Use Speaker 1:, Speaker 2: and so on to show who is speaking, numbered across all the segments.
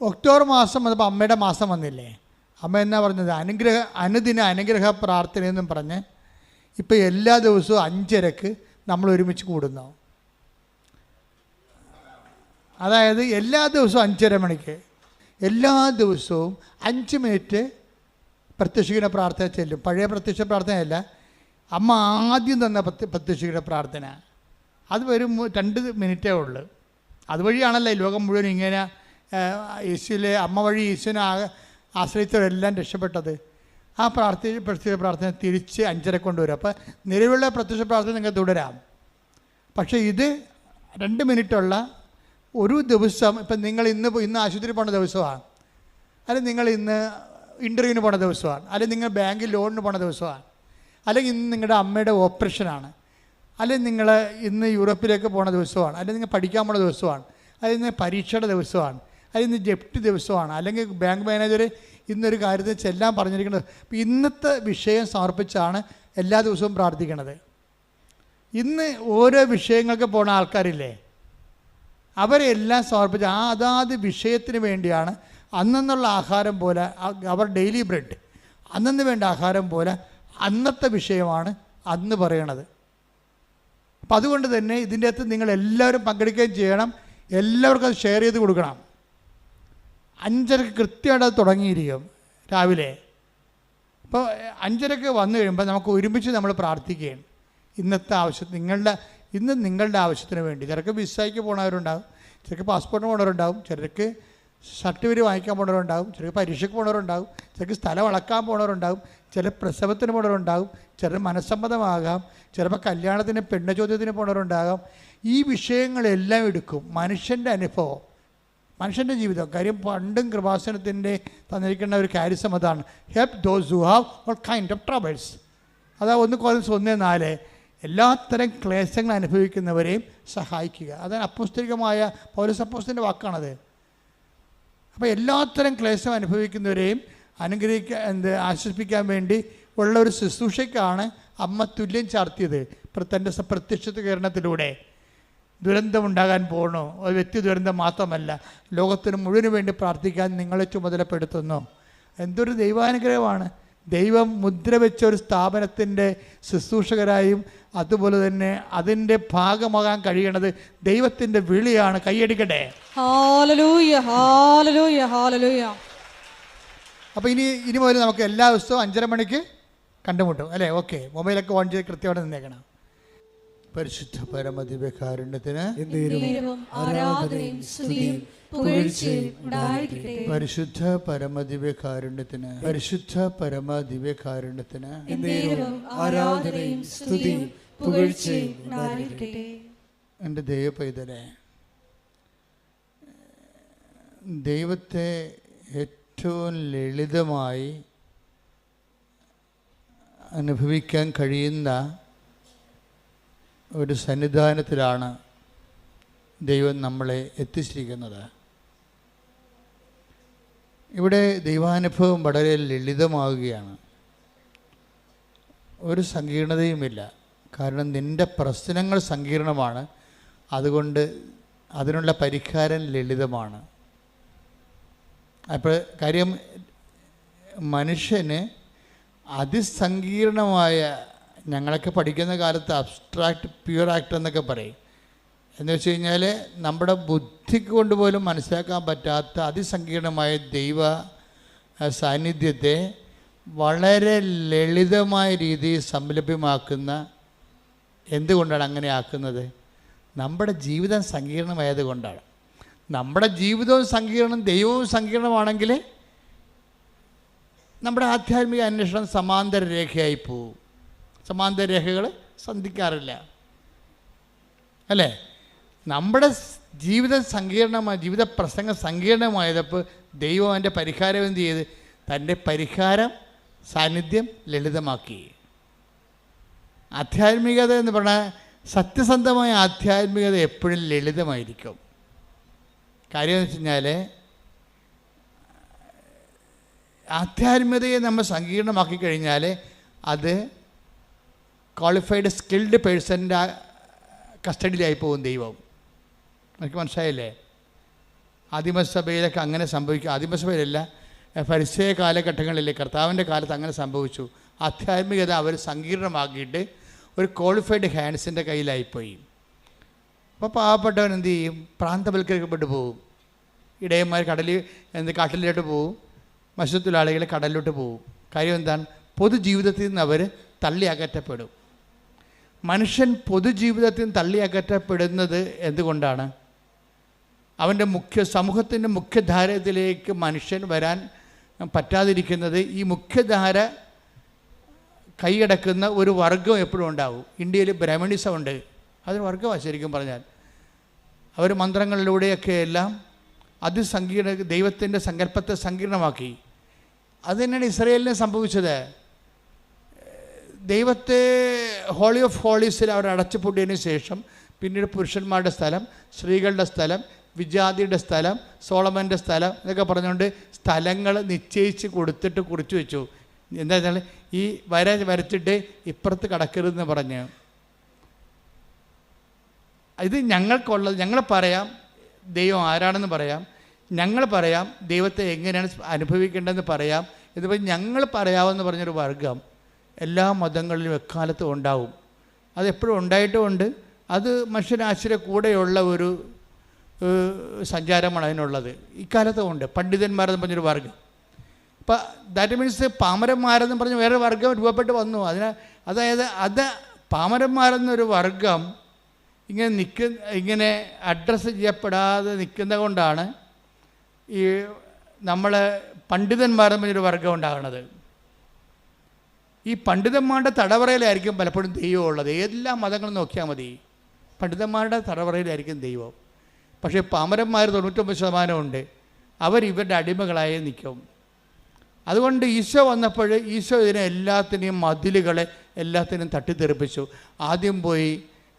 Speaker 1: October മാസം വന്നപ്പോൾ അമ്മയുടെ മാസം വന്നില്ലേ? അമ്മ എന്നാ പറഞ്ഞത്? അനുദിന അനുഗ്രഹ പ്രാർത്ഥനയെന്നും പറഞ്ഞ് ഇപ്പോൾ എല്ലാ ദിവസവും 5:30 നമ്മൾ ഒരുമിച്ച് കൂടുന്നു. അതായത് എല്ലാ ദിവസവും 5:30 മണിക്ക് എല്ലാ ദിവസവും 5 മിനിറ്റ് പ്രത്യക്ഷീകരണ പ്രാർത്ഥന ചെല്ലും. പഴയ പ്രത്യക്ഷ പ്രാർത്ഥനയല്ല, അമ്മ ആദ്യം തന്ന പ്രത്യക്ഷീകരണ പ്രാർത്ഥന. അത് വെറും 2 മിനിറ്റേ ഉള്ളൂ. അതുവഴിയാണല്ലോ ലോകം മുഴുവൻ ഇങ്ങനെ യേശുവിലെ അമ്മ വഴി യേശുവിനെ ആശ്രയിച്ചവരെല്ലാം രക്ഷപ്പെട്ടത്. ആ പ്രത്യക്ഷ പ്രാർത്ഥന തിരിച്ച് 5:30 കൊണ്ടുവരും. അപ്പോൾ നിലവിലുള്ള പ്രത്യക്ഷ പ്രാർത്ഥന നിങ്ങൾക്ക് തുടരാം. പക്ഷേ ഇത് 2 മിനിറ്റുള്ള ഒരു ദിവസം. ഇപ്പം നിങ്ങൾ ഇന്ന് ആശുപത്രി പോണ ദിവസമാണ്, അല്ലെങ്കിൽ നിങ്ങൾ ഇന്ന് ഇൻ്റർവ്യൂവിന് പോണ ദിവസമാണ്, അല്ലെങ്കിൽ നിങ്ങൾ ബാങ്കിൽ ലോണിന് പോണ ദിവസമാണ്, അല്ലെങ്കിൽ ഇന്ന് നിങ്ങളുടെ അമ്മയുടെ ഓപ്പറേഷനാണ്, അല്ലെങ്കിൽ നിങ്ങൾ ഇന്ന് യൂറോപ്പിലേക്ക് പോണ ദിവസമാണ്, അല്ലെങ്കിൽ നിങ്ങൾ പഠിക്കാൻ പോണ ദിവസമാണ്, അല്ലെങ്കിൽ ഇന്ന് പരീക്ഷയുടെ ദിവസമാണ്, അല്ലെങ്കിൽ ഇന്ന് ജപ്തി ദിവസമാണ്, അല്ലെങ്കിൽ ബാങ്ക് മാനേജർ ഇന്നൊരു കാര്യത്തിൽ ചെല്ലാൻ പറഞ്ഞിരിക്കുന്നത്. അപ്പോൾ ഇന്നത്തെ വിഷയം സമർപ്പിച്ചാണ് എല്ലാ ദിവസവും പ്രാർത്ഥിക്കണത്. ഇന്ന് ഓരോ വിഷയങ്ങൾക്ക് പോണ ആൾക്കാരില്ലേ, അവരെല്ലാം സമർപ്പിച്ച് അതാത് വിഷയത്തിന് വേണ്ടിയാണ് അന്നുള്ള ആഹാരം പോലെ അവർ ഡെയിലി ബ്രെഡ്, അന്നു വേണ്ട ആഹാരം പോലെ അന്നത്തെ വിഷയമാണ് അന്ന് പറയണത്. അപ്പം അതുകൊണ്ട് തന്നെ ഇതിൻ്റെ അകത്ത് നിങ്ങളെല്ലാവരും പങ്കെടുക്കുകയും ചെയ്യണം. എല്ലാവർക്കും അത് ഷെയർ ചെയ്ത് കൊടുക്കണം. 5:30 കൃത്യമായിട്ട് അത് തുടങ്ങിയിരിക്കും രാവിലെ. അപ്പോൾ 5:30 വന്നു കഴിയുമ്പോൾ നമുക്ക് ഒരുമിച്ച് നമ്മൾ പ്രാർത്ഥിക്കുകയാണ്. ഇന്നത്തെ നിങ്ങളുടെ ആവശ്യത്തിന് വേണ്ടി. ചിലർക്ക് വിസയ്ക്ക് പോണവരുണ്ടാകും, ചിലർക്ക് പാസ്പോർട്ടിന് പോണവരുണ്ടാകും, ചിലർക്ക് സർട്ടിഫിക്കറ്റ് വാങ്ങിക്കാൻ പോണവരുണ്ടാകും, ചിലർക്ക് പരീക്ഷയ്ക്ക് പോണവരുണ്ടാകും, ചിലർക്ക് സ്ഥലം അളക്കാൻ പോണവരുണ്ടാകും, ചില പ്രസവത്തിന് പോണവരുണ്ടാകും, ചിലർ മനസ്സമ്മതമാകാം, ചിലപ്പോൾ കല്യാണത്തിന് പെണ്ണ് ചോദ്യത്തിന് പോണവരുണ്ടാകാം. ഈ വിഷയങ്ങളെല്ലാം എടുക്കും. മനുഷ്യൻ്റെ അനുഭവം, മനുഷ്യൻ്റെ ജീവിതം. കാര്യം പണ്ടും കൃപാസനത്തിൻ്റെ തന്നിരിക്കുന്ന ഒരു കാര്യം അതാണ്, help those who have all kind of troubles. അതാ 1 Corinthians 1:4 എല്ലാത്തരം ക്ലേശങ്ങൾ അനുഭവിക്കുന്നവരെയും സഹായിക്കുക. അതാണ് അപ്പോസ്തലികമായ പൗലോസ് അപ്പോസ്തലൻ്റെ വാക്കാണത്. അപ്പോൾ എല്ലാത്തരം ക്ലേശം അനുഭവിക്കുന്നവരെയും ആശ്വസിപ്പിക്കാൻ വേണ്ടി ഉള്ള ഒരു ശുശ്രൂഷയ്ക്കാണ് അമ്മ തുല്യം ചാർത്തിയത്. തൻ്റെ പ്രത്യക്ഷീകരണത്തിലൂടെ ദുരന്തമുണ്ടാകാൻ പോകണോ, ഒരു വ്യക്തി ദുരന്തം മാത്രമല്ല, ലോകത്തിന് മുഴുവന് വേണ്ടി പ്രാർത്ഥിക്കാൻ നിങ്ങളെ ചുമതലപ്പെടുത്തുന്നു. എന്തൊരു ദൈവാനുഗ്രഹമാണ്. ദൈവം മുദ്ര വെച്ച ഒരു സ്ഥാപനത്തിൻ്റെ ശുശ്രൂഷകരായും അതുപോലെ തന്നെ അതിൻ്റെ ഭാഗമാകാൻ കഴിയണത് ദൈവത്തിൻ്റെ വിളിയാണ്. കൈയടിക്കട്ടെ.
Speaker 2: ഹല്ലേലൂയ, ഹല്ലേലൂയ, ഹല്ലേലൂയ.
Speaker 1: അപ്പോൾ ഇനി മുതൽ നമുക്ക് എല്ലാ ദിവസവും 5:30 മണിക്ക് കണ്ടുമുട്ടും അല്ലേ? ഓക്കെ, മൊബൈലൊക്കെ ഓൺ ചെയ്ത് കൃത്യമായിട്ട് നിന്നേക്കണം. പരിശുദ്ധ പരമദിവ്യകാരുണ്യത്തിന്
Speaker 2: ആരാധനയും സ്തുതിയും പുകഴ്ചയും ഉണ്ടായിരിക്കട്ടെ.
Speaker 1: പരിശുദ്ധ പരമദിവ്യകാരുണ്യത്തിന് പരിശുദ്ധ പരമദിവ്യകാരുണ്യത്തിന്
Speaker 2: ആരാധനയും സ്തുതിയും പുകഴ്ചയും ഉണ്ടായിരിക്കട്ടെ.
Speaker 1: എൻ്റെ ദൈവപൈതലെ, ദൈവത്തെ ഏറ്റവും ലളിതമായി അനുഭവിക്കാൻ കഴിയുന്ന ഒരു സന്നിധാനത്തിലാണ് ദൈവം നമ്മളെ എത്തിച്ചിരിക്കുന്നത്. ഇവിടെ ദൈവാനുഭവം വളരെ ലളിതമാവുകയാണ്. ഒരു സങ്കീർണതയുമില്ല. കാരണം നിൻ്റെ പ്രശ്നങ്ങൾ സങ്കീർണമാണ്, അതുകൊണ്ട് അതിനുള്ള പരിഹാരം ലളിതമാണ്. അപ്പോൾ കാര്യം മനുഷ്യന് അതിസങ്കീർണമായ, ഞങ്ങളൊക്കെ പഠിക്കുന്ന കാലത്ത് അബ്സ്ട്രാക്റ്റ് പ്യുവർ ആക്ട് എന്നൊക്കെ പറയും. എന്ന് വെച്ച് കഴിഞ്ഞാൽ നമ്മുടെ ബുദ്ധിക്ക് കൊണ്ട് പോലും മനസ്സിലാക്കാൻ പറ്റാത്ത അതിസങ്കീർണമായ ദൈവ സാന്നിധ്യത്തെ വളരെ ലളിതമായ രീതിയിൽ സംലഭ്യമാക്കുന്ന, എന്തുകൊണ്ടാണ് അങ്ങനെ ആക്കുന്നത്? നമ്മുടെ ജീവിതം സങ്കീർണമായത് കൊണ്ടാണ്. നമ്മുടെ ജീവിതവും സങ്കീർണം, ദൈവവും സങ്കീർണമാണെങ്കിൽ നമ്മുടെ ആധ്യാത്മിക അന്വേഷണം സമാന്തര രേഖയായി പോവും. സമാന്തര രേഖകൾ സന്ധിക്കാറില്ല അല്ലേ? നമ്മുടെ ജീവിതം സങ്കീർണമായ, ജീവിത പ്രസംഗം സങ്കീർണമായതപ്പോൾ ദൈവം അതിൻ്റെ പരിഹാരം എന്ത് ചെയ്ത്? തൻ്റെ പരിഹാരം സാന്നിധ്യം ലളിതമാക്കി. ആധ്യാത്മികത എന്ന് പറഞ്ഞാൽ, സത്യസന്ധമായ ആധ്യാത്മികത എപ്പോഴും ലളിതമായിരിക്കും. കാര്യം എന്ന് വെച്ച് കഴിഞ്ഞാൽ, ആധ്യാത്മികതയെ നമ്മൾ സങ്കീർണമാക്കി കഴിഞ്ഞാൽ അത് ക്വാളിഫൈഡ് സ്കിൽഡ് പേഴ്സൻ്റെ കസ്റ്റഡിയിലായി പോകും ദൈവം. എനിക്ക് മനസ്സിലായില്ലേ? ആദിമസഭയിലൊക്കെ അങ്ങനെ സംഭവിക്കും. ആദിമസഭയിലല്ല, ഫരിസേയ കാലഘട്ടങ്ങളിലെ കർത്താവിൻ്റെ കാലത്ത് അങ്ങനെ സംഭവിച്ചു. ആധ്യാത്മികത അവർ സങ്കീർണമാക്കിയിട്ട് ഒരു ക്വാളിഫൈഡ് ഹാൻഡ്സിൻ്റെ കയ്യിലായിപ്പോയി. അപ്പോൾ പാവപ്പെട്ടവൻ എന്ത് ചെയ്യും? പ്രാന്തവൽക്കരിക്കപ്പെട്ടു പോകും. ഇടയന്മാർ കാട്ടിലോട്ട് പോവും, മത്സ്യത്തൊഴിലാളികൾ കടലിലോട്ട് പോവും. കാര്യം എന്താണ്? പൊതുജീവിതത്തിൽ നിന്ന് അവർ തള്ളി അകറ്റപ്പെടും. മനുഷ്യൻ പൊതുജീവിതത്തിൽ നിന്ന് തള്ളി അകറ്റപ്പെടുന്നത് എന്തുകൊണ്ടാണ്? അവൻ്റെ സമൂഹത്തിൻ്റെ മുഖ്യധാരത്തിലേക്ക് മനുഷ്യൻ വരാൻ പറ്റാതിരിക്കുന്നത് ഈ മുഖ്യധാര കൈയടക്കുന്ന ഒരു വർഗം എപ്പോഴും ഉണ്ടാവും. ഇന്ത്യയിൽ ബ്രാഹ്മണിസം ഉണ്ട്, അതൊരു വർഗമാണ് ശരിക്കും പറഞ്ഞാൽ. അവർ മന്ത്രങ്ങളിലൂടെയൊക്കെ എല്ലാം അതിസങ്കീർണ ദൈവത്തിൻ്റെ സങ്കല്പത്തെ സങ്കീർണമാക്കി. അത് തന്നെയാണ് ഇസ്രായേലിന് സംഭവിച്ചത്. ദൈവത്തെ ഹോളി ഓഫ് ഹോളീസിൽ അവർ അടച്ചുപൂട്ടിയതിന് ശേഷം പിന്നീട് പുരുഷന്മാരുടെ സ്ഥലം, സ്ത്രീകളുടെ സ്ഥലം, വിജാതിയുടെ സ്ഥലം, സോളമൻ്റെ സ്ഥലം എന്നൊക്കെ പറഞ്ഞുകൊണ്ട് സ്ഥലങ്ങൾ നിശ്ചയിച്ച് കൊടുത്തിട്ട് കുറിച്ച് വെച്ചു. എന്താ വെച്ചാൽ ഈ വരച്ചിട്ട് ഇപ്പുറത്ത് കടക്കരുതെന്ന് പറഞ്ഞ്. ഇത് ഞങ്ങൾക്കുള്ളത്. ഞങ്ങൾ പറയാം ദൈവം ആരാണെന്ന് പറയാം, ഞങ്ങൾ പറയാം ദൈവത്തെ എങ്ങനെയാണ് അനുഭവിക്കേണ്ടതെന്ന് പറയാം. ഇതിപ്പോൾ ഞങ്ങൾ പറയാമെന്ന് പറഞ്ഞൊരു വർഗം എല്ലാ മതങ്ങളിലും എക്കാലത്തും ഉണ്ടാവും. അതെപ്പോഴും ഉണ്ടായിട്ടുമുണ്ട്. അത് മനുഷ്യരാശിയുടെ കൂടെയുള്ള ഒരു സഞ്ചാരമാണ് അതിനുള്ളത്. ഇക്കാലത്തും ഉണ്ട്. പണ്ഡിതന്മാരെന്ന് പറഞ്ഞൊരു വർഗം. ഇപ്പം ദാറ്റ് മീൻസ് പാമരന്മാരെന്ന് പറഞ്ഞ് വേറെ വർഗം രൂപപ്പെട്ട് വന്നു. അതായത് പാമരന്മാരെന്നൊരു വർഗം ഇങ്ങനെ അഡ്രസ്സ് ചെയ്യപ്പെടാതെ നിൽക്കുന്നത് കൊണ്ടാണ് ഈ നമ്മൾ പണ്ഡിതന്മാരെന്ന് പറഞ്ഞൊരു വർഗം ഉണ്ടാകുന്നത്. ഈ പണ്ഡിതന്മാരുടെ തടവറയിലായിരിക്കും പലപ്പോഴും ദൈവം ഉള്ളത്. എല്ലാ മതങ്ങളും നോക്കിയാൽ മതി, പണ്ഡിതന്മാരുടെ തടവറയിലായിരിക്കും ദൈവം. പക്ഷേ പാമരന്മാർ 99% ഉണ്ട്. അവരിവരുടെ അടിമകളായി നിൽക്കും. അതുകൊണ്ട് ഈശോ വന്നപ്പോൾ ഈശോ ഇതിനെ എല്ലാത്തിനെയും മതിലുകളെ എല്ലാത്തിനും തട്ടിത്തെറിപ്പിച്ചു. ആദ്യം പോയി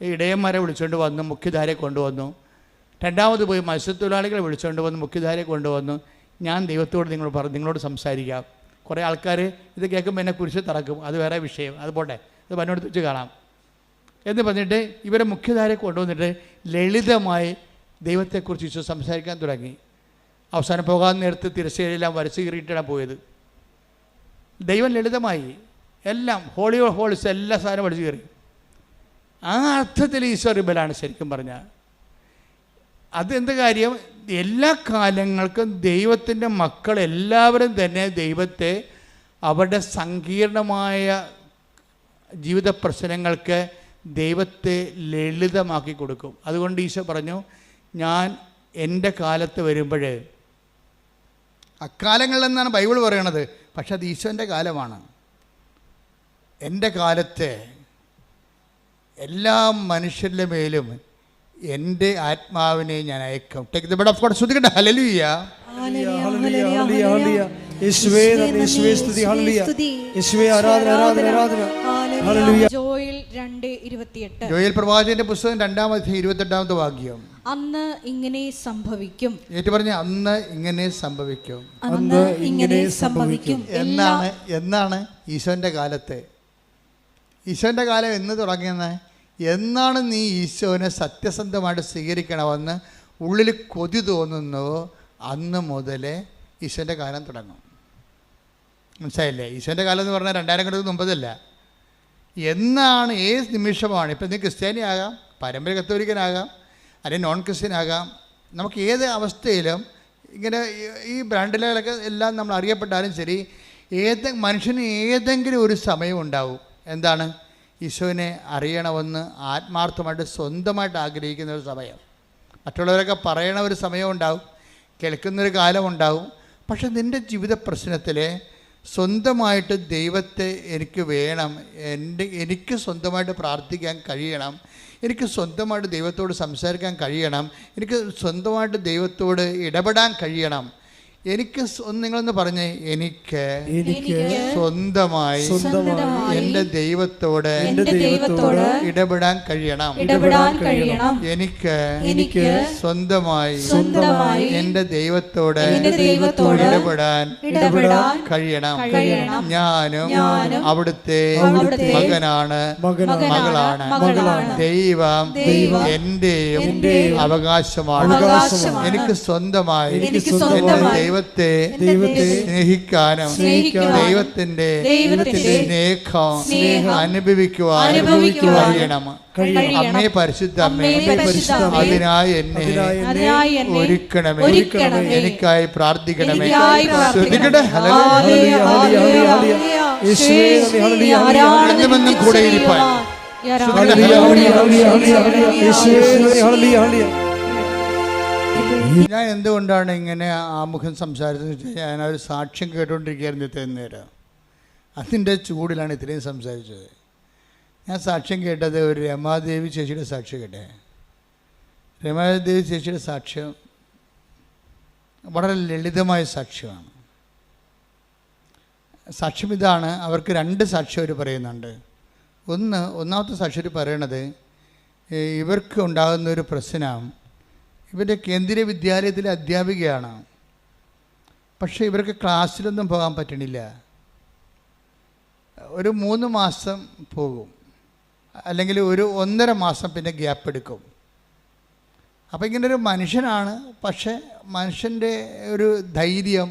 Speaker 1: ഇടയന്മാരെ വിളിച്ചുകൊണ്ട് വന്നു, മുഖ്യധാരയെ കൊണ്ടുവന്നു. രണ്ടാമത് പോയി മത്സ്യത്തൊഴിലാളികളെ വിളിച്ചുകൊണ്ട് വന്ന് മുഖ്യധാരയെ കൊണ്ടുവന്നു. ഞാൻ ദൈവത്തോട് നിങ്ങളോട് സംസാരിക്കാം. കുറേ ആൾക്കാർ ഇത് കേൾക്കുമ്പോൾ എന്നെ കുരിശ് തറക്കും, അത് വേറെ വിഷയം, അത് പോട്ടെ, അത് പന്നോട് വെച്ച് കാണാം എന്ന് പറഞ്ഞിട്ട് ഇവരെ മുഖ്യധാരയെ കൊണ്ടുവന്നിട്ട് ലളിതമായി ദൈവത്തെക്കുറിച്ച് ഈശോ സംസാരിക്കാൻ തുടങ്ങി. അവസാനം പോകാൻ നേരത്ത് തിരശ്ശേരിയെല്ലാം വരച്ച് കീറിയിട്ടാണ് പോയത്. ദൈവം ലളിതമായി എല്ലാം ഹോളി ഓഫ് ഹോളീസ് എല്ലാ സാധനവും വരച്ച് കീറി. ആ അർത്ഥത്തിൽ ഈശോ റിബലാണ് ശരിക്കും പറഞ്ഞാൽ. അതെന്ത് കാര്യം? എല്ലാ കാലങ്ങൾക്കും ദൈവത്തിൻ്റെ മക്കൾ എല്ലാവരും തന്നെ ദൈവത്തെ അവരുടെ സങ്കീർണമായ ജീവിത പ്രശ്നങ്ങൾക്ക് ദൈവത്തെ ലളിതമാക്കി കൊടുക്കും. അതുകൊണ്ട് ഈശോ പറഞ്ഞു, ഞാൻ എൻ്റെ കാലത്ത് വരുമ്പോൾ, അക്കാലങ്ങളിലെന്നാണ് ബൈബിൾ പറയണത്, പക്ഷെ അത് ഈശോൻ്റെ കാലമാണ്. എൻ്റെ കാലത്ത് എല്ലാ മനുഷ്യരുടെ മേലും എൻ്റെ ആത്മാവിനെ ഞാൻ അയക്കും. Take the bread of God. ശ്രദ്ധിക്കട്ടെ. ഹല്ലേലൂയ,
Speaker 3: യേശുവേ നന്ദി, യേശുവേ സ്തുതി, ഹല്ലേലൂയ, യേശുവേ ആരാധന, ആരാധന, ആരാധന, ഹല്ലേലൂയ.
Speaker 2: ജോയേൽ 2:28.
Speaker 1: ജോയേൽ പ്രവാചകന്റെ പുസ്തകം 2:28 വാക്യം.
Speaker 2: അന്ന് ഇങ്ങനെ സംഭവിക്കും.
Speaker 1: ഏറ്റു പറഞ്ഞ അന്ന് ഇങ്ങനെ സംഭവിക്കും.
Speaker 2: അന്ന് ഇങ്ങനെ സംഭവിക്കും.
Speaker 1: എന്നാണ് ഈശോന്റെ കാലത്ത്. ഈശോന്റെ കാലം എന്ന് തുടങ്ങിയെന്ന്, എന്നാണ് നീ ഈശോനെ സത്യസന്ധമായിട്ട് സ്വീകരിക്കണമെന്ന് ഉള്ളിൽ കൊതി തോന്നുന്നുവോ അന്ന് മുതലേ ഈശോൻ്റെ കാലം തുടങ്ങും. മനസ്സിലായില്ലേ? ഈശോൻ്റെ കാലം എന്ന് പറഞ്ഞാൽ 2000 കൊല്ലത്തിന് മുമ്പതല്ല. എന്നാണ്, ഏത് നിമിഷമാണ്. ഇപ്പം നീ ക്രിസ്ത്യാനിയാകാം, പാരമ്പര്യ കത്തോലിക്കനാകാം, അല്ലെങ്കിൽ നോൺ ക്രിസ്ത്യനാകാം. നമുക്ക് ഏത് അവസ്ഥയിലും ഇങ്ങനെ ഈ ബ്രാൻഡിലൊക്കെ എല്ലാം നമ്മൾ അറിയപ്പെട്ടാലും ശരി, മനുഷ്യന് ഏതെങ്കിലും ഒരു സമയം ഉണ്ടാവും. എന്താണ്? ഈശോനെ അറിയണമെന്ന് ആത്മാർത്ഥമായിട്ട് സ്വന്തമായിട്ട് ആഗ്രഹിക്കുന്ന ഒരു സമയം. മറ്റുള്ളവരൊക്കെ പറയണ ഒരു സമയം ഉണ്ടാവും, കേൾക്കുന്നൊരു കാലമുണ്ടാവും. പക്ഷെ നിൻ്റെ ജീവിത പ്രശ്നത്തിൽ സ്വന്തമായിട്ട് ദൈവത്തെ എനിക്ക് വേണം, എനിക്ക് സ്വന്തമായിട്ട് പ്രാർത്ഥിക്കാൻ കഴിയണം, എനിക്ക് സ്വന്തമായിട്ട് ദൈവത്തോട് സംസാരിക്കാൻ കഴിയണം, എനിക്ക് സ്വന്തമായിട്ട് ദൈവത്തോട് ഇടപെടാൻ കഴിയണം എനിക്ക് നിങ്ങളൊന്ന് പറഞ്ഞേ, എനിക്ക്
Speaker 3: എനിക്ക്
Speaker 1: സ്വന്തമായി എൻ്റെ ദൈവത്തോട് ഇടപെടാൻ കഴിയണം. എനിക്ക് സ്വന്തമായി എൻ്റെ ദൈവത്തോട് ഇടപെടാൻ കഴിയണം. ഞാനും അവിടുത്തെ മകനാണ്, മകളാണ്. ദൈവം എന്റെയും അവകാശമാണ്. എനിക്ക് സ്വന്തമായി എൻ്റെ ദൈവത്തെ സ്നേഹിക്കാനും ദൈവത്തിന്റെ സ്നേഹം അനുഭവിക്കുവാൻ കഴിയണം. അമ്മേ, പരിശുദ്ധ അമ്മേ, അതിനായി എന്നെ ഒരുക്കണമേ, എനിക്കായി പ്രാർത്ഥിക്കണമേ. ശ്രദ്ധിക്കട്ടെ, എന്നുമെന്നും കൂടെ ഇരിപ്പാൻ. ഞാൻ എന്തുകൊണ്ടാണ് ഇങ്ങനെ ആമുഖം സംസാരിച്ചതെന്ന് വെച്ചാൽ, ഞാനൊരു സാക്ഷ്യം കേട്ടുകൊണ്ടിരിക്കുകയായിരുന്നു ഇത്രയും നേരം. അതിൻ്റെ ചൂടിലാണ് ഇത്രയും സംസാരിച്ചത്. ഞാൻ സാക്ഷ്യം കേട്ടത് ഒരു രമാദേവി ചേച്ചിയുടെ സാക്ഷ്യം കേട്ടേ. രമാദേവി ചേച്ചിയുടെ സാക്ഷ്യം വളരെ ലളിതമായ സാക്ഷ്യമാണ്. സാക്ഷ്യം ഇതാണ്. അവർക്ക് രണ്ട് സാക്ഷ്യം അവർ പറയുന്നുണ്ട്. ഒന്നാമത്തെ സാക്ഷ്യം പറയണത്, ഇവർക്ക് ഉണ്ടാകുന്ന ഒരു പ്രശ്നം, ഇവരുടെ കേന്ദ്രീയ വിദ്യാലയത്തിലെ അധ്യാപികയാണ്. പക്ഷേ ഇവർക്ക് ക്ലാസ്സിലൊന്നും പോകാൻ പറ്റണില്ല. ഒരു 3 മാസം പോകും, അല്ലെങ്കിൽ ഒരു 1.5 മാസം പിന്നെ ഗ്യാപ്പ് എടുക്കും. അപ്പോൾ ഇങ്ങനൊരു മനുഷ്യനാണ്. പക്ഷേ മനുഷ്യൻ്റെ ഒരു ധൈര്യം,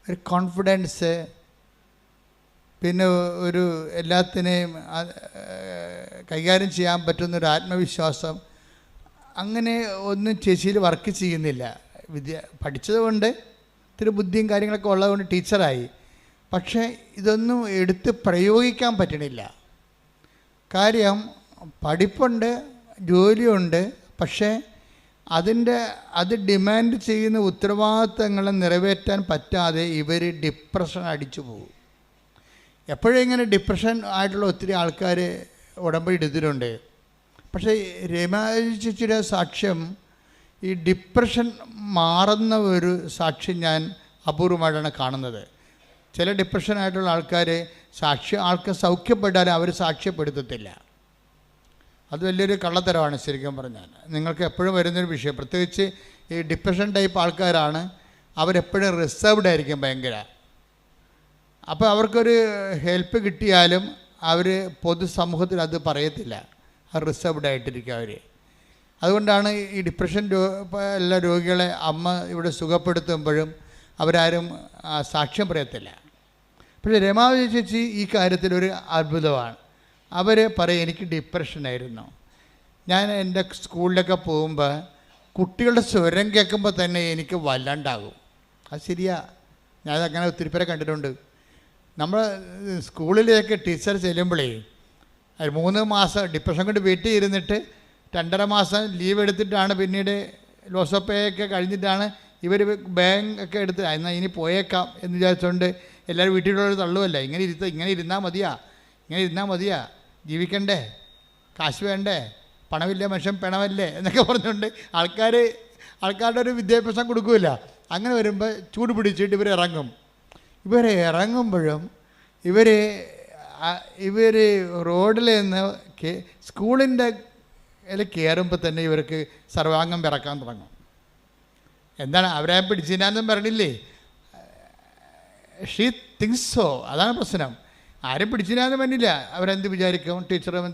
Speaker 1: ഒരു കോൺഫിഡൻസ്, പിന്നെ ഒരു എല്ലാത്തിനെയും കൈകാര്യം ചെയ്യാൻ പറ്റുന്നൊരു ആത്മവിശ്വാസം, അങ്ങനെ ഒന്നും ചേച്ചിയിൽ വർക്ക് ചെയ്യുന്നില്ല. പഠിച്ചതുകൊണ്ട് ഇത്തിരി ബുദ്ധിയും കാര്യങ്ങളൊക്കെ ഉള്ളതുകൊണ്ട് ടീച്ചറായി. പക്ഷേ ഇതൊന്നും എടുത്ത് പ്രയോഗിക്കാൻ പറ്റണില്ല. കാര്യം പഠിപ്പുണ്ട്, ജോലിയുണ്ട്, പക്ഷേ അത് ഡിമാൻഡ് ചെയ്യുന്ന ഉത്തരവാദിത്തങ്ങളെ നിറവേറ്റാൻ പറ്റാതെ ഇവർ ഡിപ്രഷൻ അടിച്ചു പോകും. എപ്പോഴും ഇങ്ങനെ ഡിപ്രഷൻ ആയിട്ടുള്ള ഒത്തിരി ആൾക്കാർ ഉടമ്പടി എടുത്തിട്ടുണ്ട്. പക്ഷേ രമാചേച്ചിയുടെ സാക്ഷ്യം, ഈ ഡിപ്രഷൻ മാറുന്ന ഒരു സാക്ഷ്യം ഞാൻ അപൂർവമായിട്ടാണ് കാണുന്നത്. ചില ഡിപ്രഷനായിട്ടുള്ള ആൾക്കാർ ആൾക്ക് സൗഖ്യപ്പെട്ടാലും അവർ സാക്ഷ്യപ്പെടുത്തത്തില്ല. അത് വലിയൊരു കള്ളത്തരമാണ് ശരിക്കും പറഞ്ഞാൽ. നിങ്ങൾക്ക് എപ്പോഴും വരുന്നൊരു വിഷയം, പ്രത്യേകിച്ച് ഈ ഡിപ്രഷൻ ടൈപ്പ് ആൾക്കാരാണ്. അവരെപ്പോഴും റിസർവ്ഡ് ആയിരിക്കും ഭയങ്കര. അപ്പോൾ അവർക്കൊരു ഹെൽപ്പ് കിട്ടിയാലും അവർ പൊതുസമൂഹത്തിൽ അത് പറയത്തില്ല. അത് റിസർവ്ഡ് ആയിട്ടിരിക്കും അവർ. അതുകൊണ്ടാണ് ഈ ഡിപ്രഷൻ എല്ലാ രോഗികളെ അമ്മ ഇവിടെ സുഖപ്പെടുത്തുമ്പോഴും അവരാരും സാക്ഷ്യം പറയത്തില്ല. പക്ഷേ രമാവതി ചേച്ചി ഈ കാര്യത്തിലൊരു അത്ഭുതമാണ്. അവർ പറയും, എനിക്ക് ഡിപ്രഷനായിരുന്നു. ഞാൻ എൻ്റെ സ്കൂളിലൊക്കെ പോകുമ്പോൾ കുട്ടികളുടെ സ്വരം കേൾക്കുമ്പോൾ തന്നെ എനിക്ക് വല്ലാണ്ടാകും. അത് ശരിയാ, ഞാനതങ്ങനെ ഒത്തിരി പേരെ കണ്ടിട്ടുണ്ട്. നമ്മൾ സ്കൂളിലേക്ക് ടീച്ചർ ചെല്ലുമ്പോഴേ 3 മാസം ഡിപ്രഷൻ കൊണ്ട് വീട്ടിൽ ഇരുന്നിട്ട് 2.5 മാസം ലീവ് എടുത്തിട്ടാണ് പിന്നീട് ലോസപ്പയൊക്കെ കഴിഞ്ഞിട്ടാണ് ഇവർ ബാങ്ക് ഒക്കെ എടുത്ത് എന്നാൽ ഇനി പോയേക്കാം എന്ന് വിചാരിച്ചുകൊണ്ട് എല്ലാവരും വീട്ടിലുള്ളവർ തള്ളുമല്ല. ഇങ്ങനെ ഇരുന്നാൽ മതിയാ, ജീവിക്കണ്ടേ, കാശ് വേണ്ടേ, പണമില്ല മനുഷ്യൻ പണമല്ലേ എന്നൊക്കെ പറഞ്ഞുകൊണ്ട് ആൾക്കാരുടെ ഒരു വിദ്യാഭ്യാസം കൊടുക്കില്ല. അങ്ങനെ വരുമ്പോൾ ചൂട് പിടിച്ചിട്ട് ഇറങ്ങുമ്പോഴും ഇവർ റോഡിൽ നിന്ന് സ്കൂളിൻ്റെ കയറുമ്പോൾ തന്നെ ഇവർക്ക് സർവാംഗം വിറക്കാൻ തുടങ്ങും. എന്താണ്, അവരെ പിടിച്ചില്ലാന്നും പറഞ്ഞില്ലേ, ഷീ തിങ്സ് സോ. അതാണ് പ്രശ്നം. ആരും പിടിച്ചില്ലാന്ന് പറഞ്ഞില്ല. അവരെന്ത് വിചാരിക്കും, ടീച്ചറും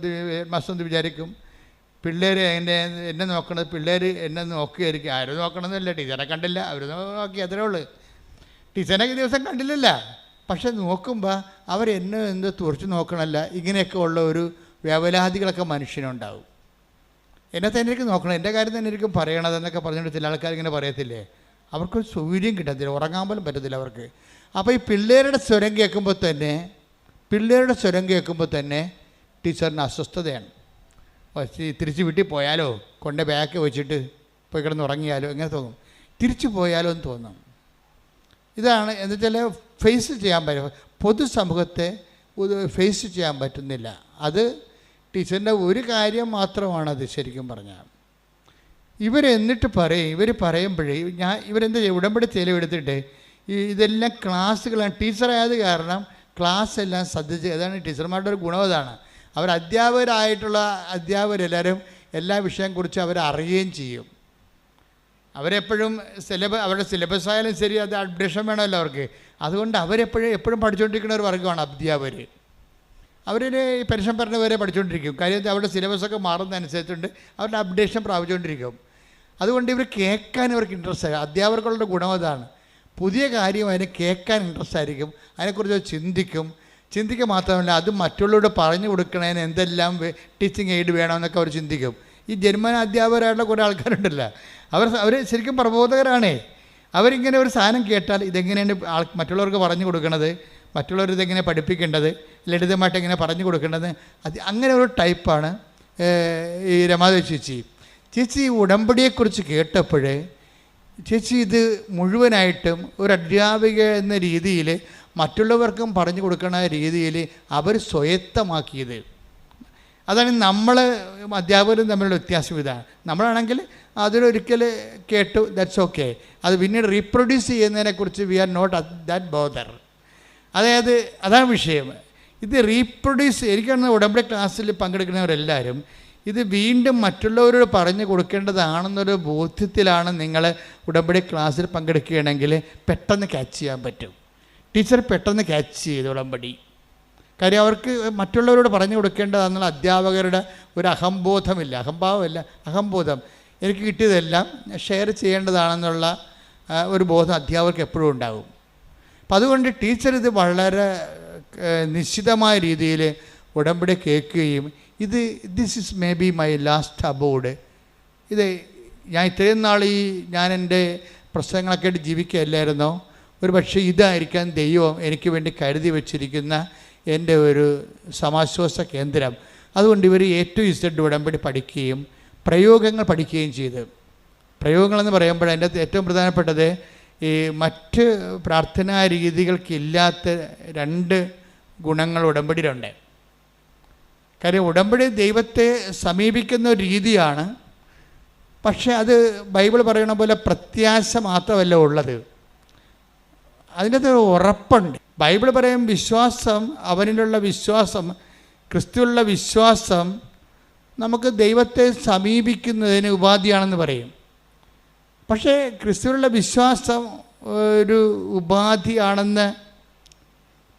Speaker 1: മാസ്റ്റർ എന്ത് വിചാരിക്കും, പിള്ളേർ എന്നെ നോക്കണത്, പിള്ളേർ എന്നെ നോക്കുകയായിരിക്കും. ആരും നോക്കണമെന്നല്ല, ടീച്ചറെ കണ്ടില്ല, അവർ നോക്കി, അത്രേ ഉള്ളൂ. ടീച്ചറെ ദിവസം കണ്ടില്ലല്ല, പക്ഷെ നോക്കുമ്പോൾ അവരെന്നെ എന്ത് തുറച്ച് നോക്കണമല്ല. ഇങ്ങനെയൊക്കെ ഉള്ള ഒരു വ്യവലാദികളൊക്കെ മനുഷ്യനുണ്ടാവും. എന്നെ തന്നെ എനിക്ക് നോക്കണം, എൻ്റെ കാര്യം തന്നെ എനിക്ക് പറയണതെന്നൊക്കെ പറഞ്ഞുകൊണ്ട് ചില ആൾക്കാർ ഇങ്ങനെ പറയത്തില്ലേ, അവർക്കൊരു സൗകര്യം കിട്ടത്തില്ല, ഉറങ്ങാൻ പോലും പറ്റത്തില്ല അവർക്ക്. അപ്പോൾ ഈ പിള്ളേരുടെ സ്വരം കേൾക്കുമ്പോൾ തന്നെ ടീച്ചറിന് അസ്വസ്ഥതയാണ്. തിരിച്ച് വീട്ടിൽ പോയാലോ, കൊണ്ട് ബാഗ് വെച്ചിട്ട് പോയി കിടന്ന് ഉറങ്ങിയാലോ എങ്ങനെ തോന്നും, തിരിച്ചു പോയാലോ എന്ന് തോന്നും. ഇതാണ് എന്ന് വെച്ചാൽ ഫേസ് ചെയ്യാൻ പറ്റും, പൊതുസമൂഹത്തെ ഫേസ് ചെയ്യാൻ പറ്റുന്നില്ല. അത് ടീച്ചറിൻ്റെ ഒരു കാര്യം മാത്രമാണത് ശരിക്കും പറഞ്ഞാൽ. എന്നിട്ട് ഇവർ പറയുമ്പോഴേ ഇവരെന്താ ചെയ്യുക, ഉടമ്പടി ചെലവെടുത്തിട്ട് ഇതെല്ലാം ക്ലാസ്സുകളാണ്. ടീച്ചറായത് കാരണം ക്ലാസ് എല്ലാം ശ്രദ്ധിച്ച്, അതാണ് ടീച്ചർമാരുടെ ഒരു ഗുണം. അതാണ് അവർ അധ്യാപകരായിട്ടുള്ള അധ്യാപകരെല്ലാവരും എല്ലാ വിഷയത്തെക്കുറിച്ച് അവരറിയുകയും ചെയ്യും. അവരെപ്പോഴും അവരുടെ സിലബസ് ആയാലും ശരി, അത് അപ്ഡേഷൻ വേണമല്ലോ അവർക്ക്. അതുകൊണ്ട് എപ്പോഴും പഠിച്ചുകൊണ്ടിരിക്കുന്ന ഒരു വർഗ്ഗമാണ് അധ്യാപകർ. അവരുടെ ഈ പെൻഷൻ പറഞ്ഞവരെ പഠിച്ചുകൊണ്ടിരിക്കും. കാര്യം അവരുടെ സിലബസൊക്കെ മാറുന്നതനുസരിച്ചുകൊണ്ട് അവരുടെ അപ്ഡേഷൻ പ്രാപിച്ചുകൊണ്ടിരിക്കും. അതുകൊണ്ട് ഇവർ കേൾക്കാൻ ഇവർക്ക് ഇൻട്രസ്റ്റ് ആയിരിക്കും. അധ്യാപകരുടെ ഗുണം അതാണ്. പുതിയ കാര്യം അതിനെ കേൾക്കാൻ ഇൻട്രസ്റ്റ് ആയിരിക്കും, അതിനെക്കുറിച്ച് ചിന്തിക്കുക മാത്രമല്ല അത് മറ്റുള്ളവരോട് പറഞ്ഞു കൊടുക്കണതിന് എന്തെല്ലാം ടീച്ചിങ് എയ്ഡ് വേണമെന്നൊക്കെ അവർ ചിന്തിക്കും. ഈ ജന്മന അധ്യാപകരായിട്ടുള്ള കുറേ ആൾക്കാരുണ്ടല്ലോ, അവർ ശരിക്കും പ്രബോധകരാണേ. അവരിങ്ങനെ ഒരു സാധനം കേട്ടാൽ ഇതെങ്ങനെയാണ് മറ്റുള്ളവർക്ക് പറഞ്ഞു കൊടുക്കണത്, മറ്റുള്ളവർ ഇതെങ്ങനെ പഠിപ്പിക്കേണ്ടത്, ലളിതമായിട്ട് എങ്ങനെ പറഞ്ഞു കൊടുക്കേണ്ടത്, അങ്ങനെ ഒരു ടൈപ്പാണ് ഈ രമാദേവി ചേച്ചി ഉടമ്പടിയെക്കുറിച്ച് കേട്ടപ്പോൾ ചേച്ചി ഇത് മുഴുവനായിട്ടും ഒരു അധ്യാപിക എന്ന രീതിയിൽ മറ്റുള്ളവർക്കും പറഞ്ഞു കൊടുക്കുന്ന രീതിയിൽ അവർ സ്വയത്തമാക്കിയത്. അതാണ് നമ്മൾ അധ്യാപകരും തമ്മിലുള്ള വ്യത്യാസം. ഇതാണ് നമ്മളാണെങ്കിൽ അതിലൊരിക്കൽ കേട്ടു, ദാറ്റ്സ് ഓക്കെ. അത് പിന്നീട് റീപ്രൊഡ്യൂസ് ചെയ്യുന്നതിനെക്കുറിച്ച് we are not that bother. അതാണ് വിഷയം. ഇത് റീപ്രൊഡ്യൂസ് എനിക്കാണ് ഉടമ്പടി ക്ലാസ്സിൽ പങ്കെടുക്കുന്നവരെല്ലാവരും ഇത് വീണ്ടും മറ്റുള്ളവരോട് പറഞ്ഞു കൊടുക്കേണ്ടതാണെന്നൊരു ബോധ്യത്തിലാണ് നിങ്ങൾ ഉടമ്പടി ക്ലാസ്സിൽ പങ്കെടുക്കുകയാണെങ്കിൽ പെട്ടെന്ന് ക്യാച്ച് ചെയ്യാൻ പറ്റും. ടീച്ചർ പെട്ടെന്ന് ക്യാച്ച് ചെയ്ത് ഉടമ്പടി. കാര്യം അവർക്ക് മറ്റുള്ളവരോട് പറഞ്ഞു കൊടുക്കേണ്ടതാണെന്നുള്ള അധ്യാപകരുടെ ഒരു അഹംബോധമില്ല, അഹംബോധം. എനിക്ക് കിട്ടിയതെല്ലാം ഷെയർ ചെയ്യേണ്ടതാണെന്നുള്ള ഒരു ബോധം അധ്യാപകർക്ക് എപ്പോഴും ഉണ്ടാകും. അപ്പം അതുകൊണ്ട് ടീച്ചർ ഇത് വളരെ നിശ്ചിതമായ രീതിയിൽ ഉടമ്പടി കേൾക്കുകയും this is may be my last aboard. ഞാൻ ഇത്രയും നാൾ ഞാൻ എൻ്റെ പ്രശ്നങ്ങളൊക്കെ ആയിട്ട് ജീവിക്കുകയല്ലായിരുന്നോ, ഒരു പക്ഷേ ഇതായിരിക്കാം ദൈവം എനിക്ക് വേണ്ടി കരുതി വച്ചിരിക്കുന്ന എൻ്റെ ഒരു സമാശ്വാസ കേന്ദ്രം. അതുകൊണ്ട് ഇവർ A-Z ഉടമ്പടി പഠിക്കുകയും പ്രയോഗങ്ങൾ പഠിക്കുകയും ചെയ്ത്. പ്രയോഗങ്ങളെന്ന് പറയുമ്പോൾ അതിൻ്റെ അകത്ത് ഏറ്റവും പ്രധാനപ്പെട്ടത് ഈ മറ്റ് പ്രാർത്ഥനാ രീതികൾക്കില്ലാത്ത 2 ഗുണങ്ങൾ ഉടമ്പടിയിലുണ്ട്. കാര്യം ഉടമ്പടി ദൈവത്തെ സമീപിക്കുന്ന ഒരു രീതിയാണ്. പക്ഷേ അത് ബൈബിൾ പറയണ പോലെ പ്രത്യാശ മാത്രമല്ല ഉള്ളത്, അതിനകത്ത് ഉറപ്പുണ്ട്. ബൈബിൾ പറയും വിശ്വാസം, അവനിലുള്ള വിശ്വാസം, ക്രിസ്തുവിലുള്ള വിശ്വാസം നമുക്ക് ദൈവത്തെ സമീപിക്കുന്നതിന് ഉപാധിയാണെന്ന് പറയും. പക്ഷേ ക്രിസ്തുവിലുള്ള വിശ്വാസം ഒരു ഉപാധിയാണെന്ന്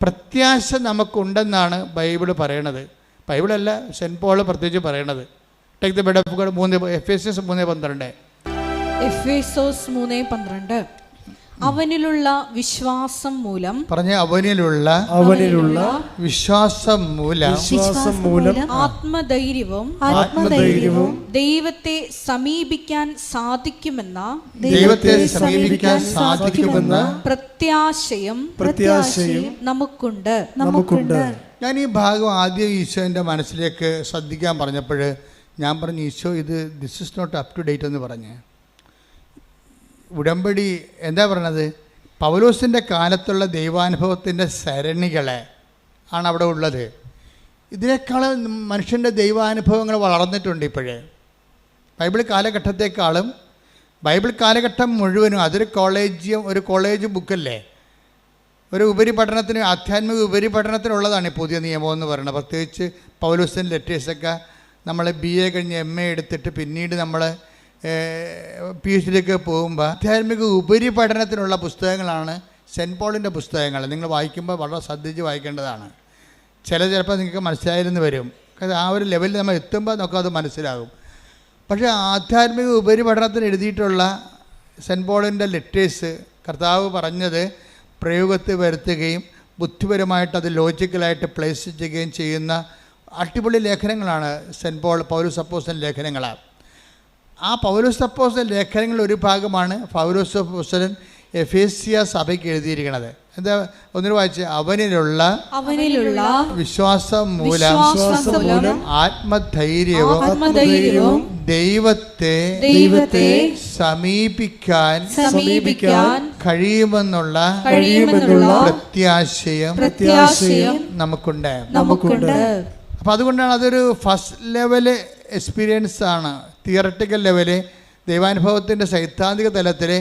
Speaker 1: പ്രത്യാശ നമുക്കുണ്ടെന്നാണ് ബൈബിൾ പറയണത്. ബൈബിളല്ല, സെൻറ്റ് പോൾ പ്രത്യേകിച്ച് പറയണത്. Take the bed of God 3 എഫേസ്യസ് 3:12.
Speaker 2: Ephesus 3:12 അവനിലുള്ള വിശ്വാസം മൂലം
Speaker 1: അവനിലുള്ള വിശ്വാസം മൂലം
Speaker 2: ആത്മധൈര്യവും ദൈവത്തെ സമീപിക്കാൻ സാധിക്കുമെന്ന പ്രത്യാശയും നമുക്കുണ്ട്.
Speaker 1: ഞാൻ ഈ ഭാഗം ആദ്യം ഈശോൻ്റെ മനസ്സിലേക്ക് ശ്രദ്ധിക്കാൻ പറഞ്ഞപ്പോൾ ഞാൻ പറഞ്ഞു, Isho this is not up to date എന്ന് പറഞ്ഞ്. ഉടമ്പടി എന്താ പറയണത്, പൗലോസിൻ്റെ കാലത്തുള്ള ദൈവാനുഭവത്തിൻ്റെ സരണികളെ ആണ് അവിടെ ഉള്ളത്. ഇതിനേക്കാളും മനുഷ്യൻ്റെ ദൈവാനുഭവങ്ങൾ വളർന്നിട്ടുണ്ട് ഇപ്പോഴേ. ബൈബിൾ കാലഘട്ടത്തെക്കാളും ബൈബിൾ കാലഘട്ടം മുഴുവനും അതൊരു കോളേജ് ബുക്കല്ലേ, ഒരു ഉപരിപഠനത്തിന്, ആധ്യാത്മിക ഉപരിപഠനത്തിനുള്ളതാണ് ഈ പുതിയ നിയമം എന്ന് പറയുന്നത്. പ്രത്യേകിച്ച് പൗലോസിൻ്റെ ലെറ്റേഴ്സൊക്കെ നമ്മൾ BA കഴിഞ്ഞ് MA എടുത്തിട്ട് പിന്നീട് നമ്മൾ PhDക്ക് പോകുമ്പോൾ ആധ്യാത്മിക ഉപരിപഠനത്തിനുള്ള പുസ്തകങ്ങളാണ് സെൻറ്റ് പോളിൻ്റെ പുസ്തകങ്ങൾ. നിങ്ങൾ വായിക്കുമ്പോൾ വളരെ ശ്രദ്ധിച്ച് വായിക്കേണ്ടതാണ്. ചിലപ്പോൾ നിങ്ങൾക്ക് മനസ്സിലായിരുന്നു വരും, കാരണം ആ ഒരു ലെവലിൽ നമ്മൾ എത്തുമ്പോൾ നമുക്കത് മനസ്സിലാകും. പക്ഷേ ആധ്യാത്മിക ഉപരിപഠനത്തിന് എഴുതിയിട്ടുള്ള സെൻറ്റ് പോളിൻ്റെ ലെറ്റേഴ്സ് കർത്താവ് പറഞ്ഞത് പ്രയോഗത്തിൽ വരുത്തുകയും ബുദ്ധിപരമായിട്ട് അത് ലോജിക്കലായിട്ട് പ്ലേസ് ചെയ്യുകയും ചെയ്യുന്ന അടിപൊളി ലേഖനങ്ങളാണ് പൗലോസ് അപ്പോസ്തലൻ ലേഖനങ്ങളാണ്. ആ പൗലോസ് അപ്പോസ്തലൻ ലേഖനങ്ങളിൽ ഒരു ഭാഗമാണ് പൗലോസ് അപ്പോസ്തലൻ എഫേസ്യ സഭയ്ക്ക് എഴുതിയിരിക്കുന്നത്. എന്താ ഒന്നിനു വായിച്ച്, അവനിലുള്ള വിശ്വാസം മൂലം ആത്മധൈര്യവും ദൈവത്തെ സമീപിക്കാൻ കഴിയുമെന്നുള്ള പ്രത്യാശയും നമുക്കുണ്ട്. അപ്പം അതുകൊണ്ടാണ് അതൊരു ഫസ്റ്റ് ലെവല് എക്സ്പീരിയൻസ് ആണ്. തിയറട്ടിക്കൽ ലെവല് ദൈവാനുഭവത്തിൻ്റെ സൈദ്ധാന്തിക തലത്തിൽ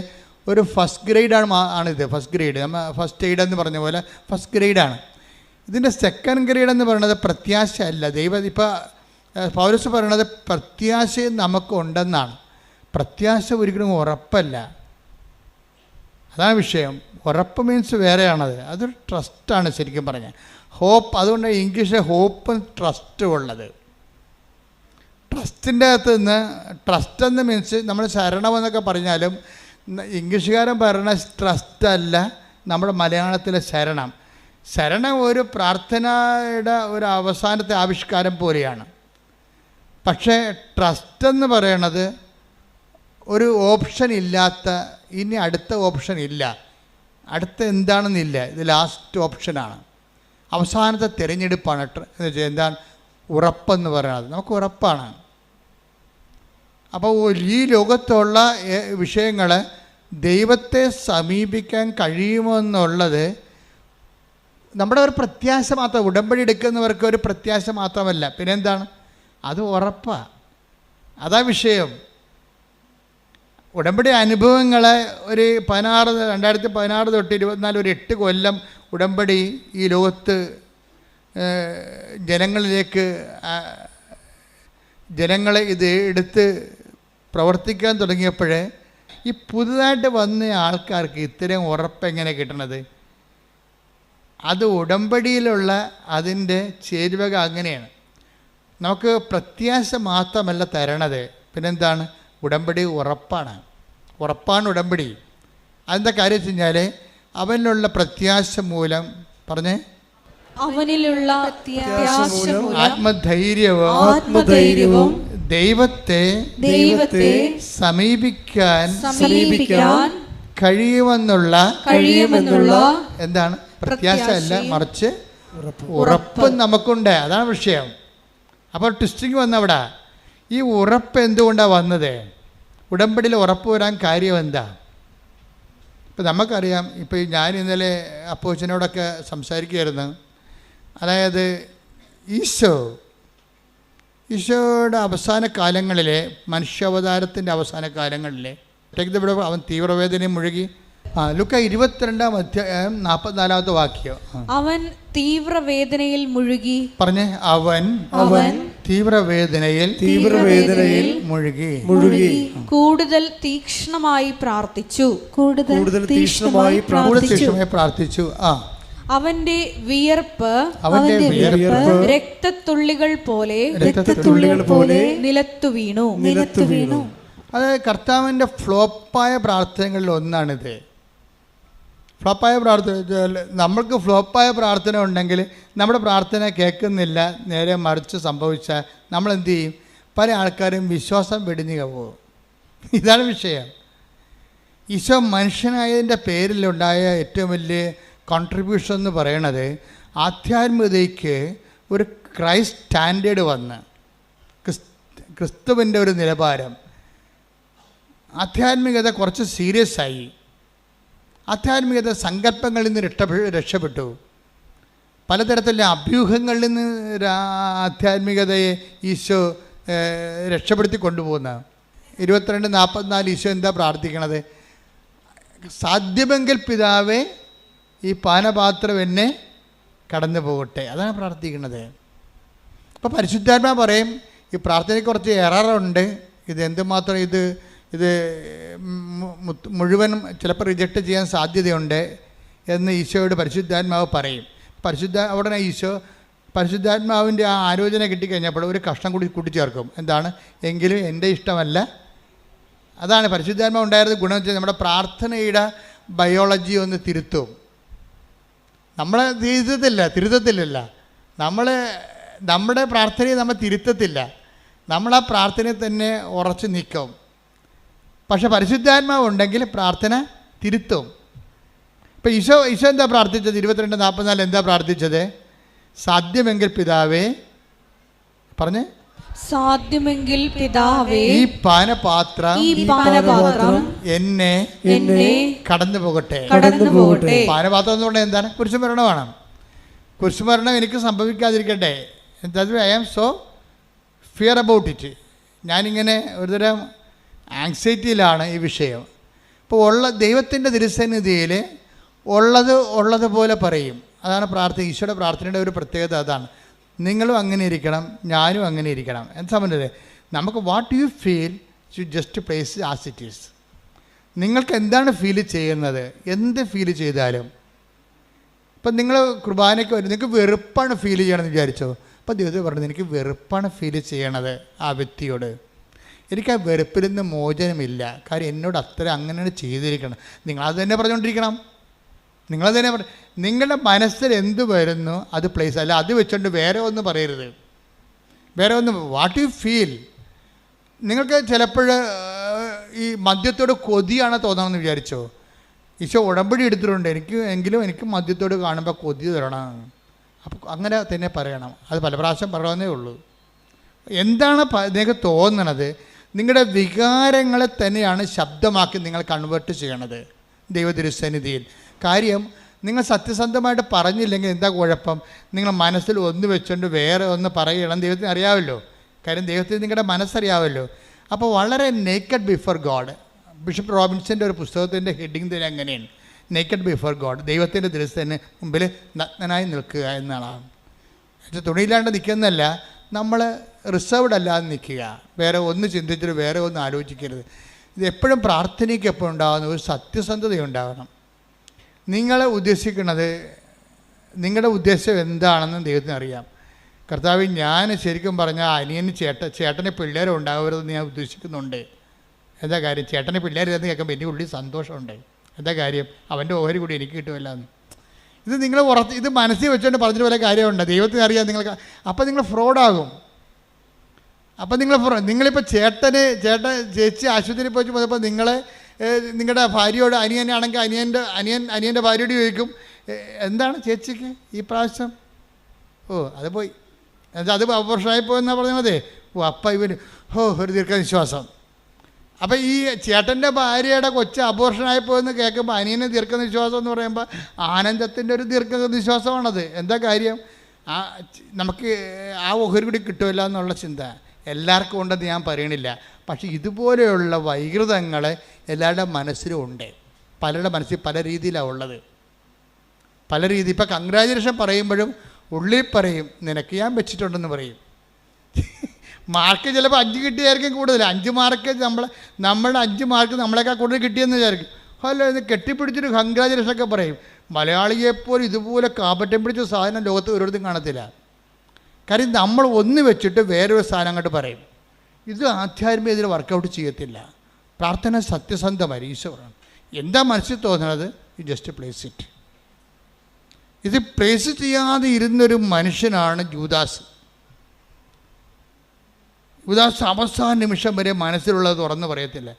Speaker 1: ഒരു ഫസ്റ്റ് ഗ്രേഡാണ് ആണിത്. ഫസ്റ്റ് ഗ്രേഡ്, നമ്മൾ ഫസ്റ്റ് എയ്ഡ് എന്ന് പറഞ്ഞ പോലെ ഫസ്റ്റ് ഗ്രേഡാണ്. ഇതിൻ്റെ സെക്കൻഡ് ഗ്രേഡ് എന്ന് പറയുന്നത് പ്രത്യാശ അല്ല. ഇപ്പോൾ പൗലോസ് പറയണത് പ്രത്യാശയും നമുക്കുണ്ടെന്നാണ്. പ്രത്യാശ ഒരിക്കലും ഉറപ്പല്ല, അതാണ് വിഷയം. ഉറപ്പ് മീൻസ് വേറെയാണത്, അതൊരു ട്രസ്റ്റാണ് ശരിക്കും പറഞ്ഞാൽ. ഹോപ്പ്, അതുകൊണ്ട് ഇംഗ്ലീഷിൽ ഹോപ്പും ട്രസ്റ്റും ഉള്ളത്. ട്രസ്റ്റിൻ്റെ അകത്ത് നിന്ന്, ട്രസ്റ്റ് എന്ന് മീൻസ് നമ്മൾ ശരണമെന്നൊക്കെ പറഞ്ഞാലും ഇംഗ്ലീഷുകാരൻ പറയുന്ന ട്രസ്റ്റ് അല്ല നമ്മുടെ മലയാളത്തിലെ ശരണം. ശരണം ഒരു പ്രാർത്ഥനയുടെ ഒരു അവസാനത്തെ ആവിഷ്കാരം പോലെയാണ്. പക്ഷേ ട്രസ്റ്റ് എന്ന് പറയണത് ഒരു ഓപ്ഷൻ ഇല്ലാത്ത, ഇനി അടുത്ത ഓപ്ഷൻ ഇല്ല, അടുത്ത എന്താണെന്നില്ല, ഇത് ലാസ്റ്റ് ഓപ്ഷനാണ്, അവസാനത്തെ തിരഞ്ഞെടുപ്പാണ്. എന്ന് വെച്ചാൽ എന്താണ് ഉറപ്പെന്ന് പറയുന്നത്, നമുക്ക് ഉറപ്പാണ്. അപ്പോൾ ഈ ലോകത്തുള്ള വിഷയങ്ങൾ ദൈവത്തെ സമീപിക്കാൻ കഴിയുമെന്നുള്ളത് നമ്മുടെ ഒരു പ്രത്യാശ മാത്രം. ഉടമ്പടി എടുക്കുന്നവർക്ക് ഒരു പ്രത്യാശ മാത്രമല്ല, പിന്നെ എന്താണ്, അത് ഉറപ്പാണ്. അതാ വിഷയം. ഉടമ്പടി അനുഭവങ്ങളെ ഒരു 2016 തൊട്ട് 24 ഒരു 8 കൊല്ലം ഉടമ്പടി ഈ ലോകത്ത് ജനങ്ങളെ ഇത് എടുത്ത് പ്രവർത്തിക്കാൻ തുടങ്ങിയപ്പോഴേ ഈ പുതുതായിട്ട് വന്ന ആൾക്കാർക്ക് ഇത്രയും ഉറപ്പെങ്ങനെ കിട്ടണത്? അത് ഉടമ്പടിയിലുള്ള അതിൻ്റെ ചേരുവക അങ്ങനെയാണ്. നമുക്ക് പ്രത്യാശ മാത്രമല്ല തരണത്, പിന്നെന്താണ്, ഉടമ്പടി ഉറപ്പാണ് ഉടമ്പടി. അതെന്താ കാര്യം വെച്ച് കഴിഞ്ഞാൽ അവനിലുള്ള പ്രത്യാശ മൂലം, പറഞ്ഞേ,
Speaker 2: അവനിലുള്ള
Speaker 1: ആത്മധൈര്യവും ദൈവത്തെ സമീപിക്കാൻ കഴിയുമെന്നുള്ള എന്താണ്, പ്രത്യാശ അല്ല, മറിച്ച് ഉറപ്പും നമുക്കുണ്ട്. അതാണ് വിഷയം. അപ്പോൾ ട്വിസ്റ്റിങ് വന്നവിടെ ഈ ഉറപ്പ് എന്തുകൊണ്ടാണ് വന്നത്? ഉടമ്പടിയിൽ ഉറപ്പ് വരാൻ കാര്യം എന്താ? ഇപ്പം നമുക്കറിയാം. ഇപ്പോൾ ഞാൻ ഇന്നലെ അപ്പോച്ചനോടൊക്കെ സംസാരിക്കുകയായിരുന്നു. അതായത് ഈശോയുടെ അവസാന കാലങ്ങളിലെ, മനുഷ്യാവതാരത്തിൻ്റെ അവസാന കാലങ്ങളിലെ ഇവിടെ അവൻ തീവ്രവേദനയും മുഴുകി. ലുക്ക 22-ാം അധ്യായം 44-ാമത്തെ വാക്യം.
Speaker 2: അവൻ തീവ്രവേദനയിൽ മുഴുകി.
Speaker 1: പറഞ്ഞേ, അവൻ തീവ്രവേദനയിൽ മുഴുകി.
Speaker 2: കൂടുതൽ തീക്ഷ്ണമായി പ്രാർത്ഥിച്ചു. അവന്റെ വിയർപ്പ് രക്തത്തുള്ളികൾ പോലെ നിലത്തു വീണു.
Speaker 1: അത് കർത്താവിൻ്റെ ഫ്ലോപ്പായ പ്രാർത്ഥനകളിൽ ഒന്നാണിത്. ഫ്ലോപ്പായ പ്രാർത്ഥന, നമ്മൾക്ക് ഫ്ലോപ്പായ പ്രാർത്ഥന ഉണ്ടെങ്കിൽ നമ്മുടെ പ്രാർത്ഥന കേൾക്കുന്നില്ല, നേരെ മറിച്ച് സംഭവിച്ചാൽ നമ്മൾ എന്ത് ചെയ്യും? പല ആൾക്കാരും വിശ്വാസം വെടിഞ്ഞു പോകും. ഇതാണ് വിഷയം. ഈശോ മനുഷ്യനായതിൻ്റെ പേരിലുണ്ടായ ഏറ്റവും വലിയ കോൺട്രിബ്യൂഷൻ എന്ന് പറയണത് ആധ്യാത്മികതയ്ക്ക് ഒരു ക്രൈസ്റ്റ് സ്റ്റാൻഡേർഡ് വന്ന്, ക്രിസ്തുവിൻ്റെ ഒരു നിലവാരം. ആധ്യാത്മികത കുറച്ച് സീരിയസ് ആയി. ആധ്യാത്മികത സങ്കല്പങ്ങളിൽ നിന്ന് രക്ഷപ്പെട്ടു. പലതരത്തിലുള്ള അഭ്യൂഹങ്ങളിൽ നിന്ന് ആധ്യാത്മികതയെ ഈശോ രക്ഷപ്പെടുത്തി കൊണ്ടുപോകുന്ന 22:44 ഈശോ എന്താ പ്രാർത്ഥിക്കണത്? സാധ്യമെങ്കിൽ പിതാവേ, ഈ പാനപാത്രം എന്നെ കടന്നു പോകട്ടെ. അതാണ് പ്രാർത്ഥിക്കുന്നത്. അപ്പോൾ പരിശുദ്ധാത്മാ പറയും, ഈ പ്രാർത്ഥനയ്ക്ക് കുറച്ച് എററുണ്ട്, ഇത് എന്തുമാത്രം ഇത് മുഴുവനും ചിലപ്പോൾ റിജക്റ്റ് ചെയ്യാൻ സാധ്യതയുണ്ട് എന്ന് ഈശോയോട് പരിശുദ്ധാത്മാവ് പറയും. ഉടനെ ഈശോ പരിശുദ്ധാത്മാവിൻ്റെ ആ ആലോചന കിട്ടിക്കഴിഞ്ഞപ്പോൾ ഒരു കഷ്ണം കൂടി കൂട്ടിച്ചേർക്കും. എന്താണ്? എങ്കിലും എൻ്റെ ഇഷ്ടമല്ല. അതാണ് പരിശുദ്ധാത്മാവ് ഉണ്ടായിരുന്ന ഗുണം വെച്ചാൽ നമ്മുടെ പ്രാർത്ഥനയുടെ ബയോളജി ഒന്ന് തിരുത്തും. നമ്മളെ തിരുത്തത്തില്ല. നമ്മുടെ പ്രാർത്ഥനയെ നമ്മൾ തിരുത്തത്തില്ല. നമ്മൾ ആ പ്രാർത്ഥനയിൽ തന്നെ ഉറച്ചു നിൽക്കും. പക്ഷെ പരിശുദ്ധാത്മാവ് ഉണ്ടെങ്കിൽ പ്രാർത്ഥന തിരുത്തും. ഇപ്പം ഈശോ എന്താ പ്രാർത്ഥിച്ചത്? 22:44 എന്താ പ്രാർത്ഥിച്ചത്? സാധ്യമെങ്കിൽ പിതാവേ, പറഞ്ഞേ,
Speaker 2: സാധ്യമെങ്കിൽ പിതാവേ,
Speaker 1: ഈ പാനപാത്രം എന്നെ കടന്നു പോകട്ടെ. പാനപാത്രം എന്ന് പറഞ്ഞാൽ എന്താണ്? കുരിശുമരണമാണ്. കുരിശുമരണം എനിക്ക് സംഭവിക്കാതിരിക്കട്ടെ. I am so fear about it. ഞാനിങ്ങനെ ഒരുതരം ആങ്സൈറ്റിയിലാണ് ഈ വിഷയം. ഇപ്പോൾ ദൈവത്തിൻ്റെ തിരുസന്നിധിയിൽ ഉള്ളതുപോലെ പറയും. അതാണ് ഈശോയുടെ പ്രാർത്ഥനയുടെ ഒരു പ്രത്യേകത. അതാണ്, നിങ്ങളും അങ്ങനെ ഇരിക്കണം, ഞാനും അങ്ങനെ ഇരിക്കണം. എന്താ സംബന്ധിച്ചത്, നമുക്ക് what you feel you just place as it is. നിങ്ങൾക്ക് എന്താണ് ഫീൽ ചെയ്യുന്നത്, എന്ത് ഫീൽ ചെയ്താലും. ഇപ്പം നിങ്ങൾ കുർബാനയ്ക്ക് വരും, നിങ്ങൾക്ക് വെറുപ്പാണ് ഫീൽ ചെയ്യണമെന്ന് വിചാരിച്ചോ, അപ്പോൾ ദൈവത്തിൽ പറഞ്ഞത് എനിക്ക് വെറുപ്പാണ് ഫീൽ ചെയ്യണത് ആ വ്യക്തിയോട്, എനിക്ക് ആ വെറുപ്പിൽ നിന്ന് മോചനമില്ല, കാര്യം എന്നോട് അങ്ങനെയാണ് ചെയ്തിരിക്കണം. നിങ്ങളത് തന്നെ പറഞ്ഞുകൊണ്ടിരിക്കണം. നിങ്ങളത് തന്നെ നിങ്ങളുടെ മനസ്സിൽ എന്ത് വരുന്നു അത് പ്ലേസ്, അല്ല അത് വെച്ചുകൊണ്ട് വേറെ ഒന്നും പറയരുത്. വേറെ ഒന്നും, വാട്ട് യു ഫീൽ. നിങ്ങൾക്ക് ചിലപ്പോൾ ഈ മദ്യത്തോട് കൊതിയാണ് തോന്നണമെന്ന് വിചാരിച്ചോ, ഈശോ ഉടമ്പടി എടുത്തിട്ടുണ്ട്, എനിക്ക് മദ്യത്തോട് കാണുമ്പോൾ കൊതി തരണം. അപ്പോൾ അങ്ങനെ തന്നെ പറയണം. അത് പല പ്രാവശ്യം പറയണമെന്നേ ഉള്ളൂ. എന്താണ് നിങ്ങൾക്ക് തോന്നണത്, നിങ്ങളുടെ വികാരങ്ങളെ തന്നെയാണ് ശബ്ദമാക്കി നിങ്ങൾ കൺവേർട്ട് ചെയ്യണത് ദൈവതിരുസന്നിധിയിൽ. കാര്യം നിങ്ങൾ സത്യസന്ധമായിട്ട് പറഞ്ഞില്ലെങ്കിൽ എന്താ കുഴപ്പം, നിങ്ങൾ മനസ്സിൽ ഒന്ന് വെച്ചുകൊണ്ട് വേറെ ഒന്ന് പറയണം. ദൈവത്തിന് അറിയാമല്ലോ, കാര്യം ദൈവത്തിന് നിങ്ങളുടെ മനസ്സറിയാമല്ലോ. അപ്പോൾ വളരെ നേക്കഡ് ബിഫോർ ഗോഡ്. ബിഷപ്പ് റോബിൻസൻ്റെ ഒരു പുസ്തകത്തിൻ്റെ ഹെഡിങ് തന്നെ അങ്ങനെയാണ്, നേക്കഡ് ബിഫോർ ഗോഡ്. ദൈവത്തിൻ്റെ ദിവസത്തിന് മുമ്പിൽ നഗ്നനായി നിൽക്കുക എന്നാണ്. തുണിയില്ലാണ്ട് നിൽക്കുന്നതല്ല, നമ്മൾ റിസർവ്ഡ് അല്ലാതെ നിൽക്കുക, വേറെ ഒന്ന് ചിന്തിച്ചിട്ട് വേറെ ഒന്ന് ആലോചിക്കരുത്. ഇത് എപ്പോഴും പ്രാർത്ഥനയ്ക്ക് എപ്പോഴും ഉണ്ടാകുന്ന ഒരു സത്യസന്ധത ഉണ്ടാകണം. നിങ്ങൾ ഉദ്ദേശിക്കുന്നത്, നിങ്ങളുടെ ഉദ്ദേശം എന്താണെന്ന് ദൈവത്തിന് അറിയാം. കർത്താവ്, ഞാൻ ശരിക്കും പറഞ്ഞാൽ അനിയന് ചേട്ടന് പിള്ളേരെ ഉണ്ടാകരുതെന്ന് ഞാൻ ഉദ്ദേശിക്കുന്നുണ്ട്. എന്താ കാര്യം, ചേട്ടന് പിള്ളേരെന്ന് കേൾക്കുമ്പോൾ എൻ്റെ ഉള്ളിൽ സന്തോഷമുണ്ട്. എന്താ കാര്യം, അവൻ്റെ ഓഹരി കൂടി എനിക്ക് കിട്ടുമല്ല എന്ന്. ഇത് നിങ്ങൾ ഇത് മനസ്സിൽ വെച്ചുകൊണ്ട് പറഞ്ഞിട്ട് പോലെ കാര്യമുണ്ട്. ദൈവത്തിന് അറിയാം നിങ്ങൾക്ക്. അപ്പോൾ നിങ്ങൾ ഫ്രോഡാകും. അപ്പം നിങ്ങളിപ്പോൾ ചേച്ചി ആശുപത്രിയിൽ പോയി പോയപ്പോൾ നിങ്ങളുടെ ഭാര്യയോട്, അനിയനാണെങ്കിൽ അനിയൻ്റെ ഭാര്യയോട് ചോദിക്കും, എന്താണ് ചേച്ചിക്ക് ഈ പ്രാവശ്യം, അത് പോയി, അത് അപോർഷനായി പോയെന്നാണ് പറഞ്ഞത്. അപ്പം ഇവന് ഒരു ദീർഘനിശ്വാസം. അപ്പം ഈ ചേട്ടൻ്റെ ഭാര്യയുടെ കൊച്ച് അപോർഷനായി പോയെന്ന് കേൾക്കുമ്പോൾ അനിയന് ദീർഘനിശ്വാസം എന്ന് പറയുമ്പോൾ ആനന്ദത്തിൻ്റെ ഒരു ദീർഘനിശ്വാസമാണത്. എന്താ കാര്യം, നമുക്ക് ആ ഓഹരി കൂടി കിട്ടുമല്ല എന്നുള്ള ചിന്ത എല്ലാവർക്കും ഉണ്ടെന്ന് ഞാൻ പറയണില്ല. പക്ഷേ ഇതുപോലെയുള്ള വൈകൃതങ്ങൾ എല്ലാവരുടെ മനസ്സിലും ഉണ്ട്. പലരുടെ മനസ്സിൽ പല രീതിയിലാണ് ഉള്ളത്, പല രീതി. ഇപ്പം കൺഗ്രാജുലേഷൻ പറയുമ്പോഴും ഉള്ളിൽ പറയും, നിനക്ക് ഞാൻ വെച്ചിട്ടുണ്ടെന്ന് പറയും. മാർക്ക് ചിലപ്പോൾ 5 കിട്ടിയായിരിക്കും കൂടുതൽ. 5 മാർക്ക് നമ്മുടെ 5 മാർക്ക് നമ്മളെക്കാൾ കൂടുതൽ കിട്ടിയെന്ന് വിചാരിക്കും. അല്ല, ഇത് കെട്ടിപ്പിടിച്ചൊരു കൺഗ്രാജുലേഷനൊക്കെ പറയും. മലയാളിയെപ്പോലും ഇതുപോലെ കാപറ്റം പിടിച്ച സാധനം ലോകത്ത് ഒരിടത്തും കാണത്തില്ല. കാര്യം നമ്മൾ ഒന്ന് വെച്ചിട്ട് വേറൊരു സാധനം അങ്ങോട്ട് പറയും. ഇത് ആധ്യാത്മികതയിൽ വർക്കൗട്ട് ചെയ്യത്തില്ല. പ്രാർത്ഥന സത്യസന്ധമായി ഈശോ പറയണം. എന്താ മനസ്സിൽ തോന്നുന്നത്, യു ജസ്റ്റ് പ്ലേസ് ഇറ്റ്. ഇത് പ്ലേസ് ചെയ്യാതെ ഇരുന്നൊരു മനുഷ്യനാണ് യൂദാസ്. അവസാന നിമിഷം വരെ മനസ്സിലുള്ളത് തുറന്ന് പറയത്തില്ല.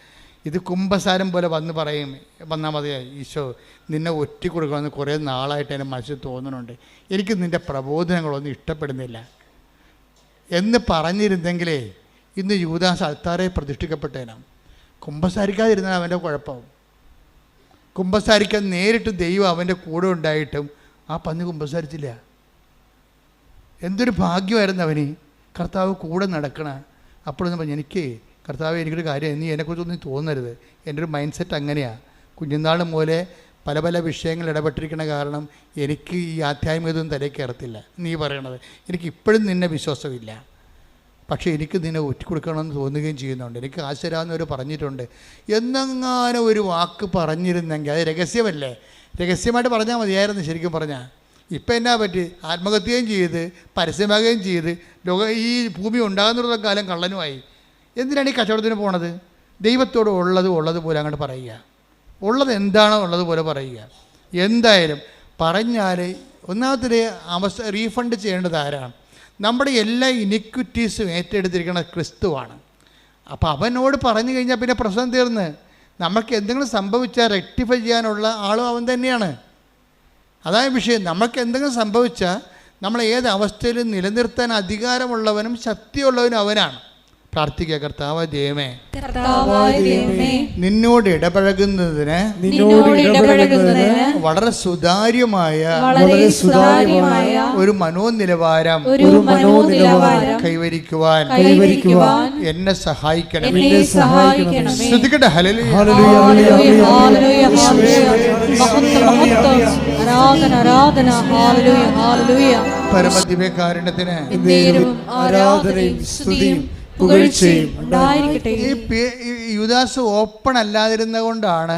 Speaker 1: ഇത് കുംഭസാരം പോലെ വന്നാൽ മതിയായി, ഈശോ നിന്നെ ഒറ്റ കൊടുക്കണമെന്ന് കുറേ നാളായിട്ട് എൻ്റെ മനസ്സിൽ തോന്നുന്നുണ്ട്, എനിക്ക് നിൻ്റെ പ്രബോധനങ്ങളൊന്നും ഇഷ്ടപ്പെടുന്നില്ല എന്ന് പറഞ്ഞിരുന്നെങ്കിലേ ഇന്ന് യൂദാസ് അൾത്താരെ പ്രതിഷ്ഠിക്കപ്പെട്ടേനാണ്. കുംഭസാരിക്കാതിരുന്നാൽ അവൻ്റെ കുഴപ്പം. കുംഭസാരിക്കാൻ നേരിട്ട് ദൈവം അവൻ്റെ കൂടെ ഉണ്ടായിട്ടും ആ പന്നി കുംഭസാരിച്ചില്ല. എന്തൊരു ഭാഗ്യമായിരുന്നു അവന്, കർത്താവ് കൂടെ നടക്കണ. അപ്പോഴൊന്നും പറഞ്ഞു, എനിക്ക് കർത്താവ് എനിക്കൊരു കാര്യം, നീ എന്നെക്കുറിച്ചൊന്നും തോന്നരുത്, എൻ്റെ ഒരു മൈൻഡ് സെറ്റ് അങ്ങനെയാണ്. കുഞ്ഞുനാളും പോലെ പല പല വിഷയങ്ങൾ ഇടപെട്ടിരിക്കണ കാരണം എനിക്ക് ഈ ആധ്യാത്മികതൊന്നും തലയിൽ കയറത്തില്ല. നീ പറയണത് എനിക്ക് ഇപ്പോഴും നിന്നെ വിശ്വാസമില്ല, പക്ഷേ എനിക്ക് നിന്നെ ഒറ്റിക്കൊടുക്കണമെന്ന് തോന്നുകയും ചെയ്യുന്നുണ്ട്. എനിക്ക് ആശരാന്നവർ പറഞ്ഞിട്ടുണ്ട്. എന്നെങ്ങാനും ഒരു വാക്ക് പറഞ്ഞിരുന്നെങ്കിൽ, അത് രഹസ്യമല്ലേ, രഹസ്യമായിട്ട് പറഞ്ഞാൽ മതിയായിരുന്നു ശരിക്കും പറഞ്ഞാൽ. ഇപ്പം എന്നാ പറ്റി, ആത്മഹത്യയും ചെയ്ത് പരസ്യമാകുകയും ചെയ്ത് ഈ ഭൂമി ഉണ്ടാകുന്ന കാലം കള്ളനുമായി. എന്തിനാണ് ഈ കച്ചവടത്തിന് പോണത്? ദൈവത്തോട് ഉള്ളതുപോലെ അങ്ങോട്ട് പറയുക, ഉള്ളത് എന്താണോ ഉള്ളതുപോലെ പറയുക. എന്തായാലും പറഞ്ഞാൽ ഒന്നാമത്തെ റീഫണ്ട് ചെയ്യേണ്ടത് ആരാണ്? നമ്മുടെ എല്ലാ ഇനിക്വിറ്റീസും ഏറ്റെടുത്തിരിക്കുന്ന ക്രിസ്തുവാണ്. അപ്പോൾ അവനോട് പറഞ്ഞു കഴിഞ്ഞാൽ പിന്നെ പ്രശ്നം തീർന്ന്. നമുക്ക് എന്തെങ്കിലും സംഭവിച്ചാൽ റെക്ടിഫൈ ചെയ്യാനുള്ള ആളും അവൻ തന്നെയാണ്. അതായ വിഷയം. നമുക്ക് എന്തെങ്കിലും സംഭവിച്ചാൽ നമ്മൾ ഏത് അവസ്ഥയിലും നിലനിർത്താൻ അധികാരമുള്ളവനും ശക്തിയുള്ളവനും അവനാണ്. പ്രാർത്ഥിക്കുക. കർത്താവായ ദൈവമേ,
Speaker 2: കർത്താവായ ദൈവമേ,
Speaker 1: നിന്നോട് ഇടപഴകുന്നതിന് വളരെ സുതാര്യമായ ഒരു മനോനിലവാരം കൈവരിക്കുവാൻ എന്നെ സഹായിക്കണം. ശ്രദ്ധിക്കട്ടെ. ഹല്ലേലൂയ. പരമദിവ്യകാരുണ്യത്തിന്
Speaker 3: ആരാധനയും സ്തുതിയും പുകഴ്ചയും ഉണ്ടായിരിക്കട്ടെ.
Speaker 1: ഈ യൂദാസ് ഓപ്പൺ അല്ലാതിരുന്നത് കൊണ്ടാണ്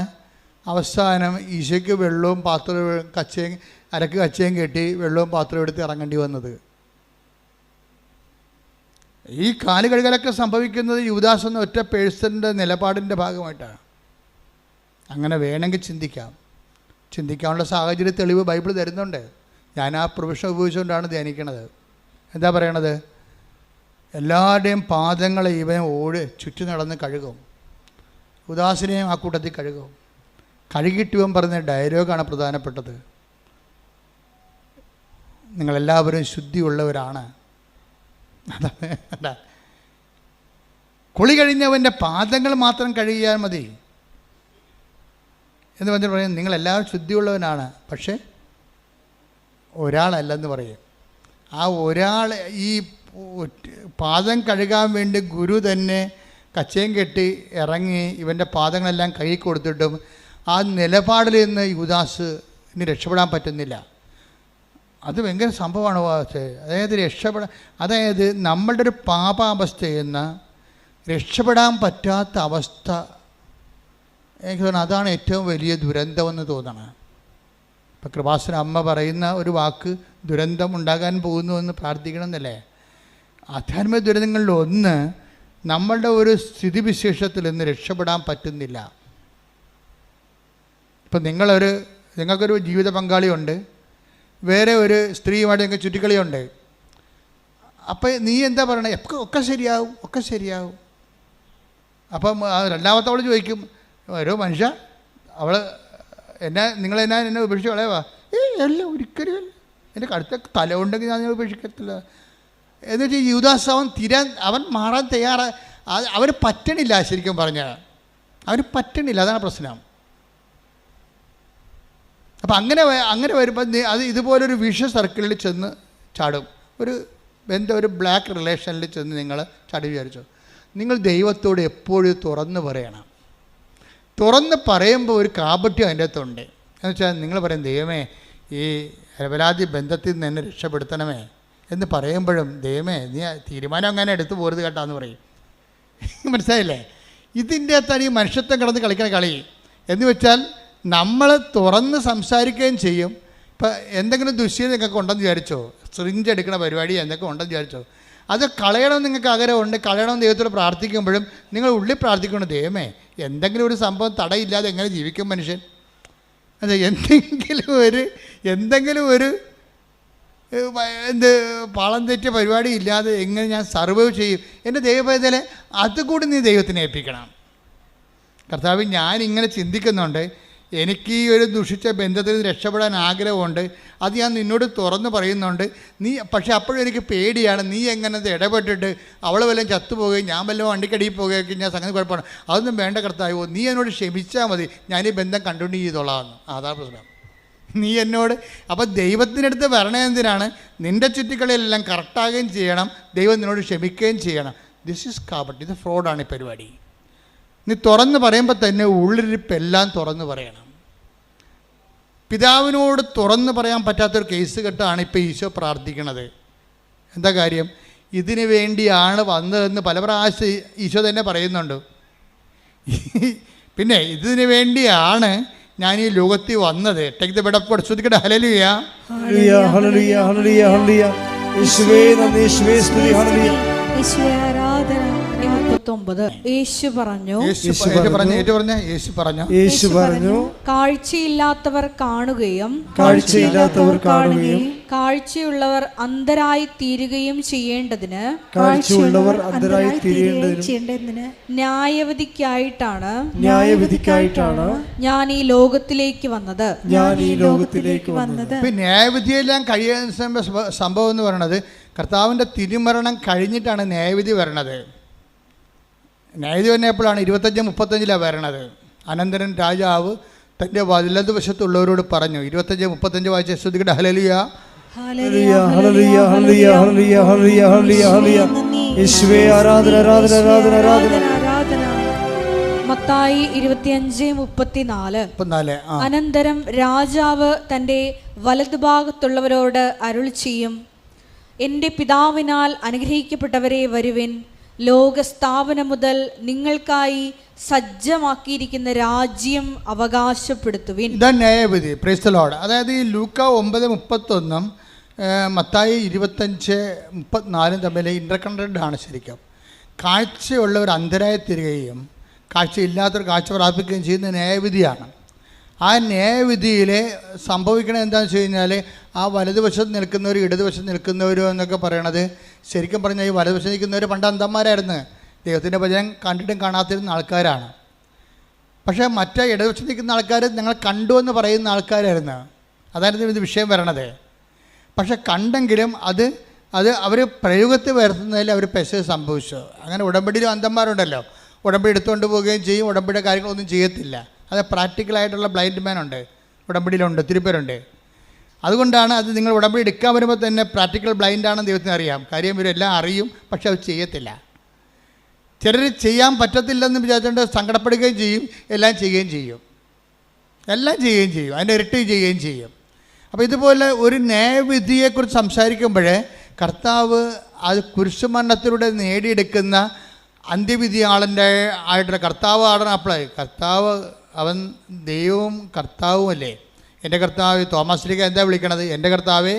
Speaker 1: അവസാനം ഈശോയ്ക്ക് വെള്ളവും പാത്രവും അരക്ക് കച്ചയും കെട്ടി വെള്ളവും പാത്രവും എടുത്ത് ഇറങ്ങേണ്ടി വന്നത്. ഈ കാല് കഴുകലൊക്കെ സംഭവിക്കുന്നത് യൂദാസ് എന്ന ഒറ്റ പേഴ്സൻ്റെ നിലപാടിൻ്റെ ഭാഗമായിട്ടാണ്. അങ്ങനെ വേണമെങ്കിൽ ചിന്തിക്കാനുള്ള സാഹചര്യ തെളിവ് ബൈബിൾ തരുന്നുണ്ട്. ഞാൻ ആ പ്രൊഫഷൻ ഉപയോഗിച്ചുകൊണ്ടാണ് ധ്യാനിക്കണത്. എന്താ പറയണത്? എല്ലാവരുടെയും പാദങ്ങളെ ഇവൻ ചുറ്റി നടന്ന് കഴുകും. യൂദാസിനെയും ആ കൂട്ടത്തിൽ കഴുകും. കഴുകിയിട്ട് ഇവൻ പറഞ്ഞ ഡയലോഗാണ് പ്രധാനപ്പെട്ടത്. നിങ്ങളെല്ലാവരും ശുദ്ധിയുള്ളവരാണ്. അതാണ്. കുളി കഴിഞ്ഞവൻ്റെ പാദങ്ങൾ മാത്രം കഴുകിയാൽ മതി എന്ന് പറഞ്ഞിട്ട് പറയും നിങ്ങളെല്ലാവരും ശുദ്ധിയുള്ളവനാണ്, പക്ഷേ ഒരാളല്ലെന്ന് പറയും. ആ ഒരാൾ ഈ പാദം കഴുകാൻ വേണ്ടി ഗുരു തന്നെ കച്ചയും കെട്ടി ഇറങ്ങി ഇവൻ്റെ പാദങ്ങളെല്ലാം കഴുകി കൊടുത്തിട്ടും ആ നിലപാടിൽ നിന്ന് യൂദാസിന് രക്ഷപ്പെടാൻ പറ്റുന്നില്ല. അത് ഭയങ്കര സംഭവമാണ്. അതായത് നമ്മളുടെ ഒരു പാപാവസ്ഥയിൽ നിന്ന് രക്ഷപ്പെടാൻ പറ്റാത്ത അവസ്ഥ, എനിക്ക് തോന്നുന്നു അതാണ് ഏറ്റവും വലിയ ദുരന്തമെന്ന് തോന്നണം. ഇപ്പം കൃപാസന അമ്മ പറയുന്ന ഒരു വാക്ക് ദുരന്തം ഉണ്ടാകാൻ പോകുന്നു എന്ന് പ്രാർത്ഥിക്കണം എന്നല്ലേ. ആധ്യാത്മിക ദുരന്തങ്ങളിലൊന്ന് നമ്മളുടെ ഒരു സ്ഥിതിവിശേഷത്തിൽ നിന്ന് രക്ഷപ്പെടാൻ പറ്റുന്നില്ല. ഇപ്പം നിങ്ങൾക്കൊരു ജീവിത പങ്കാളിയുണ്ട്, വേറെ ഒരു സ്ത്രീയുമായിട്ട് നിങ്ങൾക്ക് ചുറ്റിക്കളിയുണ്ട്. അപ്പം നീ എന്താ പറയണേ? ഒക്കെ ശരിയാവും. അപ്പം രണ്ടാമത്തെ അവൾ ചോദിക്കും, ഓരോ മനുഷ്യ നിങ്ങളെന്നെ ഉപേക്ഷിച്ച് കളയവാ? എല്ലാം ഒരിക്കലും എൻ്റെ കടുത്ത തല ഉണ്ടെങ്കിൽ ഞാൻ ഉപേക്ഷിക്കത്തില്ല എന്ന് വെച്ചാൽ യൂദാസ് അവൻ മാറാൻ അവന് പറ്റണില്ല. ശരിക്കും പറഞ്ഞാൽ അവന് പറ്റണില്ല, അതാണ് പ്രശ്നം. അപ്പം അങ്ങനെ വരുമ്പോൾ അത് ഇതുപോലൊരു വിഷ സർക്കിളിൽ ചെന്ന് ചാടും. ഒരു ബ്ലാക്ക് റിലേഷനിൽ ചെന്ന് നിങ്ങൾ ചാടി വിചാരിച്ചു. നിങ്ങൾ ദൈവത്തോട് എപ്പോഴും തുറന്ന് പറയണം. തുറന്ന് പറയുമ്പോൾ ഒരു കാപട്യം അതിൻ്റെ അകത്തുണ്ട്. എന്ന് വെച്ചാൽ നിങ്ങൾ പറയും, ദൈവമേ ഈ അപരാധി ബന്ധത്തിൽ നിന്ന് എന്നെ രക്ഷപ്പെടുത്തണമേ എന്ന് പറയുമ്പോഴും, ദൈവമേ നീ തീരുമാനം അങ്ങനെ എടുത്തു പോരുത് കേട്ടാന്ന് പറയും. മനസ്സിലായില്ലേ? ഇതിൻ്റെ അകത്താണ് ഈ മനുഷ്യത്വം കിടന്ന് കളിക്കുന്ന കളി. എന്ന് വെച്ചാൽ നമ്മൾ തുറന്ന് സംസാരിക്കുകയും ചെയ്യും. ഇപ്പം എന്തെങ്കിലും ദുശ്ശീലം നിങ്ങൾക്ക് ഉണ്ടെന്ന് വിചാരിച്ചോ, സിറിഞ്ച് എടുക്കുന്ന പരിപാടി എന്തൊക്കെ ഉണ്ടെന്ന് വിചാരിച്ചോ, അത് കളയണമെന്ന് നിങ്ങൾക്ക് ആഗ്രഹമുണ്ട്. കളയണമെന്ന് ദൈവത്തോട് പ്രാർത്ഥിക്കുമ്പോഴും നിങ്ങൾ ഉള്ളിൽ പ്രാർത്ഥിക്കണം, ദൈവമേ എന്തെങ്കിലും ഒരു സംഭവം തടയില്ലാതെ എങ്ങനെ ജീവിക്കും മനുഷ്യൻ? അതെ, എന്തെങ്കിലും ഒരു പാളം തെറ്റിയ പരിപാടി ഇല്ലാതെ എങ്ങനെ ഞാൻ സർവൈവ് ചെയ്യും? എൻ്റെ ദൈവപൈതലെ അതുകൂടി നീ ദൈവത്തിനെ ഏൽപ്പിക്കണം. കർത്താവ്, ഞാനിങ്ങനെ ചിന്തിക്കുന്നുണ്ട്, എനിക്ക് ഈ ഒരു ദുഷിച്ച ബന്ധത്തിൽ നിന്ന് രക്ഷപ്പെടാൻ ആഗ്രഹമുണ്ട്, അത് ഞാൻ നിന്നോട് തുറന്ന് പറയുന്നുണ്ട്. പക്ഷേ അപ്പോഴും എനിക്ക് പേടിയാണ്, നീ എങ്ങനെ ഇടപെട്ടിട്ട് അവൾ വല്ലതും ചത്തുപോകുകയും ഞാൻ വല്ലതും വണ്ടിക്കടിയിൽ പോകുകയൊക്കെ ഞാൻ സംഗതി കുഴപ്പമാണ്. അതൊന്നും വേണ്ട കർത്താവോ, നീ എന്നോട് ക്ഷമിച്ചാൽ മതി, ഞാൻ ഈ ബന്ധം കണ്ടിന്യൂ ചെയ്തോളാമെന്ന്. അതാണ് പ്രശ്നം. നീ എന്നോട് അപ്പം ദൈവത്തിനടുത്ത് വരണേ എന്തിനാണ്? നിൻ്റെ ചുറ്റിക്കളിയെല്ലാം കറക്റ്റാകുകയും ചെയ്യണം, ദൈവം നിന്നോട് ക്ഷമിക്കുകയും ചെയ്യണം. ദിസ് ഈസ് കാപട്ട്, ഇത് ഫ്രോഡാണ് ഈ പരിപാടി. നീ തുറന്ന് പറയുമ്പോൾ തന്നെ ഉള്ളിരിപ്പെല്ലാം തുറന്ന് പറയണം. പിതാവിനോട് തുറന്ന് പറയാൻ പറ്റാത്തൊരു കേസ് കെട്ടാണ് ഇപ്പോൾ ഈശോ പ്രാർത്ഥിക്കണത്. എന്താ കാര്യം? ഇതിനു വേണ്ടിയാണ് വന്നതെന്ന് പല പ്രാവശ്യം ഈശോ തന്നെ പറയുന്നുണ്ട്. പിന്നെ ഇതിനു വേണ്ടിയാണ് ഞാൻ ഈ ലോകത്തിൽ വന്നത്. Take the bed of God. ശ്രദ്ധിക്കട്ടെ. ഹല്ലേലൂയ,
Speaker 3: ഹല്ലേലൂയ, ഹല്ലേലൂയ, ഹല്ലേലൂയ, ഹല്ലേലൂയ. യേശുവേ നന്ദി, യേശുവേ സ്തുതി, ഹല്ലേലൂയ. യേശുവേ ആരാധന.
Speaker 2: 29 യേശു പറഞ്ഞു, കാഴ്ചയില്ലാത്തവർ കാണുകയും കാഴ്ചയുള്ളവർ അന്ധരായി തീരുകയും ചെയ്യേണ്ടതിന് ന്യായവിധിക്കായിട്ടാണ് ഞാൻ ഈ ലോകത്തിലേക്ക് വന്നത്.
Speaker 1: ന്യായവിധിയെല്ലാം കഴിയുന്ന സംഭവം എന്ന് പറയുന്നത് കർത്താവിൻ്റെ തിരുമരണം കഴിഞ്ഞിട്ടാണ് ന്യായവിധി വരണത്. ന്യായവിധി തന്നെ എപ്പോഴാണ്? 25-35 വരണത്. അനന്തരം രാജാവ് തൻ്റെ വലതുവശത്തുള്ളവരോട് പറഞ്ഞു. 25-35 വായിച്ച ശ്രദ്ധിക്കട്ടെ. ഹല്ലേലൂയ.
Speaker 3: ഹല്ലേലൂയ ഹല്ലേലൂയ ഹല്ലേലൂയ ഹല്ലേലൂയ ഹല്ലേലൂയ ഹല്ലേലൂയ യേശുവേ ആരാധന ആരാധന ആരാധന ആരാധന.
Speaker 2: മത്തായി 25:34. അനന്തരം രാജാവ് തൻ്റെ വലതുഭാഗത്തുള്ളവരോട് അരുളി ചെയ്യും, എൻ്റെ പിതാവിനാൽ അനുഗ്രഹിക്കപ്പെട്ടവരെ വരുവിൻ, ലോകസ്ഥാപനം മുതൽ നിങ്ങൾക്കായി സജ്ജമാക്കിയിരിക്കുന്ന രാജ്യം അവകാശപ്പെടുത്തുവിൻ.
Speaker 1: ഇതാണ് ന്യായവിധി. Praise the Lord. അതായത് ഈ ലൂക്ക 9:31 മത്തായി 25:34 തമ്മിൽ ഇന്റർകണക്റ്റഡ് ആണ്. ശരിക്കും കാഴ്ചയുള്ളവർ അന്ധരായി തീരുകയും കാഴ്ചയില്ലാത്തവർ കാഴ്ച പ്രാപിക്കുകയും ചെയ്യുന്ന ന്യായവിധിയാണ്. ആ ന്യായവിധിയിൽ സംഭവിക്കണത് എന്താണെന്ന് വെച്ച് കഴിഞ്ഞാൽ, ആ വലതുവശത്ത് നിൽക്കുന്നവരും ഇടതുവശത്ത് നിൽക്കുന്നവരും എന്നൊക്കെ പറയണത്, ശരിക്കും പറഞ്ഞാൽ ഈ വലതുവശത്ത് നിൽക്കുന്നവർ പണ്ട് അന്ധന്മാരായിരുന്നു, ദൈവത്തിൻ്റെ വചനം കണ്ടിട്ടും കാണാത്തിരുന്ന ആൾക്കാരാണ്. പക്ഷേ മറ്റേ ഇടതുവശത്ത് നിൽക്കുന്ന ആൾക്കാർ ഞങ്ങൾ കണ്ടു എന്ന് പറയുന്ന ആൾക്കാരായിരുന്നു. അതായിരുന്നു ഇത് വിഷയം വരണത്. പക്ഷെ കണ്ടെങ്കിലും അത് അവർ പ്രയോഗത്തിൽ വരുത്തുന്നതിൽ അവർ പെശക് സംഭവിച്ചു. അങ്ങനെ ഉടമ്പടിയിലും അന്ധന്മാരുണ്ടല്ലോ, ഉടമ്പടി എടുത്തുകൊണ്ട് പോവുകയും ചെയ്യും, ഉടമ്പടിയുടെ കാര്യങ്ങളൊന്നും ചെയ്യത്തില്ല. അത് പ്രാക്ടിക്കലായിട്ടുള്ള ബ്ലൈൻഡ് മാൻ ഉണ്ട്, ഉടമ്പടിയിലുണ്ട്, ഒത്തിരി പേരുണ്ട്. അതുകൊണ്ടാണ് അത് നിങ്ങൾ ഉടമ്പടി എടുക്കാൻ വരുമ്പോൾ തന്നെ പ്രാക്ടിക്കൽ ബ്ലൈൻഡാണെന്ന് ദൈവത്തിന് അറിയാം. കാര്യം ഇവരെല്ലാം അറിയും, പക്ഷെ അത് ചെയ്യത്തില്ല. ചിലർ ചെയ്യാൻ പറ്റത്തില്ലെന്ന് വിചാരിച്ചുകൊണ്ട് സങ്കടപ്പെടുകയും ചെയ്യും, എല്ലാം ചെയ്യുകയും ചെയ്യും, അതിൻ്റെ ഇരട്ടി ചെയ്യുകയും ചെയ്യും. അപ്പോൾ ഇതുപോലെ ഒരു ന്യായവിധിയെക്കുറിച്ച് സംസാരിക്കുമ്പോൾ കർത്താവ് അത് കുരിശുമരണത്തിലൂടെ നേടിയെടുക്കുന്ന അന്ത്യവിധിയാളൻ്റെ ആയിട്ടുള്ള കർത്താവ് ആടണം. അപ്പോഴേ കർത്താവ് അവൻ ദൈവവും കർത്താവും അല്ലേ. എൻ്റെ കർത്താവ് തോമസ് ലീഗ എന്താ വിളിക്കണത്? എൻ്റെ കർത്താവേ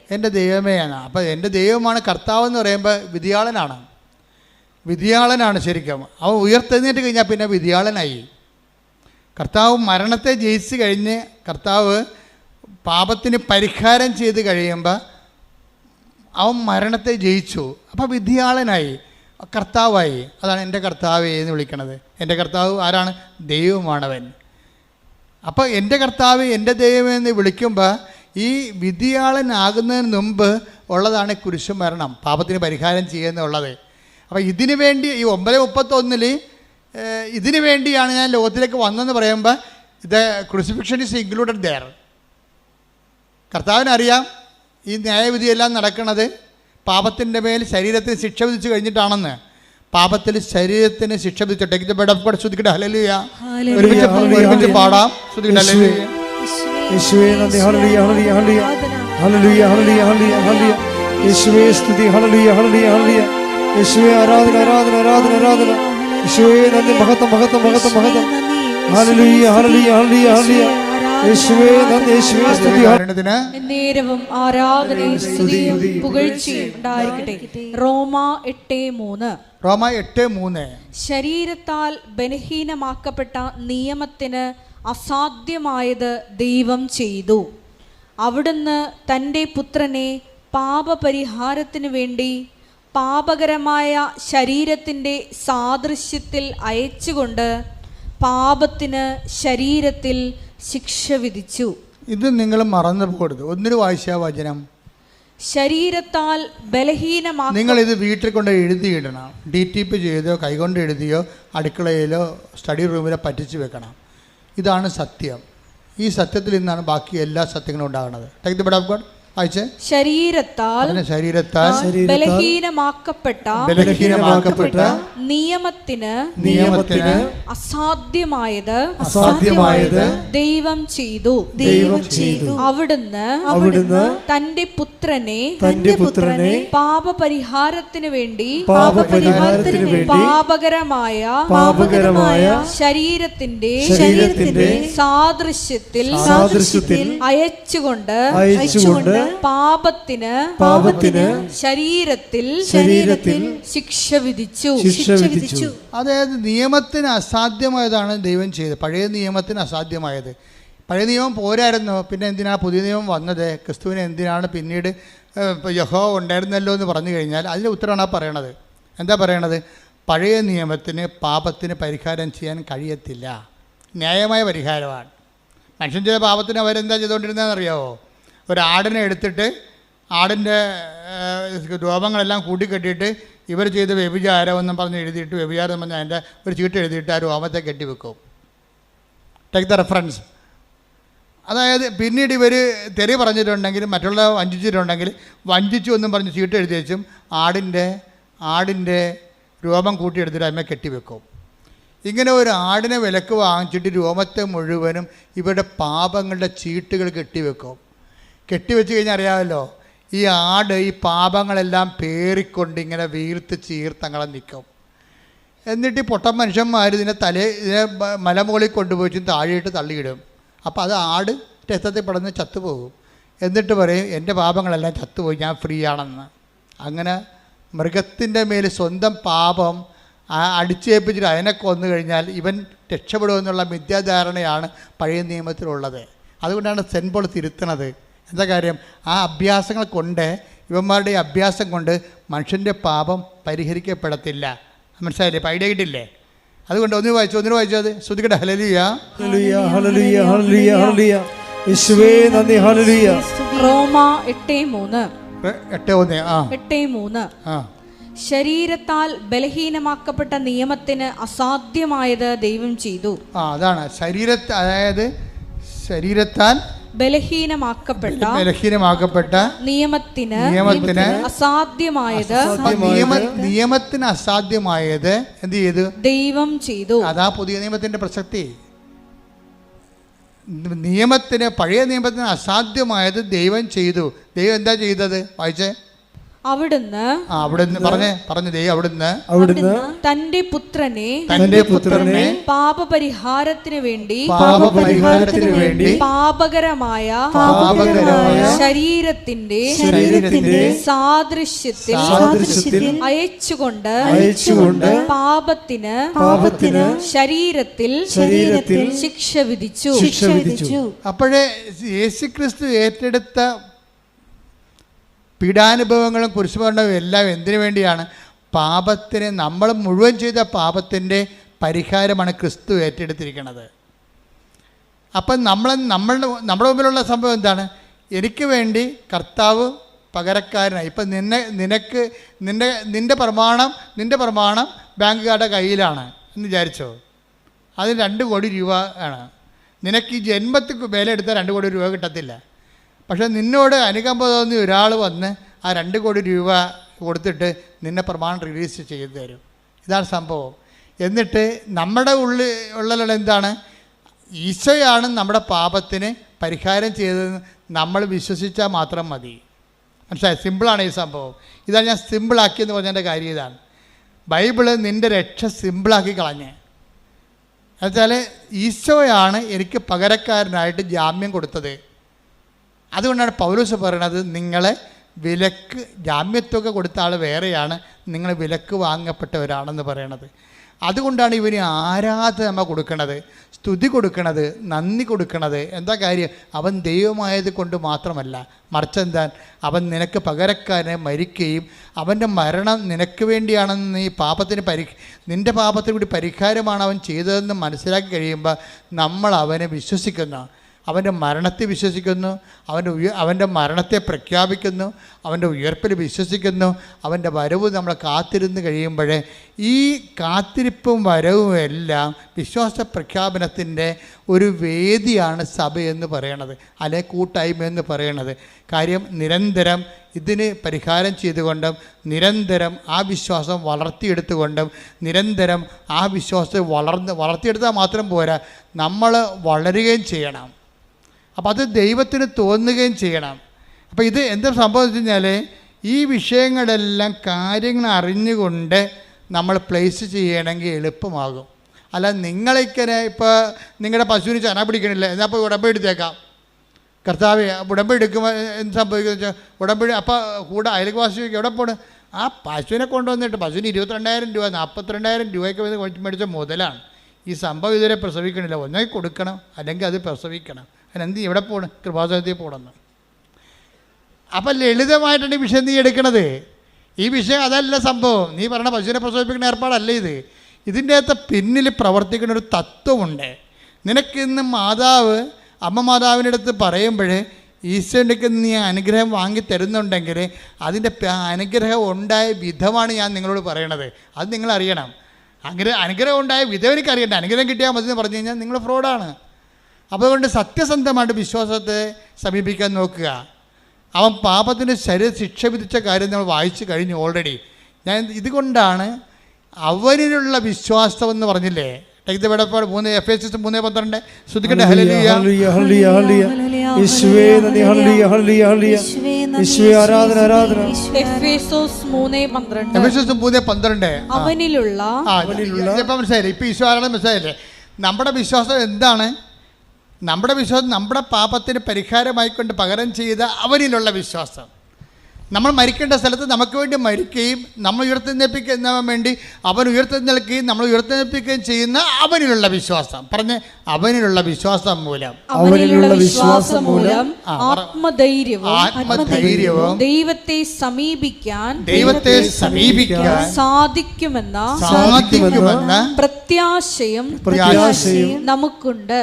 Speaker 1: എൻ്റെ ദൈവമേയാണ്. അപ്പോൾ എൻ്റെ ദൈവമാണ് കർത്താവ് എന്ന് പറയുമ്പോൾ വിധിയാളനാണ് ശരിക്കും. അവൻ ഉയർത്തെഴുന്നേറ്റ് കഴിഞ്ഞാൽ പിന്നെ വിധിയാളനായി. കർത്താവ് മരണത്തെ ജയിച്ച് കഴിഞ്ഞ് കർത്താവ് പാപത്തിന് പരിഹാരം ചെയ്ത് കഴിയുമ്പോൾ അവൻ മരണത്തെ ജയിച്ചു. അപ്പോൾ വിധിയാളനായി, കർത്താവായി. അതാണ് എൻ്റെ കർത്താവേ എന്ന് വിളിക്കണത്. എൻ്റെ കർത്താവ് ആരാണ്? ദൈവമാണവൻ. അപ്പോൾ എൻ്റെ കർത്താവ് എൻ്റെ ദൈവമേ എന്ന് വിളിക്കുമ്പോൾ ഈ വിധിയാളനാകുന്നതിന് മുമ്പ് ഉള്ളതാണ് കുരിശുമരണം, പാപത്തിന് പരിഹാരം ചെയ്യുന്നുള്ളത്. അപ്പോൾ ഇതിനു വേണ്ടി ഈ 9:31 ഇതിനു വേണ്ടിയാണ് ഞാൻ ലോകത്തിലേക്ക് വന്നതെന്ന് പറയുമ്പോൾ ഇത് ക്രൂസിഫിക്ഷൻ ഈസ് ഇൻക്ലൂഡഡ് ദെയർ. കർത്താവിനറിയാം ഈ ന്യായവിധിയെല്ലാം നടക്കുന്നത് പാപത്തിൻ്റെ മേൽ ശരീരത്തിന് ശിക്ഷ വിധിച്ച് കഴിഞ്ഞിട്ടാണെന്ന്. പാപത്തിൽ ശരീരത്തിന് ശിക്ഷ വിധിച്ചിട്ട് ശ്രദ്ധിക്കട്ടെ. ഹല്ലേലൂയ. ഒരുമിച്ച് പാടാം. ശ്രദ്ധിക്കട്ടെ. ഹല്ലേലൂയ.
Speaker 3: യേശുവേ നന്ദി. ഹല്ലേലൂയ ഹല്ലേലൂയ ഹല്ലേലൂയ ഹല്ലേലൂയ ഹല്ലേലൂയ ഹല്ലേലൂയ. യേശുവേ സ്തുതി. ഹല്ലേലൂയ ഹല്ലേലൂയ ഹല്ലേലൂയ. യേശുവേ ആരാധന ആരാധന ആരാധന ആരാധന. യേശുവേ നന്ദി. മഹത്വം മഹത്വം മഹത്വം മഹത്വം. ഹല്ലേലൂയ ഹല്ലേലൂയ ഹല്ലേലൂയ ഹല്ലേലൂയ. യേശുവേ നന്ദി. യേശുവേ സ്തുതി.
Speaker 2: നേരവും ആരാധനയും സ്തുതിയും പുകഴ്ചയും ഉണ്ടായിരിക്കട്ടെ. റോമ 8:3. ശരീരത്താൽ ബലഹീനമാക്കപ്പെട്ട നിയമത്തിന് അസാധ്യമായത് ദൈവം ചെയ്തു. അവിടുന്ന് തൻ്റെ പുത്രനെ പാപപരിഹാരത്തിനു വേണ്ടി പാപകരമായ ശരീരത്തിൻ്റെ സാദൃശ്യത്തിൽ അയച്ചുകൊണ്ട് പാപത്തിന് ശരീരത്തിൽ ശിക്ഷ വിധിച്ചു.
Speaker 1: ഇത് നിങ്ങൾ മറന്നു പോകരുത്. ഒന്നിനു വായിച്ച വചനം.
Speaker 2: ശരീരത്താൽ ബലഹീനമാ.
Speaker 1: നിങ്ങളിത് വീട്ടിൽ കൊണ്ട് എഴുതിയിടണം. DTP ചെയ്തോ കൈകൊണ്ട് എഴുതിയോ അടുക്കളയിലോ സ്റ്റഡി റൂമിലോ പറ്റിച്ച് വെക്കണം. ഇതാണ് സത്യം. ഈ സത്യത്തിൽ നിന്നാണ് ബാക്കി എല്ലാ സത്യങ്ങളും ഉണ്ടാകുന്നത്. Take the bed of God.
Speaker 2: ശരീരത്താൽ ബലഹീനമാക്കപ്പെട്ട നിയമത്തിന് അസാധ്യമായത് ദൈവം ചെയ്തു. അവിടുന്ന് തന്റെ പുത്രനെ പാപപരിഹാരത്തിന് വേണ്ടി പാപകരമായ ശരീരത്തിന്റെ സാദൃശ്യത്തിൽ അയച്ചുകൊണ്ട് പാപത്തിന് ശരീരത്തിൽ ശിക്ഷ വിധിച്ചു.
Speaker 1: അതായത് നിയമത്തിന് അസാധ്യമായതാണ് ദൈവം ചെയ്തത്. പഴയ നിയമത്തിന് അസാധ്യമായത്. പഴയ നിയമം പോരായിരുന്നു, പിന്നെ എന്തിനാണ് പുതിയ നിയമം വന്നത്? ക്രിസ്തുവിന് എന്തിനാണ് പിന്നീട് യഹോവ ഉണ്ടായിരുന്നല്ലോ എന്ന് പറഞ്ഞു കഴിഞ്ഞാൽ അതിൻ്റെ ഉത്തരമാണ് പറയണത്. എന്താ പറയണത്? പഴയ നിയമത്തിന് പാപത്തിന് പരിഹാരം ചെയ്യാൻ കഴിയത്തില്ല. ന്യായമായ പരിഹാരമാണ്. മനുഷ്യൻ ചില പാപത്തിന് അവരെന്താ ചെയ്തുകൊണ്ടിരുന്നതെന്നറിയാമോ? ഒരാടിനെ എടുത്തിട്ട് ആടിൻ്റെ രോമങ്ങളെല്ലാം കൂട്ടിക്കെട്ടിയിട്ട് ഇവർ ചെയ്ത വ്യഭിചാരം എന്നും പറഞ്ഞ് എഴുതിയിട്ട് വ്യഭിചാരം എന്ന് പറഞ്ഞാൽ അതിൻ്റെ ഒരു ചീട്ട് എഴുതിയിട്ട് ആ രോമത്തെ കെട്ടിവെക്കും. Take the reference. അതായത് പിന്നീട് ഇവർ തെറി പറഞ്ഞിട്ടുണ്ടെങ്കിൽ, മറ്റുള്ള വഞ്ചിച്ചിട്ടുണ്ടെങ്കിൽ വഞ്ചിച്ചു എന്നും പറഞ്ഞ് ചീട്ട് എഴുതി വെച്ചും ആടിൻ്റെ രോമം കൂട്ടിയെടുത്തിട്ട് അതിന്മേൽ കെട്ടിവെക്കും. ഇങ്ങനെ ഒരു ആടിനെ വിലക്ക് വാങ്ങിച്ചിട്ട് രോമത്തെ മുഴുവനും ഇവരുടെ പാപങ്ങളുടെ ചീട്ടുകൾ കെട്ടിവെക്കും. കെട്ടിവെച്ച് കഴിഞ്ഞാൽ അറിയാമല്ലോ, ഈ ആട് ഈ പാപങ്ങളെല്ലാം പേറിക്കൊണ്ട് ഇങ്ങനെ വീർത്ത് ചീർത്തങ്ങളെ നിൽക്കും. എന്നിട്ട് ഈ പൊട്ടൻ മനുഷ്യന്മാർ ഇതിനെ മലമുകളിൽ കൊണ്ടുപോയി താഴെയിട്ട് തള്ളിയിടും. അപ്പോൾ അത് ആട് രക്തത്തിൽ പെടുന്ന ചത്തുപോകും. എന്നിട്ട് പറയും എൻ്റെ പാപങ്ങളെല്ലാം ചത്തുപോയി, ഞാൻ ഫ്രീ ആണെന്ന്. അങ്ങനെ മൃഗത്തിൻ്റെ മേൽ സ്വന്തം പാപം അടിച്ചേൽപ്പിച്ചിട്ട് അതിനെ കൊന്നു കഴിഞ്ഞാൽ ഇവൻ രക്ഷപ്പെടുമെന്നുള്ള മിഥ്യാധാരണയാണ് പഴയ നിയമത്തിലുള്ളത്. അതുകൊണ്ടാണ് സെൻറ്റ് പോൾ തിരുത്തണത്. എന്താ കാര്യം? ആ അഭ്യാസങ്ങൾ കൊണ്ട്, ഇവന്മാരുടെ അഭ്യാസം കൊണ്ട് മനുഷ്യൻ്റെ പാപം പരിഹരിക്കപ്പെടത്തില്ല. മനസ്സിലായില്ലേ? ഇപ്പം ഐഡിയ കിട്ടില്ലേ? അതുകൊണ്ട് ഒന്നിനു വായിച്ചത് ശ്രദ്ധിക്കട്ടെ. ഹല്ലേലൂയ, ഹല്ലേലൂയ, ഹല്ലേലൂയ, ഹല്ലേലൂയ, ഹല്ലേലൂയ. യേശുവേ നന്ദി. ഹല്ലേലൂയ.
Speaker 2: റോമ 8:3.
Speaker 1: 8:3.
Speaker 2: ശരീരത്താൽ ബലഹീനമാക്കപ്പെട്ട നിയമത്തിന് അസാധ്യമായത് ദൈവം ചെയ്തു.
Speaker 1: അതാണ് അതായത് ശരീരത്താൽ ബലഹീനമാക്കപ്പെട്ട നിയമത്തിന്
Speaker 2: അസാധ്യമായത്
Speaker 1: എന്ത് ചെയ്തു?
Speaker 2: ദൈവം ചെയ്തു.
Speaker 1: അതാ പുതിയ നിയമത്തിന്റെ പ്രസക്തി. പഴയ നിയമത്തിന് അസാധ്യമായത് ദൈവം ചെയ്തു. ദൈവം എന്താ ചെയ്തത്? വായിച്ചേ.
Speaker 2: അവിടുന്ന് തന്റെ പുത്രനെ പാപപരിഹാരത്തിന് വേണ്ടി പാപകരമായ ശരീരത്തിന്റെ സാദൃശ്യത്തിൽ അയച്ചുകൊണ്ട് പാപത്തിന് ശരീരത്തിൽ ശിക്ഷ വിധിച്ചു.
Speaker 1: അപ്പോഴേ യേശുക്രിസ്തു ഏറ്റെടുത്ത പീഡാനുഭവങ്ങളും കുരിശുമരണവും എല്ലാം എന്തിനു വേണ്ടിയാണ്? പാപത്തിന്, നമ്മൾ മുഴുവൻ ചെയ്ത പാപത്തിൻ്റെ പരിഹാരമാണ് ക്രിസ്തു ഏറ്റെടുത്തിരിക്കുന്നത്. അപ്പം നമ്മുടെ മുമ്പിലുള്ള സംഭവം എന്താണ്? എനിക്ക് വേണ്ടി കർത്താവ് പകരക്കാരനായി. ഇപ്പം നിൻ്റെ പ്രമാണം ബാങ്ക് കാർഡ് കയ്യിലാണ് എന്ന് വിചാരിച്ചോ? അതിന് 2 കോടി രൂപ ആണ്. നിനക്ക് ഈ ജന്മത്തിൽ വില എടുത്താൽ 2 കോടി രൂപ കിട്ടത്തില്ല. പക്ഷേ നിന്നോട് അനുകമ്പ തോന്നി ഒരാൾ വന്ന് ആ 2 കോടി രൂപ കൊടുത്തിട്ട് നിന്നെ പ്രമാണം റിലീസ് ചെയ്തു തരും. ഇതാണ് സംഭവം. എന്നിട്ട് നമ്മുടെ ഉള്ളിലുള്ള എന്താണ്? ഈശോയാണ് നമ്മുടെ പാപത്തിന് പരിഹാരം ചെയ്തതെന്ന് നമ്മൾ വിശ്വസിച്ചാൽ മാത്രം മതി. മനസ്സിലായി? സിമ്പിളാണ് ഈ സംഭവം. ഇതാണ് ഞാൻ സിമ്പിളാക്കിയെന്ന് പറഞ്ഞതിൻ്റെ കാര്യം. ഇതാണ് ബൈബിള് നിൻ്റെ രക്ഷ സിമ്പിളാക്കി കളഞ്ഞ്. എന്നുവെച്ചാൽ ഈശോയാണ് എനിക്ക് പകരക്കാരനായിട്ട് ജാമ്യം കൊടുത്തത്. അതുകൊണ്ടാണ് പൗലോസ് പറയണത്, നിങ്ങളെ വിലക്ക് ജാമ്യത്തുക കൊടുത്ത ആൾ വേറെയാണ്, നിങ്ങൾ വിലക്ക് വാങ്ങപ്പെട്ടവരാണെന്ന് പറയണത്. അതുകൊണ്ടാണ് ഇവന് ആരാധന നമ്മ കൊടുക്കണത്, സ്തുതി കൊടുക്കണത്, നന്ദി കൊടുക്കണത്. എന്താ കാര്യം? അവൻ ദൈവമായത് കൊണ്ട് മാത്രമല്ല, മറിച്ചെന്താ? അവൻ നിനക്ക് പകരക്കാരനെ മരിക്കുകയും അവൻ്റെ മരണം നിനക്ക് വേണ്ടിയാണെന്ന് നിൻ്റെ പാപത്തിന് കൂടി പരിഹാരമാണ് അവൻ ചെയ്തതെന്ന് മനസ്സിലാക്കി കഴിയുമ്പോൾ നമ്മൾ അവനെ വിശ്വസിക്കുന്നു, അവൻ്റെ മരണത്തെ വിശ്വസിക്കുന്നു, അവൻ്റെ മരണത്തെ പ്രഖ്യാപിക്കുന്നു, അവൻ്റെ ഉയർപ്പിൽ വിശ്വസിക്കുന്നു. അവൻ്റെ വരവ് നമ്മൾ കാത്തിരുന്ന് കഴിയുമ്പോൾ ഈ കാത്തിരിപ്പും വരവും എല്ലാം വിശ്വാസ പ്രഖ്യാപനത്തിൻ്റെ ഒരു വേദിയാണ് സഭയെന്ന് പറയണത്, അല്ലെ കൂട്ടായ്മ എന്ന് പറയണത്. കാര്യം നിരന്തരം ഇതിന് പരിഹാരം ചെയ്തുകൊണ്ടും നിരന്തരം ആ വിശ്വാസം വളർത്തിയെടുത്തുകൊണ്ടും നിരന്തരം ആ വിശ്വാസത്തെ വളർത്തിയെടുത്താൽ മാത്രം പോരാ, നമ്മൾ വളരുകയും ചെയ്യണം. അപ്പോൾ അത് ദൈവത്തിന് തോന്നുകയും ചെയ്യണം. അപ്പോൾ ഇത് എന്താ സംഭവിച്ചു കഴിഞ്ഞാൽ ഈ വിഷയങ്ങളെല്ലാം കാര്യങ്ങൾ അറിഞ്ഞുകൊണ്ട് നമ്മൾ പ്ലേസ് ചെയ്യണമെങ്കിൽ എളുപ്പമാകും. അല്ല നിങ്ങളിങ്ങനെ ഇപ്പോൾ നിങ്ങളുടെ പശുവിന് ചന പിടിക്കണില്ല, എന്നാൽ അപ്പോൾ ഉടമ്പടി എടുത്തേക്കാം. കർത്താവ് ഉടമ്പടി എടുക്കുമ്പോൾ എന്ത് സംഭവിക്കുന്നത് വെച്ചാൽ ഉടമ്പടി അപ്പോൾ കൂടെ അയൽവാസിക്ക് എവിടെ പോണ്? ആ പശുവിനെ കൊണ്ടുവന്നിട്ട് പശുവിന് 22,000 രൂപ 42,000 രൂപയ്ക്ക് മേടിച്ച മുതലാണ്. ഈ സംഭവം ഇതുവരെ പ്രസവിക്കണില്ല. ഒന്നെങ്കിൽ കൊടുക്കണം, അല്ലെങ്കിൽ അത് പ്രസവിക്കണം. അതിനെന്ത് എവിടെ പോകണം? കൃപാസനത്തിൽ പോകണമെന്ന്. അപ്പം ലളിതമായിട്ടാണ് ഈ വിഷയം നീ എടുക്കണത്. ഈ വിഷയം അതല്ല സംഭവം. നീ പറഞ്ഞ പശുവിനെ പ്രസവിപ്പിക്കുന്ന ഏർപ്പാടല്ല ഇത്. ഇതിൻ്റെ അകത്ത് പിന്നിൽ പ്രവർത്തിക്കുന്ന ഒരു തത്വമുണ്ട്. നിനക്കിന്ന് അമ്മ മാതാവിൻ്റെ അടുത്ത് പറയുമ്പോൾ ഈശോയ്ക്ക് നീ അനുഗ്രഹം വാങ്ങി തരുന്നുണ്ടെങ്കിൽ അതിൻ്റെ അനുഗ്രഹം ഉണ്ടായ വിധമാണ് ഞാൻ നിങ്ങളോട് പറയണത്. അത് നിങ്ങളറിയണം. അനുഗ്രഹം ഉണ്ടായ വിധം എനിക്കറിയണ്ട. അനുഗ്രഹം കിട്ടിയാൽ മതി എന്ന് പറഞ്ഞു കഴിഞ്ഞാൽ നിങ്ങൾ ഫ്രോഡാണ്. അപ്പോൾ അതുകൊണ്ട് സത്യസന്ധമായിട്ട് വിശ്വാസത്തെ സമീപിക്കാൻ നോക്കുക. അവൻ പാപത്തിന് ശിക്ഷ വിധിച്ച കാര്യം നമ്മൾ വായിച്ചു കഴിഞ്ഞു ഓൾറെഡി. ഞാൻ ഇതുകൊണ്ടാണ് അവനിലുള്ള വിശ്വാസം എന്ന് പറഞ്ഞില്ലേ. വെടപ്പാട് 3 Efesians 3:12 ശ്രദ്ധിക്കട്ടെ. ഹല്ലേലൂയ
Speaker 3: ഹല്ലേലൂയ ഹല്ലേലൂയ യേശുവേ നന്ദി. ഹല്ലേലൂയ ഹല്ലേലൂയ ഹല്ലേലൂയ യേശുവേ ആരാധന ആരാധന.
Speaker 2: എഫേസോസ് 3:12
Speaker 1: എഫേസ്യസ് 3:12
Speaker 2: അവനിലുള്ള
Speaker 1: ഇപ്പം മനസ്സിലായില്ലേ? ഇപ്പം ഈശോ ആരാണെന്ന് മനസ്സിലായില്ലേ? നമ്മുടെ വിശ്വാസം എന്താണ്? നമ്മുടെ വിശ്വാസം നമ്മുടെ പാപത്തിന് പരിഹാരമായിക്കൊണ്ട് പകരം ചെയ്ത അവനിലുള്ള വിശ്വാസം. നമ്മൾ മരിക്കേണ്ട സ്ഥലത്ത് നമുക്ക് വേണ്ടി മരിക്കുകയും നമ്മൾ ഉയർത്തെഴുന്നേൽപ്പിക്കാൻ വേണ്ടി അവൻ ഉയർത്തെഴുന്നേൽക്കുകയും നമ്മൾ ഉയർത്തെഴുന്നേൽപ്പിക്കുകയും ചെയ്യുന്ന അവനിലുള്ള വിശ്വാസം. പറഞ്ഞ് അവനിലുള്ള വിശ്വാസം മൂലം ആത്മധൈര്യവും ദൈവത്തെ സമീപിക്കാൻ സാധിക്കുമെന്ന പ്രത്യാശയും നമുക്കുണ്ട്.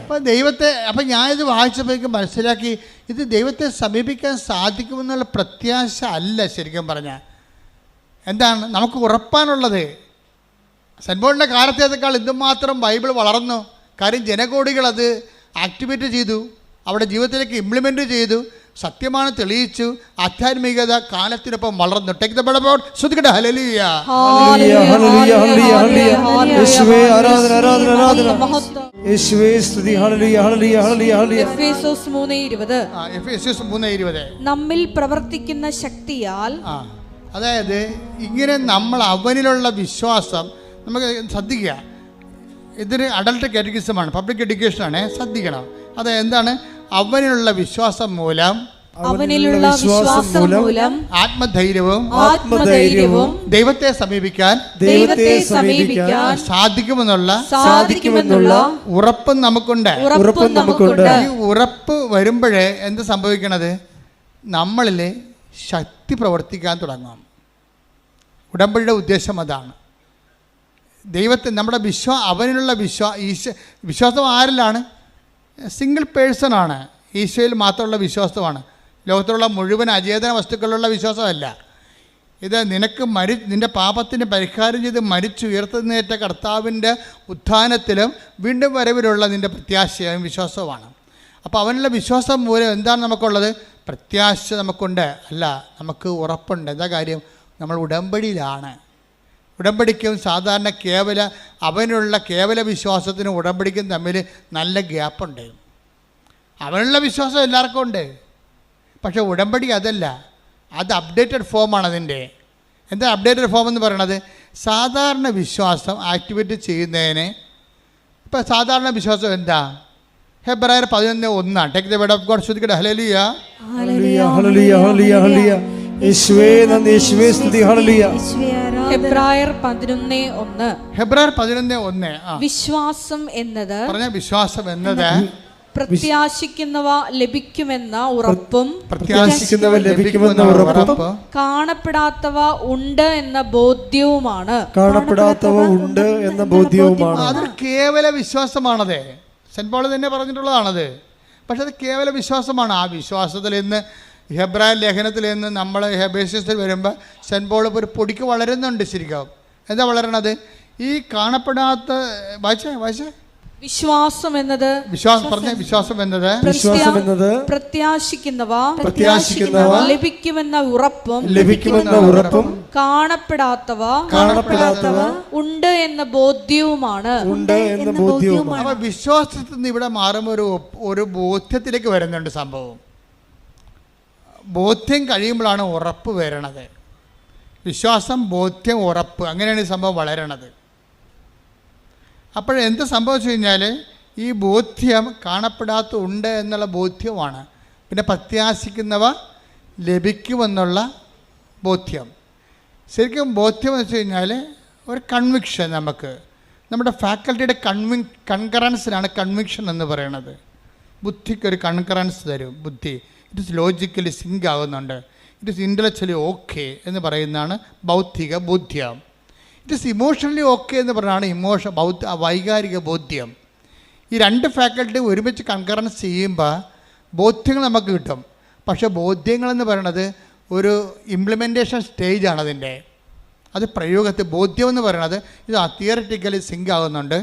Speaker 1: അപ്പം ദൈവത്തെ അപ്പം ഞാനിത് വായിച്ചപ്പോഴേക്കും മനസ്സിലാക്കി, ഇത് ദൈവത്തെ സമീപിക്കാൻ സാധിക്കുമെന്നുള്ള പ്രത്യാശ അല്ല. ശരിക്കും പറഞ്ഞാൽ എന്താണ് നമുക്ക് ഉറപ്പാനുള്ളത്? സെൻറ്റ് പോളിൻ്റെ കാലത്തേക്കാൾ എന്തുമാത്രം ബൈബിൾ വളർന്നു. കാര്യം ജനകോടികൾ അത് ആക്ടിവേറ്റ് ചെയ്തു, അവിടെ ജീവിതത്തിലേക്ക് ഇംപ്ലിമെൻ്റ് ചെയ്തു, സത്യമാണ് തെളിയിച്ചു, ആധ്യാത്മികത കാലത്തിനൊപ്പം വളർന്നു. ടേക്ക് ദ ബെഡ് അബൌട്ട് ശ്രദ്ധിക്കട്ടെ. ഹല്ലേലൂയ
Speaker 3: ഹല്ലേലൂയ ഹല്ലേലൂയ ഹല്ലേലൂയ യേശുവേ ആരാധന ആരാധന ആരാധന യേശുവേ സ്തുതി. ഹല്ലേലൂയ ഹല്ലേലൂയ ഹല്ലേലൂയ ഹല്ലേലൂയ.
Speaker 2: എഫേസോസ് 3:20
Speaker 1: എഫേസ്യസ് 3:20
Speaker 2: നമ്മിൽ പ്രവർത്തിക്കുന്ന ശക്തിയാൽ.
Speaker 1: അതായത് ഇങ്ങനെ നമ്മൾ അവനിലുള്ള വിശ്വാസം നമുക്ക് ശ്രദ്ധിക്കുക. ഇതൊരു അഡൾട്ട് കാറ്റഗിസമാണ്, പബ്ലിക് എഡ്യൂക്കേഷനാണ്, ശ്രദ്ധിക്കണം. അത് എന്താണ്? അവനിലുള്ള വിശ്വാസം മൂലം ആത്മധൈര്യവും ദൈവത്തെ സമീപിക്കാൻ സാധിക്കുമെന്നുള്ള ഉറപ്പും നമുക്കുണ്ട്. ഈ ഉറപ്പ് വരുമ്പോഴേ എന്ത് സംഭവിക്കണത്? നമ്മളിൽ ശക്തി പ്രവർത്തിക്കാൻ തുടങ്ങും. ഉടമ്പടിയുടെ ഉദ്ദേശം അതാണ്. ദൈവത്തെ നമ്മുടെ അവനിലുള്ള വിശ്വാസം ആരിലാണ്? സിംഗിൾ പേഴ്സണാണ്. ഈശോയിൽ മാത്രമുള്ള വിശ്വാസമാണ്. ലോകത്തിലുള്ള മുഴുവൻ അചേതന വസ്തുക്കളിലുള്ള വിശ്വാസമല്ല ഇത്. നിന്റെ പാപത്തിന് പരിഹാരം ചെയ്ത് മരിച്ചുയർത്തുന്നേറ്റ കർത്താവിൻ്റെ ഉത്ഥാനത്തിലും വീണ്ടും വരവിലുള്ള നിൻ്റെ പ്രത്യാശയും വിശ്വാസവുമാണ്. അപ്പോൾ അവനുള്ള വിശ്വാസം മൂലം എന്താണ് നമുക്കുള്ളത്? പ്രത്യാശ നമുക്കുണ്ട്. അല്ല, നമുക്ക് ഉറപ്പുണ്ട്. എന്താ കാര്യം? നമ്മൾ ഉടമ്പടിയിലാണ്. ഉടമ്പടിക്കും സാധാരണ അവനുള്ള കേവല വിശ്വാസത്തിനും ഉടമ്പടിക്കും തമ്മിൽ നല്ല ഗ്യാപ്പുണ്ട്. അവനുള്ള വിശ്വാസം എല്ലാവർക്കും ഉണ്ട്, പക്ഷേ ഉടമ്പടി അതല്ല. അത് അപ്ഡേറ്റഡ് ഫോമാണ് അതിൻ്റെ. എന്താ അപ്ഡേറ്റഡ് ഫോം എന്ന് പറയണത്? സാധാരണ വിശ്വാസം ആക്ടിവേറ്റ് ചെയ്യുന്നതിന് ഇപ്പം സാധാരണ വിശ്വാസം എന്താ? ഹെബ്രായർ 11:1 take the word of God ശ്രദ്ധിക്കട്ടെ. ഹല്ലേലൂയ
Speaker 3: ഹല്ലേലൂയ ഹല്ലേലൂയ ഹല്ലേലൂയ ഹല്ലേലൂയ യേശുവേ നന്ദി. യേശുവേ സ്തുതി. ഹല്ലേലൂയ.
Speaker 2: ഹെബ്രായർ 11:1
Speaker 1: ഹെബ്രായർ 11:1
Speaker 2: വിശ്വാസം എന്നത് പ്രത്യാശിക്കുന്നവ ലഭിക്കുമെന്ന ഉറപ്പും കാണപ്പെടാത്തവ ഉണ്ട് എന്ന ബോധ്യവുമാണ്.
Speaker 1: അതൊരു കേവല വിശ്വാസമാണത്. സെന്റ് പോൾ തന്നെ പറഞ്ഞിട്ടുള്ളതാണത്. പക്ഷെ അത് കേവല വിശ്വാസമാണ്. ആ വിശ്വാസത്തിൽ നിന്ന് ഹെബ്രായ ലേഖനത്തിൽ നിന്ന് നമ്മൾ ഹെബേഷ്യസിൽ വരുമ്പോൾ സെന്റ് പോൾ ഒരു പൊടിക്ക് വളരുന്നുണ്ട്. ശരിക്കും എന്താ വളരണത്? ഈ കാണപ്പെടാത്ത വായിച്ചേ
Speaker 2: വിശ്വാസം എന്നത് പ്രത്യാശിക്കുന്നവ ലഭിക്കുമെന്ന ഉറപ്പും കാണപ്പെടാത്തവ ഉണ്ട് എന്ന ബോധ്യവുമാണ്.
Speaker 1: അപ്പൊ വിശ്വാസത്തിൽ നിന്ന് ഇവിടെ മാറുമ്പോൾ ഒരു ബോധ്യത്തിലേക്ക് വരുന്നുണ്ട് സംഭവം. ബോധ്യം കഴിയുമ്പോഴാണ് ഉറപ്പ് വരണത്. വിശ്വാസം, ബോധ്യം, ഉറപ്പ്, അങ്ങനെയാണ് ഈ സംഭവം വളരണത്. അപ്പോഴെന്ത് സംഭവിച്ചു കഴിഞ്ഞാൽ ഈ ബോധ്യം കാണപ്പെടാത്ത ഉണ്ട് എന്നുള്ള ബോധ്യമാണ്. പിന്നെ പ്രത്യാശിക്കുന്നവ ലഭിക്കുമെന്നുള്ള ബോധ്യം. ശരിക്കും ബോധ്യം എന്ന് വെച്ച് കഴിഞ്ഞാൽ ഒരു കൺവിക്ഷൻ. നമ്മുടെ ഫാക്കൽറ്റിയുടെ കൺകറൻസിനാണ് കൺവിക്ഷൻ എന്ന് പറയുന്നത്. ബുദ്ധിക്കൊരു കൺകറൻസ് തരും. ബുദ്ധി ഇറ്റ് ഇസ് ലോജിക്കലി സിങ്ക് ആകുന്നുണ്ട്, ഇറ്റ് ഇസ് ഇൻ്റലക്ച്വലി ഓക്കെ എന്ന് പറയുന്നതാണ് ബൗദ്ധിക ബോധ്യം. ഇറ്റ് ഇസ് ഇമോഷണലി ഓക്കെ എന്ന് പറയുന്നതാണ് വൈകാരിക ബോധ്യം. ഈ രണ്ട് ഫാക്കൽറ്റി ഒരുമിച്ച് കൺകറൻസ് ചെയ്യുമ്പോൾ ബോധ്യങ്ങൾ നമുക്ക് കിട്ടും. പക്ഷേ ബോധ്യങ്ങളെന്ന് പറയണത് ഒരു ഇംപ്ലിമെൻറ്റേഷൻ സ്റ്റേജാണ് അതിൻ്റെ. അത് പ്രയോഗത്തിൽ ബോധ്യമെന്ന് പറയണത് ഇത് തിയററ്റിക്കലി സിങ്ക് ആകുന്നുണ്ട്,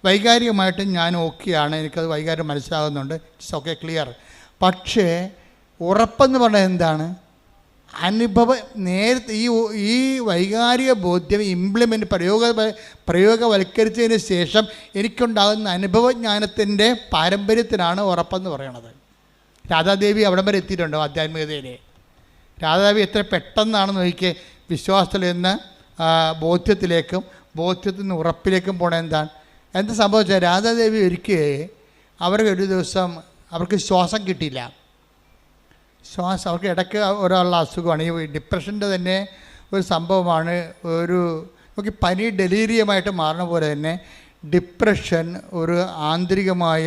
Speaker 1: വൈകാരികമായിട്ട് ഞാൻ ഓക്കെയാണ്, എനിക്കത് വൈകാരികം മനസ്സിലാകുന്നുണ്ട്, ഇറ്റ്സ് ഓക്കെ ക്ലിയർ. പക്ഷേ ഉറപ്പെന്ന് പറഞ്ഞാൽ എന്താണ്? നേരത്തെ ഈ വൈകാരിക ബോധ്യം പ്രയോഗവൽക്കരിച്ചതിന് ശേഷം എനിക്കുണ്ടാകുന്ന അനുഭവജ്ഞാനത്തിൻ്റെ പാരമ്പര്യത്തിനാണ് ഉറപ്പെന്ന് പറയണത്. രാധാദേവി അവിടം വരെ എത്തിയിട്ടുണ്ടോ ആധ്യാത്മികതയിൽ? രാധാദേവി എത്ര പെട്ടെന്നാണ് നോക്കിയേ വിശ്വാസത്തിൽ നിന്ന് ബോധ്യത്തിലേക്കും ബോധ്യത്തിൽ നിന്ന് ഉറപ്പിലേക്കും പോണ എന്താ സംഭവിച്ചാൽ രാധാദേവി ഒരിക്കൽ അവർക്ക് ഒരു ദിവസം അവർക്ക് ശ്വാസം കിട്ടിയില്ല. അവർക്ക് ഇടയ്ക്ക് ഒരാളുടെ അസുഖമാണ്, ഈ ഡിപ്രഷൻ്റെ തന്നെ ഒരു സംഭവമാണ്. നമുക്ക് പനി ഡെലീരിയമായിട്ട് മാറുന്ന പോലെ തന്നെ ഡിപ്രഷൻ ഒരു ആന്തരികമായ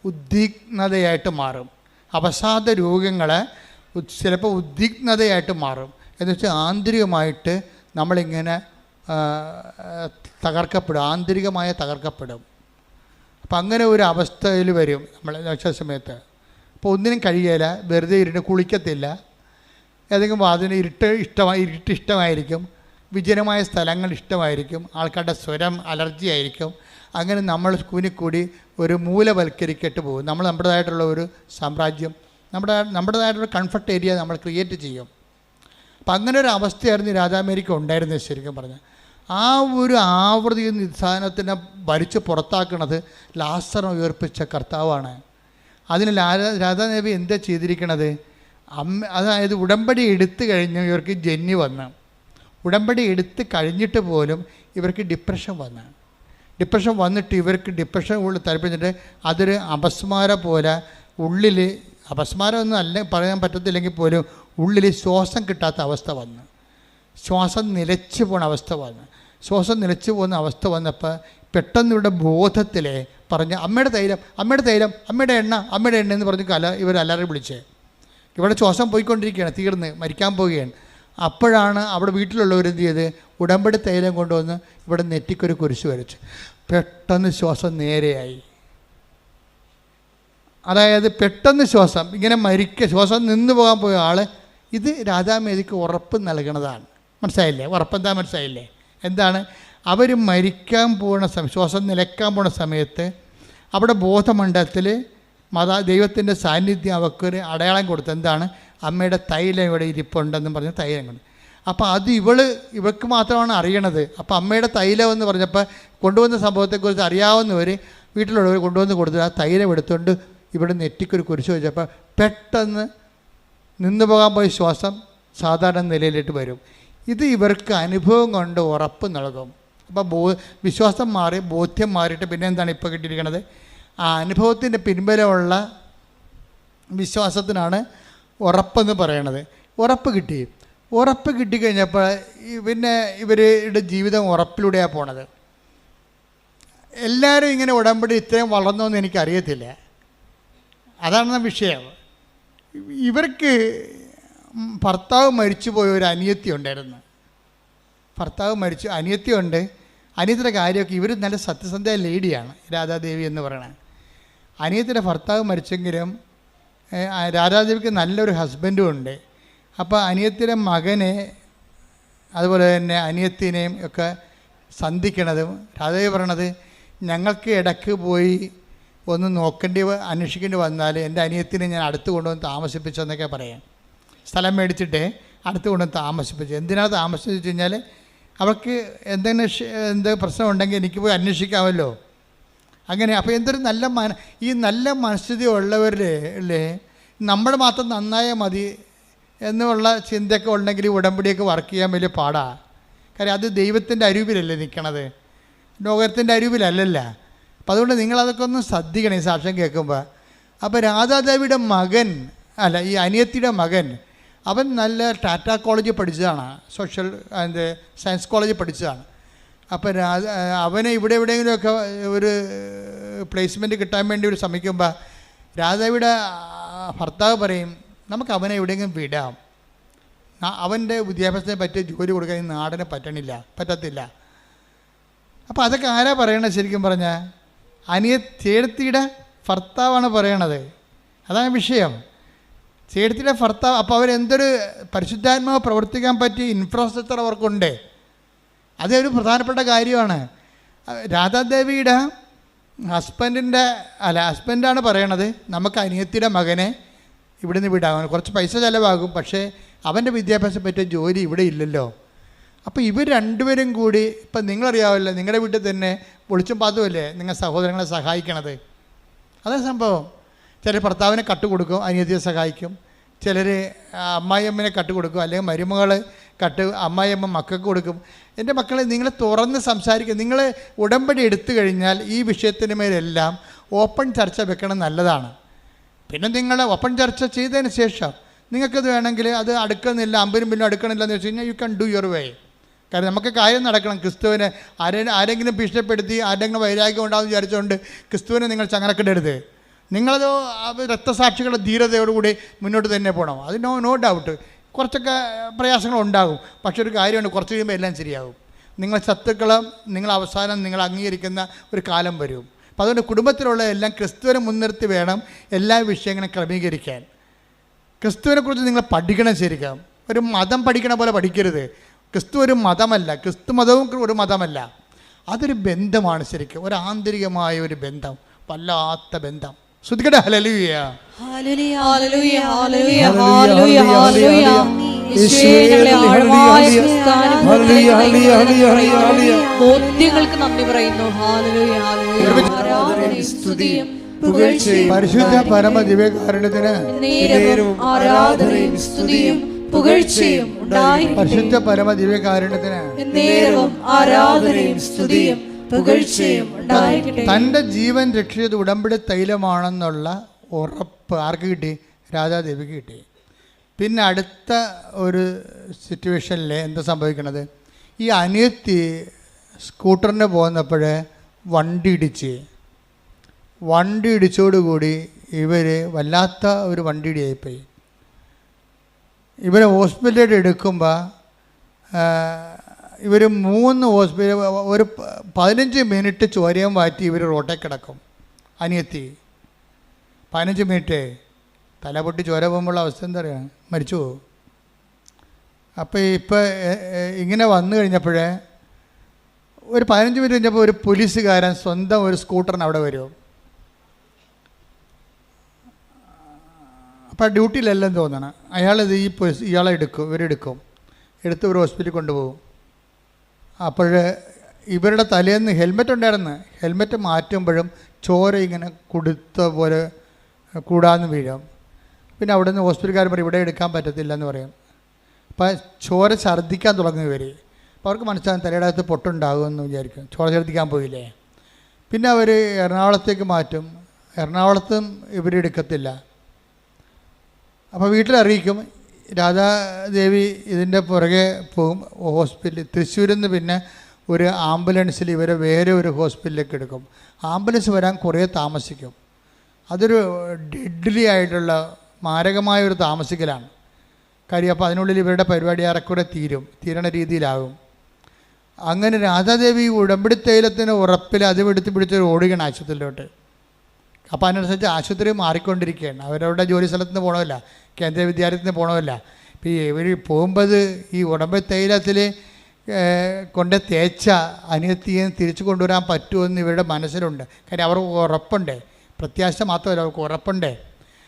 Speaker 1: ഉദ്വിഗ്നതയായിട്ട് മാറും. അവസാദ രോഗങ്ങൾ ചിലപ്പോൾ ഉദ്വിഗ്നതയായിട്ട് മാറും. എന്ന് വെച്ചാൽ ആന്തരികമായിട്ട് നമ്മളിങ്ങനെ ആന്തരികമായ തകർക്കപ്പെടും. അപ്പം അങ്ങനെ ഒരു അവസ്ഥയിൽ വരും നമ്മൾ സമയത്ത്. അപ്പോൾ ഒന്നിനും കഴിയില്ല, വെറുതെ കുളിക്കത്തില്ല, ഏതെങ്കിലും അതിന് ഇരുട്ട് ഇഷ്ടമായിരിക്കും, വിജനമായ സ്ഥലങ്ങൾ ഇഷ്ടമായിരിക്കും, ആൾക്കാരുടെ സ്വരം അലർജി ആയിരിക്കും. അങ്ങനെ നമ്മൾ കൂനിക്കൂടി ഒരു മൂലവൽക്കരിക്കട്ട് പോകും. നമ്മുടേതായിട്ടുള്ള ഒരു സാമ്രാജ്യം, നമ്മുടേതായിട്ടുള്ള കംഫർട്ട് ഏരിയ നമ്മൾ ക്രിയേറ്റ് ചെയ്യും. അപ്പം അങ്ങനെ ഒരു അവസ്ഥയായിരുന്നു രാജാമേരിക്ക ഉണ്ടായിരുന്നത്. ശരിക്കും പറഞ്ഞാൽ ആ ഒരു ആവൃത്തി നിസാനത്തിനെ ഭരിച്ച് പുറത്താക്കുന്നത് ലാസർ ഉയർപ്പിച്ച കർത്താവാണ്. അതിന് രാധാദേവി എന്താ ചെയ്തിരിക്കണത്? അതായത് ഉടമ്പടി എടുത്തു കഴിഞ്ഞ് ഇവർക്ക് ജന്നി വന്ന്, ഉടമ്പടി എടുത്ത് കഴിഞ്ഞിട്ട് പോലും ഇവർക്ക് ഡിപ്രഷൻ വന്നിട്ട് ഇവർക്ക് ഡിപ്രഷൻ ഉള്ളിൽ താല്പര്യത്തിട്ട് അതൊരു അപസ്മാരം പോലെ ഉള്ളിൽ, അപസ്മാരമൊന്നും അല്ല പറയാൻ പറ്റത്തില്ലെങ്കിൽ പോലും ഉള്ളിൽ ശ്വാസം കിട്ടാത്ത അവസ്ഥ വന്ന്, ശ്വാസം നിലച്ചു പോകുന്ന അവസ്ഥ വന്നപ്പോൾ പെട്ടെന്ന് ഇവിടെ ബോധത്തിലെ പറഞ്ഞ് അമ്മയുടെ തൈലം, അമ്മയുടെ എണ്ണ എന്ന് പറഞ്ഞ് ഇവർ അലറി വിളിച്ച് ഇവിടെ ശ്വാസം പോയിക്കൊണ്ടിരിക്കുകയാണ്, തീർന്ന് മരിക്കാൻ പോവുകയാണ്. അപ്പോഴാണ് അവിടെ വീട്ടിലുള്ളവർ എന്ത് ചെയ്ത് ഉടമ്പടി തൈലം കൊണ്ടുവന്ന് ഇവിടെ നെറ്റിക്കൊരു കുരിശ് വരച്ച് പെട്ടെന്ന് ശ്വാസം നേരെയായി. അതായത് പെട്ടെന്ന് ശ്വാസം നിന്ന് പോകാൻ പോയ ആൾ ഇത് രാജാമേരിക്ക് ഉറപ്പ് നൽകണതാണ്. മനസ്സിലായില്ലേ? ഉറപ്പെന്താ മനസ്സിലായില്ലേ? എന്താണ്? അവർ മരിക്കാൻ പോകുന്ന ശ്വാസം നിലയ്ക്കാൻ പോകുന്ന സമയത്ത് അവിടെ ബോധമണ്ഡലത്തിൽ ദൈവത്തിൻ്റെ സാന്നിധ്യം അവർക്കൊരു അടയാളം കൊടുത്തു. എന്താണ്? അമ്മയുടെ തൈലം ഇവിടെ ഇരിപ്പുണ്ടെന്നും പറഞ്ഞ് തൈലം കൊണ്ട്. അപ്പോൾ അത് ഇവൾക്ക് മാത്രമാണ് അറിയണത്. അപ്പോൾ അമ്മയുടെ തൈലം എന്ന് പറഞ്ഞപ്പോൾ കൊണ്ടുവന്ന സംഭവത്തെക്കുറിച്ച് അറിയാവുന്നവർ വീട്ടിലുള്ളവർ കൊണ്ടുവന്ന് കൊടുത്തു. ആ തൈലം എടുത്തുകൊണ്ട് ഇവിടെ നെറ്റിക്കൊരു കുരിശ് വെച്ചപ്പോൾ പെട്ടെന്ന് നിന്നു പോകാൻ പോയ ശ്വാസം സാധാരണ നിലയിലിട്ട് വരും. ഇത് ഇവർക്ക് അനുഭവം കൊണ്ട് ഉറപ്പ് നൽകും. അപ്പോൾ വിശ്വാസം മാറി ബോധ്യം മാറിയിട്ട് പിന്നെ എന്താണ് ഇപ്പോൾ കിട്ടിയിരിക്കുന്നത്? ആ അനുഭവത്തിൻ്റെ പിൻബലമുള്ള വിശ്വാസത്തിനാണ് ഉറപ്പെന്ന് പറയണത്. ഉറപ്പ് കിട്ടിക്കഴിഞ്ഞപ്പോൾ പിന്നെ ഇവരുടെ ജീവിതം ഉറപ്പിലൂടെയാണ് പോണത്. എല്ലാവരും ഇങ്ങനെ ഉടമ്പടി ഇത്രയും വളർന്നോന്ന് എനിക്കറിയത്തില്ല. അതാണ് വിഷയം. ഇവർക്ക് ഭർത്താവ് മരിച്ചു പോയ ഒരു അനിയത്തി ഉണ്ടായിരുന്നു. അനിയത്തിയുണ്ട്. അനിയത്തിയുടെ കാര്യമൊക്കെ ഇവർ നല്ല സത്യസന്ധമായ ലേഡിയാണ് രാധാദേവി എന്ന് പറയണത്. അനിയത്തിയുടെ ഭർത്താവ് മരിച്ചെങ്കിലും രാധാദേവിക്ക് നല്ലൊരു ഹസ്ബൻഡും ഉണ്ട്. അപ്പോൾ അനിയത്തിയുടെ മകനെ അതുപോലെ തന്നെ അനിയത്തിനെയും ഒക്കെ സന്ധിക്കണതും രാധാദേവി പറയണത് ഞങ്ങൾക്ക് ഇടയ്ക്ക് പോയി ഒന്ന് അന്വേഷിക്കേണ്ടി വന്നാൽ എൻ്റെ അനിയത്തിനെ ഞാൻ അടുത്ത് കൊണ്ടുവന്ന് താമസിപ്പിച്ചെന്നൊക്കെ പറയാം. സ്ഥലം മേടിച്ചിട്ട് അടുത്ത് കൊണ്ടുവന്ന് താമസിപ്പിച്ചു. എന്തിനാണ് താമസിച്ചു കഴിഞ്ഞാൽ അവൾക്ക് എന്ത് പ്രശ്നം ഉണ്ടെങ്കിൽ എനിക്ക് പോയി അന്വേഷിക്കാമല്ലോ. അങ്ങനെ അപ്പോൾ എന്തൊരു ഈ നല്ല മനസ്ഥിതി ഉള്ളവരിലെ നമ്മൾ മാത്രം നന്നായാൽ മതി എന്നുള്ള ചിന്തയൊക്കെ ഉണ്ടെങ്കിൽ ഉടമ്പടിയൊക്കെ വർക്ക് ചെയ്യാൻ വലിയ പാടാണ്. കാര്യം അത് ദൈവത്തിൻ്റെ അരൂപിലല്ലേ നിൽക്കണത്, ലോകത്തിൻ്റെ അരൂപിലല്ലല്ല. അപ്പം അതുകൊണ്ട് നിങ്ങളതൊക്കെ ഒന്ന് ശ്രദ്ധിക്കണം ഈ സാക്ഷ്യം കേൾക്കുമ്പോൾ. അപ്പോൾ രാധാദേവിയുടെ മകൻ ഈ അനിയത്തിയുടെ മകൻ അവൻ നല്ല ടാറ്റ കോളേജിൽ പഠിച്ചതാണ്, സയൻസ് കോളേജിൽ പഠിച്ചതാണ്. അപ്പോൾ അവനെ എവിടെയെങ്കിലുമൊക്കെ ഒരു പ്ലേസ്മെൻറ്റ് കിട്ടാൻ വേണ്ടി ഒരു ശ്രമിക്കുമ്പോൾ രാധാവിയുടെ ഭർത്താവ് പറയും നമുക്ക് അവനെ എവിടെയെങ്കിലും വിടാം, അവൻ്റെ വിദ്യാഭ്യാസത്തിന് പറ്റിയ ജോലി കൊടുക്കാൻ ഈ നാടിനെ പറ്റത്തില്ല. അപ്പോൾ അതൊക്കെ ആരാ പറയണത്? ശരിക്കും പറഞ്ഞാൽ ചേട്ടത്തിയുടെ ഭർത്താവാണ് പറയണത്. അതാണ് വിഷയം. ചേട്ടത്തിയുടെ ഭർത്താവ്. അപ്പോൾ അവരെന്തൊരു പരിശുദ്ധാത്മാവ് പ്രവർത്തിക്കാൻ പറ്റിയ ഇൻഫ്രാസ്ട്രക്ചർ അവർക്കുണ്ട്. അതൊരു പ്രധാനപ്പെട്ട കാര്യമാണ്. രാധാദേവിയുടെ ഹസ്ബൻഡാണ് പറയണത്, നമുക്ക് അനിയത്തിയുടെ മകനെ ഇവിടുന്ന് വിടാൻ കുറച്ച് പൈസ ചിലവാകും, പക്ഷേ അവൻ്റെ വിദ്യാഭ്യാസം പറ്റിയ ജോലി ഇവിടെ ഇല്ലല്ലോ. അപ്പോൾ ഇവർ രണ്ടുപേരും കൂടി, ഇപ്പം നിങ്ങളറിയാമല്ലോ, നിങ്ങളുടെ വീട്ടിൽ തന്നെ ഒളിച്ചും പാത്തുമല്ലേ നിങ്ങൾ സഹോദരങ്ങളെ സഹായിക്കണത്. അതാണ് സംഭവം. ചിലർ ഭർത്താവിനെ കട്ടുകൊടുക്കും, അനിയത്തിയെ സഹായിക്കും. ചിലർ അമ്മായിയമ്മനെ കട്ടുകൊടുക്കും, അല്ലെങ്കിൽ മരുമകൾ അമ്മായിയമ്മ മക്കൾക്ക് കൊടുക്കും. എൻ്റെ മക്കളെ, നിങ്ങൾ തുറന്ന് സംസാരിക്കുക. നിങ്ങൾ ഉടമ്പടി എടുത്തു കഴിഞ്ഞാൽ ഈ വിഷയത്തിന് മേലെല്ലാം ഓപ്പൺ ചർച്ച വെക്കണം, നല്ലതാണ്. പിന്നെ നിങ്ങൾ ഓപ്പൺ ചർച്ച ചെയ്തതിന് ശേഷം നിങ്ങൾക്കത് വേണമെങ്കിൽ അത് അടുക്കുന്നില്ല, അമ്പതിനും പിന്നും അടുക്കണില്ല എന്ന് വെച്ച് കഴിഞ്ഞാൽ you can do your way. കാരണം നമുക്ക് കാര്യം നടക്കണം. ക്രിസ്തുവിനെ ആരെങ്കിലും ഭീഷണിപ്പെടുത്തി ആരെങ്കിലും വൈരാഗ്യം ഉണ്ടാകുമെന്ന് വിചാരിച്ചുകൊണ്ട് ക്രിസ്തുവിനെ നിങ്ങൾ ചങ്ങലക്കിടരുത്. നിങ്ങളത് രക്തസാക്ഷികളുടെ ധീരതയോടുകൂടി മുന്നോട്ട് തന്നെ പോകണം. അത് നോ ഡൗട്ട്. കുറച്ചൊക്കെ പ്രയാസങ്ങളുണ്ടാകും, പക്ഷെ ഒരു കാര്യമുണ്ട്, കുറച്ച് കഴിയുമ്പോൾ എല്ലാം ശരിയാകും. നിങ്ങൾ ശത്രുക്കളും നിങ്ങൾ അവസാനം നിങ്ങൾ അംഗീകരിക്കുന്ന ഒരു കാലം വരും. അപ്പോൾ അതുകൊണ്ട് കുടുംബത്തിലുള്ള എല്ലാം ക്രിസ്തുവിനെ മുൻനിർത്തി വേണം എല്ലാ വിഷയങ്ങളും ക്രമീകരിക്കാൻ. ക്രിസ്തുവിനെക്കുറിച്ച് നിങ്ങൾ പഠിക്കണം ശരിക്കും. ഒരു മതം പഠിക്കണ പോലെ പഠിക്കരുത്. ക്രിസ്തു ഒരു മതമല്ല, ക്രിസ്തു മതവും ഒരു മതമല്ല. അതൊരു ബന്ധമാണ് ശരിക്കും, ഒരു ആന്തരികമായ ഒരു ബന്ധം, വല്ലാത്ത ബന്ധം. ശ്രദ്ധിക്കട്ടെ. ഹല്ലേലൂയ,
Speaker 2: ഹല്ലേലൂയ, ഹല്ലേലൂയ, ഹല്ലേലൂയ, ഹല്ലേലൂയ, ഹല്ലേലൂയ. ബോധ്യങ്ങൾക്ക് നന്ദി പറയുന്നു. ഹല്ലേലൂയ, ഹല്ലേലൂയ. ആരാധനയും സ്തുതിയും പുകഴ്ചയും
Speaker 1: പരിശുദ്ധ പരമ ദിവ്യകാരുണ്യത്തിന്
Speaker 2: നേരവും ആരാധനയും സ്തുതിയും പുകഴ്ചയും ഉണ്ടായിരിക്കട്ടെ.
Speaker 1: പരിശുദ്ധ പരമ ദിവ്യകാരുണ്യത്തിന്
Speaker 2: നേരവും ആരാധനയും സ്തുതിയും പുകഴ്ചയും ഉണ്ടായിരിക്കട്ടെ.
Speaker 1: തൻ്റെ ജീവൻ രക്ഷിച്ചത് ഉടമ്പടി തൈലമാണെന്നുള്ള ഉറപ്പ് ആർക്ക് കിട്ടി? രാധാദേവിക്ക് കിട്ടി. പിന്നെ അടുത്ത ഒരു സിറ്റുവേഷനിൽ എന്താ സംഭവിക്കണത്? ഈ അനിയത്തി സ്കൂട്ടറിന് പോകുന്നപ്പോൾ വണ്ടി ഇടിച്ചോടുകൂടി ഇവർ വല്ലാത്ത ഒരു വണ്ടി ഇടിയായിപ്പോയി. ഇവരെ ഹോസ്പിറ്റലിൽ എടുക്കുമ്പോൾ ഇവർ 3 ഹോസ്പിറ്റൽ ഒരു 15 മിനിറ്റ് ചോരയും മാറ്റി ഇവർ റോട്ടേ കിടക്കും. അനിയത്തി 15 മിനിറ്റ് തല പൊട്ടി ചോര പോകുമ്പോഴുള്ള അവസ്ഥ എന്താ പറയുക? മരിച്ചു പോകും. അപ്പോൾ ഇങ്ങനെ വന്നു കഴിഞ്ഞപ്പോഴേ ഒരു 15 മിനിറ്റ് കഴിഞ്ഞപ്പോൾ ഒരു പോലീസുകാരൻ സ്വന്തം ഒരു സ്കൂട്ടറിന് അവിടെ വരും. അപ്പോൾ ഡ്യൂട്ടിയിലെല്ലാം തോന്നണം. അയാളിത് ഇയാളെ ഇവരെടുക്കും, എടുത്ത് ഒരു ഹോസ്പിറ്റലിൽ കൊണ്ടുപോകും. അപ്പോൾ ഇവരുടെ തലേന്ന് ഹെൽമെറ്റ് ഉണ്ടായിരുന്നു. ഹെൽമെറ്റ് മാറ്റുമ്പോഴും ചോര ഇങ്ങനെ കൊടുത്ത പോലെ കൂടാന്ന് വീഴും. പിന്നെ അവിടെ നിന്ന് ഹോസ്പിറ്റലുകാർ പറയും ഇവിടെ എടുക്കാൻ പറ്റത്തില്ല എന്ന് പറയും. അപ്പോൾ ചോര ഛർദ്ദിക്കാൻ തുടങ്ങും ഇവർ. അപ്പോൾ അവർക്ക് മനസ്സിലാകും തലയുടെ അകത്ത് പൊട്ടുണ്ടാകുമെന്ന് വിചാരിക്കും. ചോര ഛർദ്ദിക്കാൻ പോയില്ലേ. പിന്നെ അവർ എറണാകുളത്തേക്ക് മാറ്റും. എറണാകുളത്തും ഇവരെടുക്കത്തില്ല. അപ്പോൾ വീട്ടിലറിയിക്കും. രാധാദേവി ഇതിൻ്റെ പുറകെ പോകും ഹോസ്പിറ്റലിൽ. തൃശ്ശൂരിൽ നിന്ന് പിന്നെ ഒരു ആംബുലൻസിൽ ഇവരെ വേറെ ഒരു ഹോസ്പിറ്റലിലേക്ക് എടുക്കും. ആംബുലൻസ് വരാൻ കുറേ താമസിക്കും. അതൊരു ഡെഡ്ലി ആയിട്ടുള്ള മാരകമായ ഒരു താമസിക്കലാണ്. കാര്യം അപ്പോൾ അതിനുള്ളിൽ ഇവരുടെ പരിപാടി ഏറെക്കുറെ തീരണ രീതിയിലാകും. അങ്ങനെ രാധാദേവി ഉടമ്പടി തൈലത്തിന് ഉറപ്പിൽ അത് എടുത്ത് പിടിച്ചൊരു ഓടുകയാണ് ആശുപത്രിയിലോട്ട്. അപ്പോൾ അതിനനുസരിച്ച് ആശുപത്രി മാറിക്കൊണ്ടിരിക്കുകയാണ്. അവരവരുടെ ജോലി സ്ഥലത്ത് നിന്ന് പോകണമല്ല, കേന്ദ്രീയ വിദ്യാലയത്തിൽ നിന്ന് പോകണമല്ല. ഇപ്പോൾ ഇവർ പോകുമ്പോൾ ഈ ഉടമ്പടി തൈലത്തിൽ കൊണ്ട് തേച്ച അനിയത്തിയെ തിരിച്ചു കൊണ്ടുവരാൻ പറ്റുമെന്ന് ഇവരുടെ മനസ്സിലുണ്ട്. കാര്യം അവർക്ക് ഉറപ്പുണ്ട്. പ്രത്യാശ മാത്രമല്ല, അവർക്ക് ഉറപ്പുണ്ട്.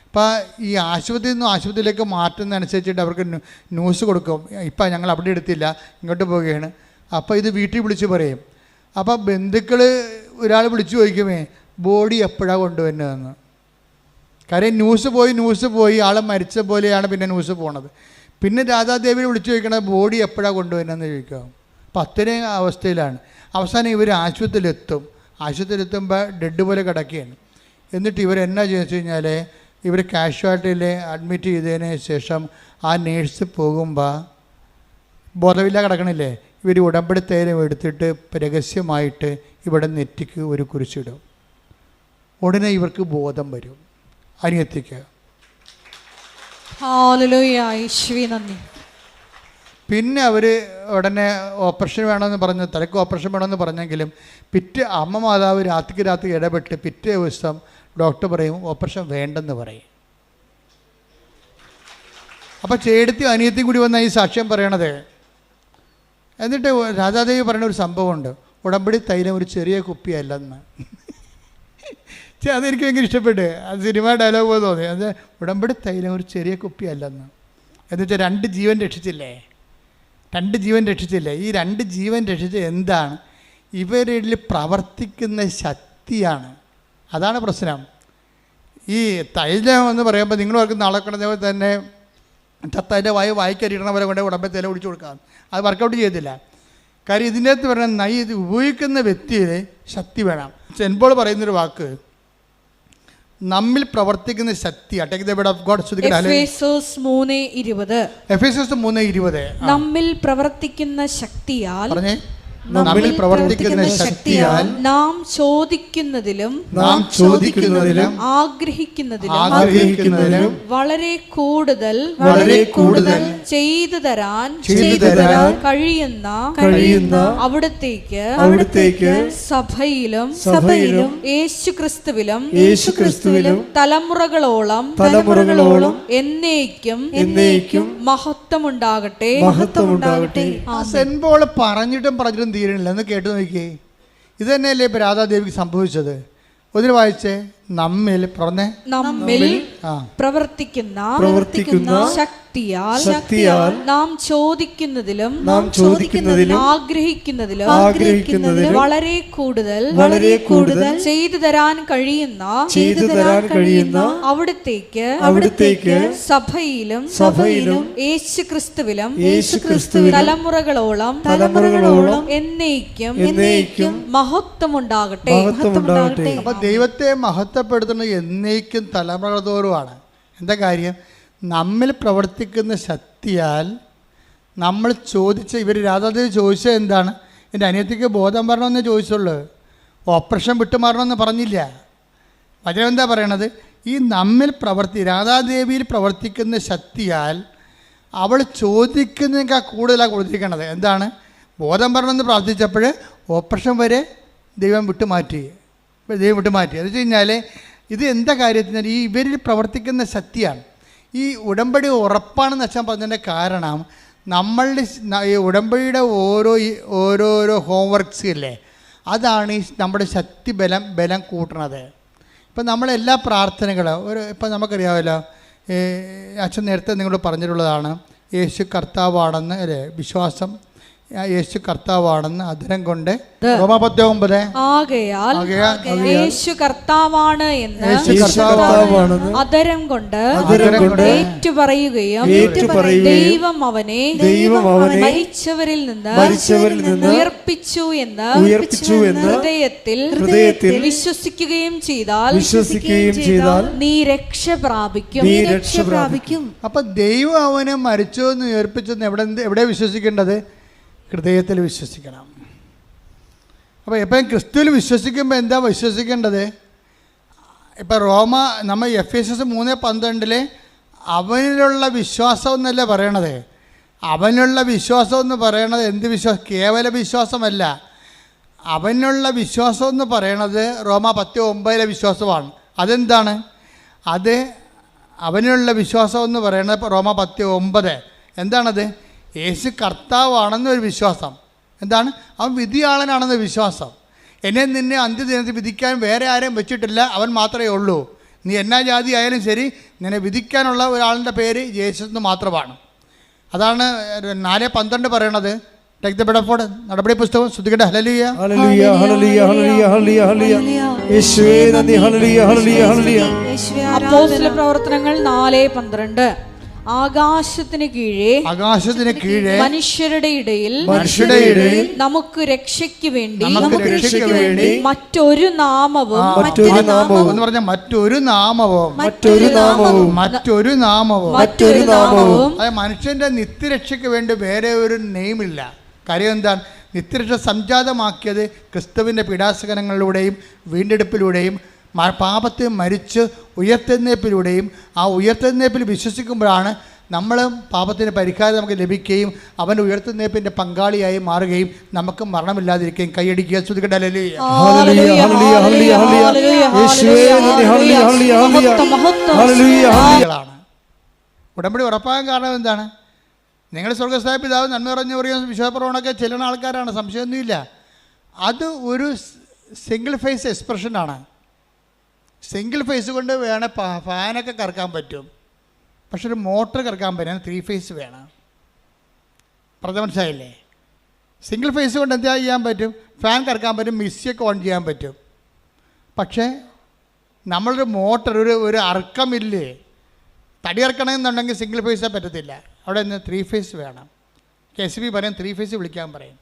Speaker 1: അപ്പോൾ ഈ ആശുപത്രിയിൽ നിന്നും ആശുപത്രിയിലേക്ക് മാറ്റുന്നതനുസരിച്ചിട്ട് അവർക്ക് ന്യൂസ് കൊടുക്കും. ഇപ്പം ഞങ്ങൾ അവിടെ എടുത്തില്ല, ഇങ്ങോട്ട് പോവുകയാണ്. അപ്പോൾ ഇത് വീട്ടിൽ വിളിച്ച് പറയും. അപ്പോൾ ബന്ധുക്കൾ ഒരാൾ വിളിച്ചു ചോദിക്കുമേ ബോഡി എപ്പോഴാണ് കൊണ്ടുവരുന്നതെന്ന്. കാര്യം ന്യൂസ് പോയി ആൾ മരിച്ച പോലെയാണ് പിന്നെ ന്യൂസ് പോണത്. പിന്നെ രാധാദേവിയെ വിളിച്ചു ചോദിക്കണത് ബോഡി എപ്പോഴാണ് കൊണ്ടുവരുന്നതെന്ന് ചോദിക്കുക. അപ്പം അത്രയും അവസ്ഥയിലാണ്. അവസാനം ഇവർ ആശുപത്രിയിലെത്തുമ്പോൾ ഡെഡ് പോലെ കിടക്കുകയാണ്. എന്നിട്ട് ഇവരെന്നാ ചോദിച്ചു കഴിഞ്ഞാൽ ഇവർ കാഷ്വാലിറ്റിയിൽ അഡ്മിറ്റ് ചെയ്തതിന് ശേഷം ആ നേഴ്സ് പോകുമ്പോൾ ബോധമില്ല കിടക്കണില്ലേ, ഇവർ ഉടമ്പടി തൈലം എടുത്തിട്ട് രഹസ്യമായിട്ട് ഇവിടെ നെറ്റിക്ക് ഒരു കുരിശിടും. ഉടനെ ഇവർക്ക് ബോധം വരും അനിയത്തിക്ക്. പിന്നെ അവർ ഉടനെ ഓപ്പറേഷൻ വേണമെന്ന് പറഞ്ഞ് തലയ്ക്ക് ഓപ്പറേഷൻ വേണമെന്ന് പറഞ്ഞെങ്കിലും അമ്മ മാതാവ് രാത്രിക്ക് ഇടപെട്ട് പിറ്റേ ദിവസം ഡോക്ടർ പറയും ഓപ്പറേഷൻ വേണ്ടെന്ന് പറയും. അപ്പോൾ ചേടത്തി അനിയത്തി കൂടി വന്ന ഈ സാക്ഷ്യം പറയണത്. എന്നിട്ട് രാധാദേവി പറയുന്ന ഒരു സംഭവമുണ്ട്, ഉടമ്പടി തൈലം ഒരു ചെറിയ കുപ്പിയല്ലെന്ന്. അതെനിക്ക് ഭയങ്കര ഇഷ്ടപ്പെട്ട്, അത് സിനിമ ഡയലോഗ് പോലെ തോന്നി. അത് ഉടമ്പടി തൈലം ഒരു ചെറിയ കുപ്പിയല്ലെന്ന്. എന്നുവെച്ചാൽ 2 ജീവൻ രക്ഷിച്ചില്ലേ, 2 ജീവൻ രക്ഷിച്ചില്ലേ. ഈ 2 ജീവൻ രക്ഷിച്ച എന്താണ്? ഇവരിൽ പ്രവർത്തിക്കുന്ന ശക്തിയാണ്. അതാണ് പ്രശ്നം. ഈ തൈലം എന്ന് പറയുമ്പോൾ നിങ്ങൾ അവർക്ക് നാളെ കൊണ്ടതുപോലെ തന്നെ ചത്തതിൻ്റെ വായിക്കരിയണ പോലെ കൊണ്ട് ഉടമ്പടി തൈലം ഒഴിച്ചു കൊടുക്കാം. അത് വർക്കൗട്ട് ചെയ്തില്ല. കാര്യം ഇതിൻ്റെ അകത്ത് പറഞ്ഞാൽ ഇത് ഉപയോഗിക്കുന്ന വ്യക്തിയിൽ ശക്തി വേണം. സെന്റ് പോൾ പറയുന്നൊരു വാക്ക്, നമ്മിൽ പ്രവർത്തിക്കുന്ന ശക്തി.
Speaker 2: എഫേസോസ് 3:20 നമ്മിൽ പ്രവർത്തിക്കുന്ന ശക്തിയാൽ
Speaker 1: നമ്മിൽ പ്രവർത്തിക്കുന്ന ശക്തിയാൽ
Speaker 2: നാം ചോദിക്കുന്നതിലും ആഗ്രഹിക്കുന്നതിലും വളരെ കൂടുതൽ ചെയ്തു തരാൻ കഴിയുന്ന അവിടത്തേക്ക് സഭയിലും യേശുക്രിസ്തുവിലും തലമുറകളോളം എന്നേക്കും മഹത്വമുണ്ടാകട്ടെ.
Speaker 1: സെന്റ് പോൾ പറഞ്ഞിട്ടും തീരണില്ല. എന്ന് കേട്ടു നോക്കിയേ. ഇത് തന്നെയല്ലേ ഇപ്പം രാധാദേവിക്ക് സംഭവിച്ചത്. ഒന്നിന് വായിച്ചേ, നമ്മിൽ
Speaker 2: പ്രവർത്തിക്കുന്ന ശക്തിയാൽ നാം ചോദിക്കുന്നതിലും ആഗ്രഹിക്കുന്നതിലും വളരെ കൂടുതൽ ചെയ്തു തരാൻ കഴിയുന്ന അവിടത്തേക്ക് സഭയിലും യേശുക്രിസ്തുവിലും തലമുറകളോളം എന്നേക്കും മഹത്വമുണ്ടാകട്ടെ.
Speaker 1: അപ്പൊ ദൈവത്തെ മഹത്വപ്പെടുത്തുന്നത് എന്നേക്കും തലമുറ തോറുമാണ്. എന്താ കാര്യം? നമ്മിൽ പ്രവർത്തിക്കുന്ന ശക്തിയാൽ നമ്മൾ ചോദിച്ച, ഇവർ രാധാദേവി ചോദിച്ചത് എന്താണ്? എൻ്റെ അനിയത്തിക്ക് ബോധം വരണമെന്നേ ചോദിച്ചുള്ളൂ, ഓപ്പറേഷൻ വിട്ടുമാറണമെന്ന് പറഞ്ഞില്ല. വചനം എന്താ പറയണത്? ഈ നമ്മിൽ രാധാദേവിയിൽ പ്രവർത്തിക്കുന്ന ശക്തിയാൽ അവൾ ചോദിക്കുന്നതിനേക്കാൾ കൂടുതലാണ് കൊടുത്തിരിക്കണത്. എന്താണ്? ബോധം വരണമെന്ന് പ്രാർത്ഥിച്ചപ്പോൾ ഓപ്പറേഷൻ വരെ ദൈവം വിട്ടുമാറ്റി. എന്ന് വെച്ച് കഴിഞ്ഞാൽ ഇത് എന്താ കാര്യത്തിന്? ഈ ഇവരിൽ പ്രവർത്തിക്കുന്ന ശക്തിയാണ്. ഈ ഉടമ്പടി ഉറപ്പാണെന്ന് വെച്ചാൽ പറഞ്ഞതിൻ്റെ കാരണം, നമ്മളുടെ ഈ ഉടമ്പടിയുടെ ഓരോരോ ഹോംവർക്ക്സ് ഇല്ലേ, അതാണ് ഈ നമ്മുടെ ശക്തി ബലം കൂട്ടണത്. ഇപ്പം നമ്മളെല്ലാ പ്രാർത്ഥനകളും ഇപ്പം നമുക്കറിയാമല്ലോ, അച്ഛൻ നേരത്തെ നിങ്ങൾ പറഞ്ഞിട്ടുള്ളതാണ്, യേശു കർത്താവാണെന്ന് അല്ലേ വിശ്വാസം, യേശു കർത്താവാണെന്ന് അധരം കൊണ്ട്. റോമാ 10:9
Speaker 2: ആകയാൽ യേശു കർത്താവാണ് എന്ന് അധരം കൊണ്ട് ഏറ്റുപറയുകയും ദൈവം അവനെ മരിച്ചവരിൽ നിന്ന് ഉയർപ്പിച്ചു എന്ന് ഹൃദയത്തിൽ വിശ്വസിക്കുകയും ചെയ്താൽ നീ രക്ഷ പ്രാപിക്കും.
Speaker 1: അപ്പൊ ദൈവം അവനെ മരിച്ചു എന്ന് ഉയർപ്പിച്ചെന്ന് എവിടെ വിശ്വസിക്കേണ്ടത്? ഹൃദയത്തിൽ വിശ്വസിക്കണം. അപ്പോൾ എപ്പോഴും ക്രിസ്തുവിൽ വിശ്വസിക്കുമ്പോൾ എന്താ വിശ്വസിക്കേണ്ടത്? ഇപ്പം നമ്മൾ എഫേസസ് 3:12 അവനിലുള്ള വിശ്വാസം എന്നല്ല പറയണത്. അവനുള്ള വിശ്വാസം എന്ന് പറയണത് എന്ത് വിശ്വാസം? കേവല വിശ്വാസമല്ല. അവനുള്ള വിശ്വാസം എന്ന് പറയണത് റോമ 10:9 വിശ്വാസമാണ്. അതെന്താണ്? അത് അവനുള്ള വിശ്വാസം എന്ന് പറയുന്നത് റോമ 10:9 എന്താണത്? യേശു കർത്താവാണെന്നൊരു വിശ്വാസം. എന്താണ്? അവൻ വിധിയാളനാണെന്ന വിശ്വാസം. എന്നെ നിന്നെ അന്ത്യദിനത്തിൽ വിധിക്കാൻ വേറെ ആരെയും വെച്ചിട്ടില്ല, അവൻ മാത്രമേ ഉള്ളൂ. നീ എന്നാ ജാതി ആയാലും ശരി, നിന്നെ വിധിക്കാനുള്ള ഒരാളുടെ പേര് യേശു എന്ന് മാത്രമാണ്. അതാണ് 4:12 പറയണത്. Take the bed of God, നടപടി പുസ്തകം ശ്രദ്ധിക്കട്ടെ. ഹല്ലേലൂയ
Speaker 3: ഹല്ലേലൂയ ഹല്ലേലൂയ ഹല്ലേലൂയ ഹല്ലേലൂയ യേശുവേ നന്ദി. ഹല്ലേലൂയ ഹല്ലേലൂയ ഹല്ലേലൂയ.
Speaker 2: അപ്പോസ്തല പ്രവർത്തനങ്ങൾ 4:12 ആകാശത്തിന് കീഴേ മനുഷ്യരുടെ ഇടയിൽ നമുക്ക് രക്ഷയ്ക്ക് വേണ്ടി മറ്റൊരു നാമവും
Speaker 1: എന്ന് പറഞ്ഞ മറ്റൊരു നാമവും അതായത് മനുഷ്യന്റെ നിത്യരക്ഷയ്ക്ക് വേണ്ടി വേറെ ഒരു നെയിമില്ല. കാര്യം എന്താണ്? നിത്യരക്ഷ സംജാതമാക്കിയത് ക്രിസ്തുവിൻ്റെ പീഡാസകനങ്ങളിലൂടെയും വീണ്ടെടുപ്പിലൂടെയും പാപത്തെ മരിച്ച് ഉയർത്തെഴുന്നേൽപ്പിലൂടെയും ആ ഉയർത്തെഴുന്നേൽപ്പിൽ വിശ്വസിക്കുമ്പോഴാണ് നമ്മൾ പാപത്തിന് പരിഹാരം നമുക്ക് ലഭിക്കുകയും അവൻ്റെ ഉയർത്തെഴുന്നേൽപ്പിൻ്റെ പങ്കാളിയായി മാറുകയും നമുക്ക് മരണമില്ലാതിരിക്കുകയും. കൈയടിക്കുക, ശ്രുതിക്കട്ടെ. ഉടമ്പടി ഉറപ്പാകാൻ കാരണം എന്താണ്? നിങ്ങൾ സ്വർഗ്ഗസ്ഥനായ പിതാവ് നന്മ നിറഞ്ഞു പറയും വിശ്വാസപ്രവണമൊക്കെ ചെല്ലുന്ന ആൾക്കാരാണ്, സംശയമൊന്നുമില്ല. അത് ഒരു സിംഗിൾ ഫേസ് എക്സ്പ്രഷനാണ്. സിംഗിൾ ഫേസ് കൊണ്ട് വേണേൽ ഫാനൊക്കെ കറക്കാൻ പറ്റും, പക്ഷെ ഒരു മോട്ടർ കറക്കാൻ പറ്റും 3 ഫേസ് വേണം. പറഞ്ഞ മനസ്സിലായില്ലേ? സിംഗിൾ ഫേസ് കൊണ്ട് എന്താ ചെയ്യാൻ പറ്റും? ഫാൻ കറക്കാൻ പറ്റും, മിക്സിയൊക്കെ ഓൺ ചെയ്യാൻ പറ്റും. പക്ഷേ നമ്മളൊരു മോട്ടർ ഒരു അർക്കമില്ലേ, തടി ഇറക്കണമെന്നുണ്ടെങ്കിൽ സിംഗിൾ ഫേസേ പറ്റത്തില്ല. അവിടെ നിന്ന് 3 ഫേസ് വേണം. KCB പറയും 3 ഫേസ് വിളിക്കാൻ പറയും.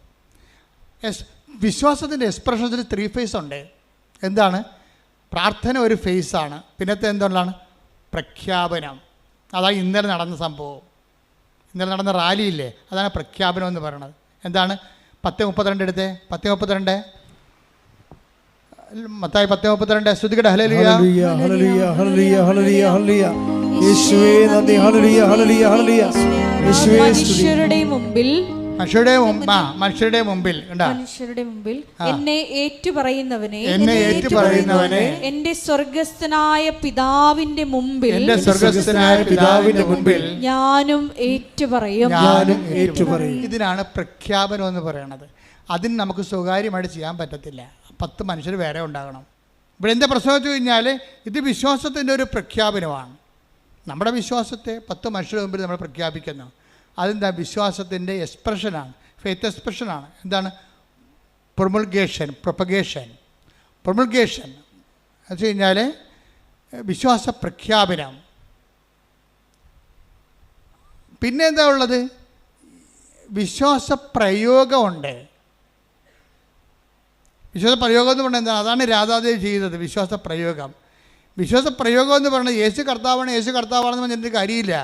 Speaker 1: വിശ്വാസത്തിൻ്റെ എക്സ്പ്രഷൻസിൽ 3 ഫേസ് ഉണ്ട്. എന്താണ്? പ്രാർത്ഥന ഒരു ഫേസാണ്. പിന്നത്തെ എന്തുകൊണ്ടാണ്? പ്രഖ്യാപനം. അതാണ് ഇന്നലെ നടന്ന സംഭവം. ഇന്നലെ നടന്ന റാലിയില്ലേ, അതാണ് പ്രഖ്യാപനം എന്ന് പറയുന്നത്. എന്താണ്? 10:32 എടുത്തേ. 10:32 മത്തായി 10:32 സ്തുതിക്കട്ടെ. ഹല്ലേലൂയ
Speaker 3: ഹല്ലേലൂയ ഹല്ലേലൂയ ഹല്ലേലൂയ ഹല്ലേലൂയ യേശുവേ നന്ദി. ഹല്ലേലൂയ ഹല്ലേലൂയ ഹല്ലേലൂയ യേശുവേ
Speaker 2: മനുഷ്യരുടെ മുമ്പിൽ മനുഷ്യരുടെ മുമ്പിൽ എന്നെ ഏറ്റുപറയുന്നവനെ എന്റെ സ്വർഗ്ഗസ്ഥനായ പിതാവിന്റെ മുമ്പിൽ ഞാനും ഏറ്റുപറയും.
Speaker 1: ഇതിനാണ് പ്രഖ്യാപനം എന്ന് പറയുന്നത്. അതിന് നമുക്ക് സ്വകാര്യമായിട്ട് ചെയ്യാൻ പറ്റത്തില്ല. 10 മനുഷ്യർ വേറെ ഉണ്ടാകണം. ഇവിടെ എന്താ പ്രശ്നം വെച്ച് കഴിഞ്ഞാൽ ഇത് വിശ്വാസത്തിൻ്റെ ഒരു പ്രഖ്യാപനമാണ്. നമ്മുടെ വിശ്വാസത്തെ 10 മനുഷ്യരുടെ മുമ്പിൽ നമ്മൾ പ്രഖ്യാപിക്കുന്നു. അതെന്താ? വിശ്വാസത്തിൻ്റെ എക്സ്പ്രഷനാണ്, ഫെയ്ത്ത് എക്സ്പ്രഷനാണ്. എന്താണ്? പ്രൊമൾഗേഷൻ എന്ന് വെച്ച് കഴിഞ്ഞാൽ വിശ്വാസ പ്രഖ്യാപനം. പിന്നെ എന്താ ഉള്ളത്? വിശ്വാസ പ്രയോഗമുണ്ട്. വിശ്വാസ പ്രയോഗം എന്ന് പറഞ്ഞാൽ എന്താണ്? അതാണ് രാധാദേവി ചെയ്തത്. വിശ്വാസ പ്രയോഗം എന്ന് പറഞ്ഞാൽ യേശു കർത്താവാണെന്ന് പറഞ്ഞിട്ട് കാര്യമില്ല.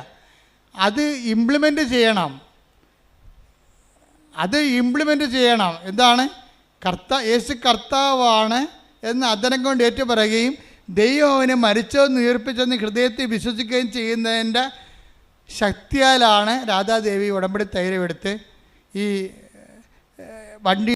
Speaker 1: അത് ഇംപ്ലിമെൻ്റ് ചെയ്യണം. എന്താണ്? യേശു കർത്താവാണ് എന്ന് അധരം കൊണ്ട് ഏറ്റുപറയുകയും ദൈവം അവനെ മരിച്ചതെന്ന് ഉയർപ്പിച്ചെന്ന് ഹൃദയത്തിൽ വിശ്വസിക്കുകയും ചെയ്യുന്നതിൻ്റെ ശക്തിയാലാണ് രാധാദേവി ഉടമ്പടി തൈലമെടുത്ത് ഈ വണ്ടി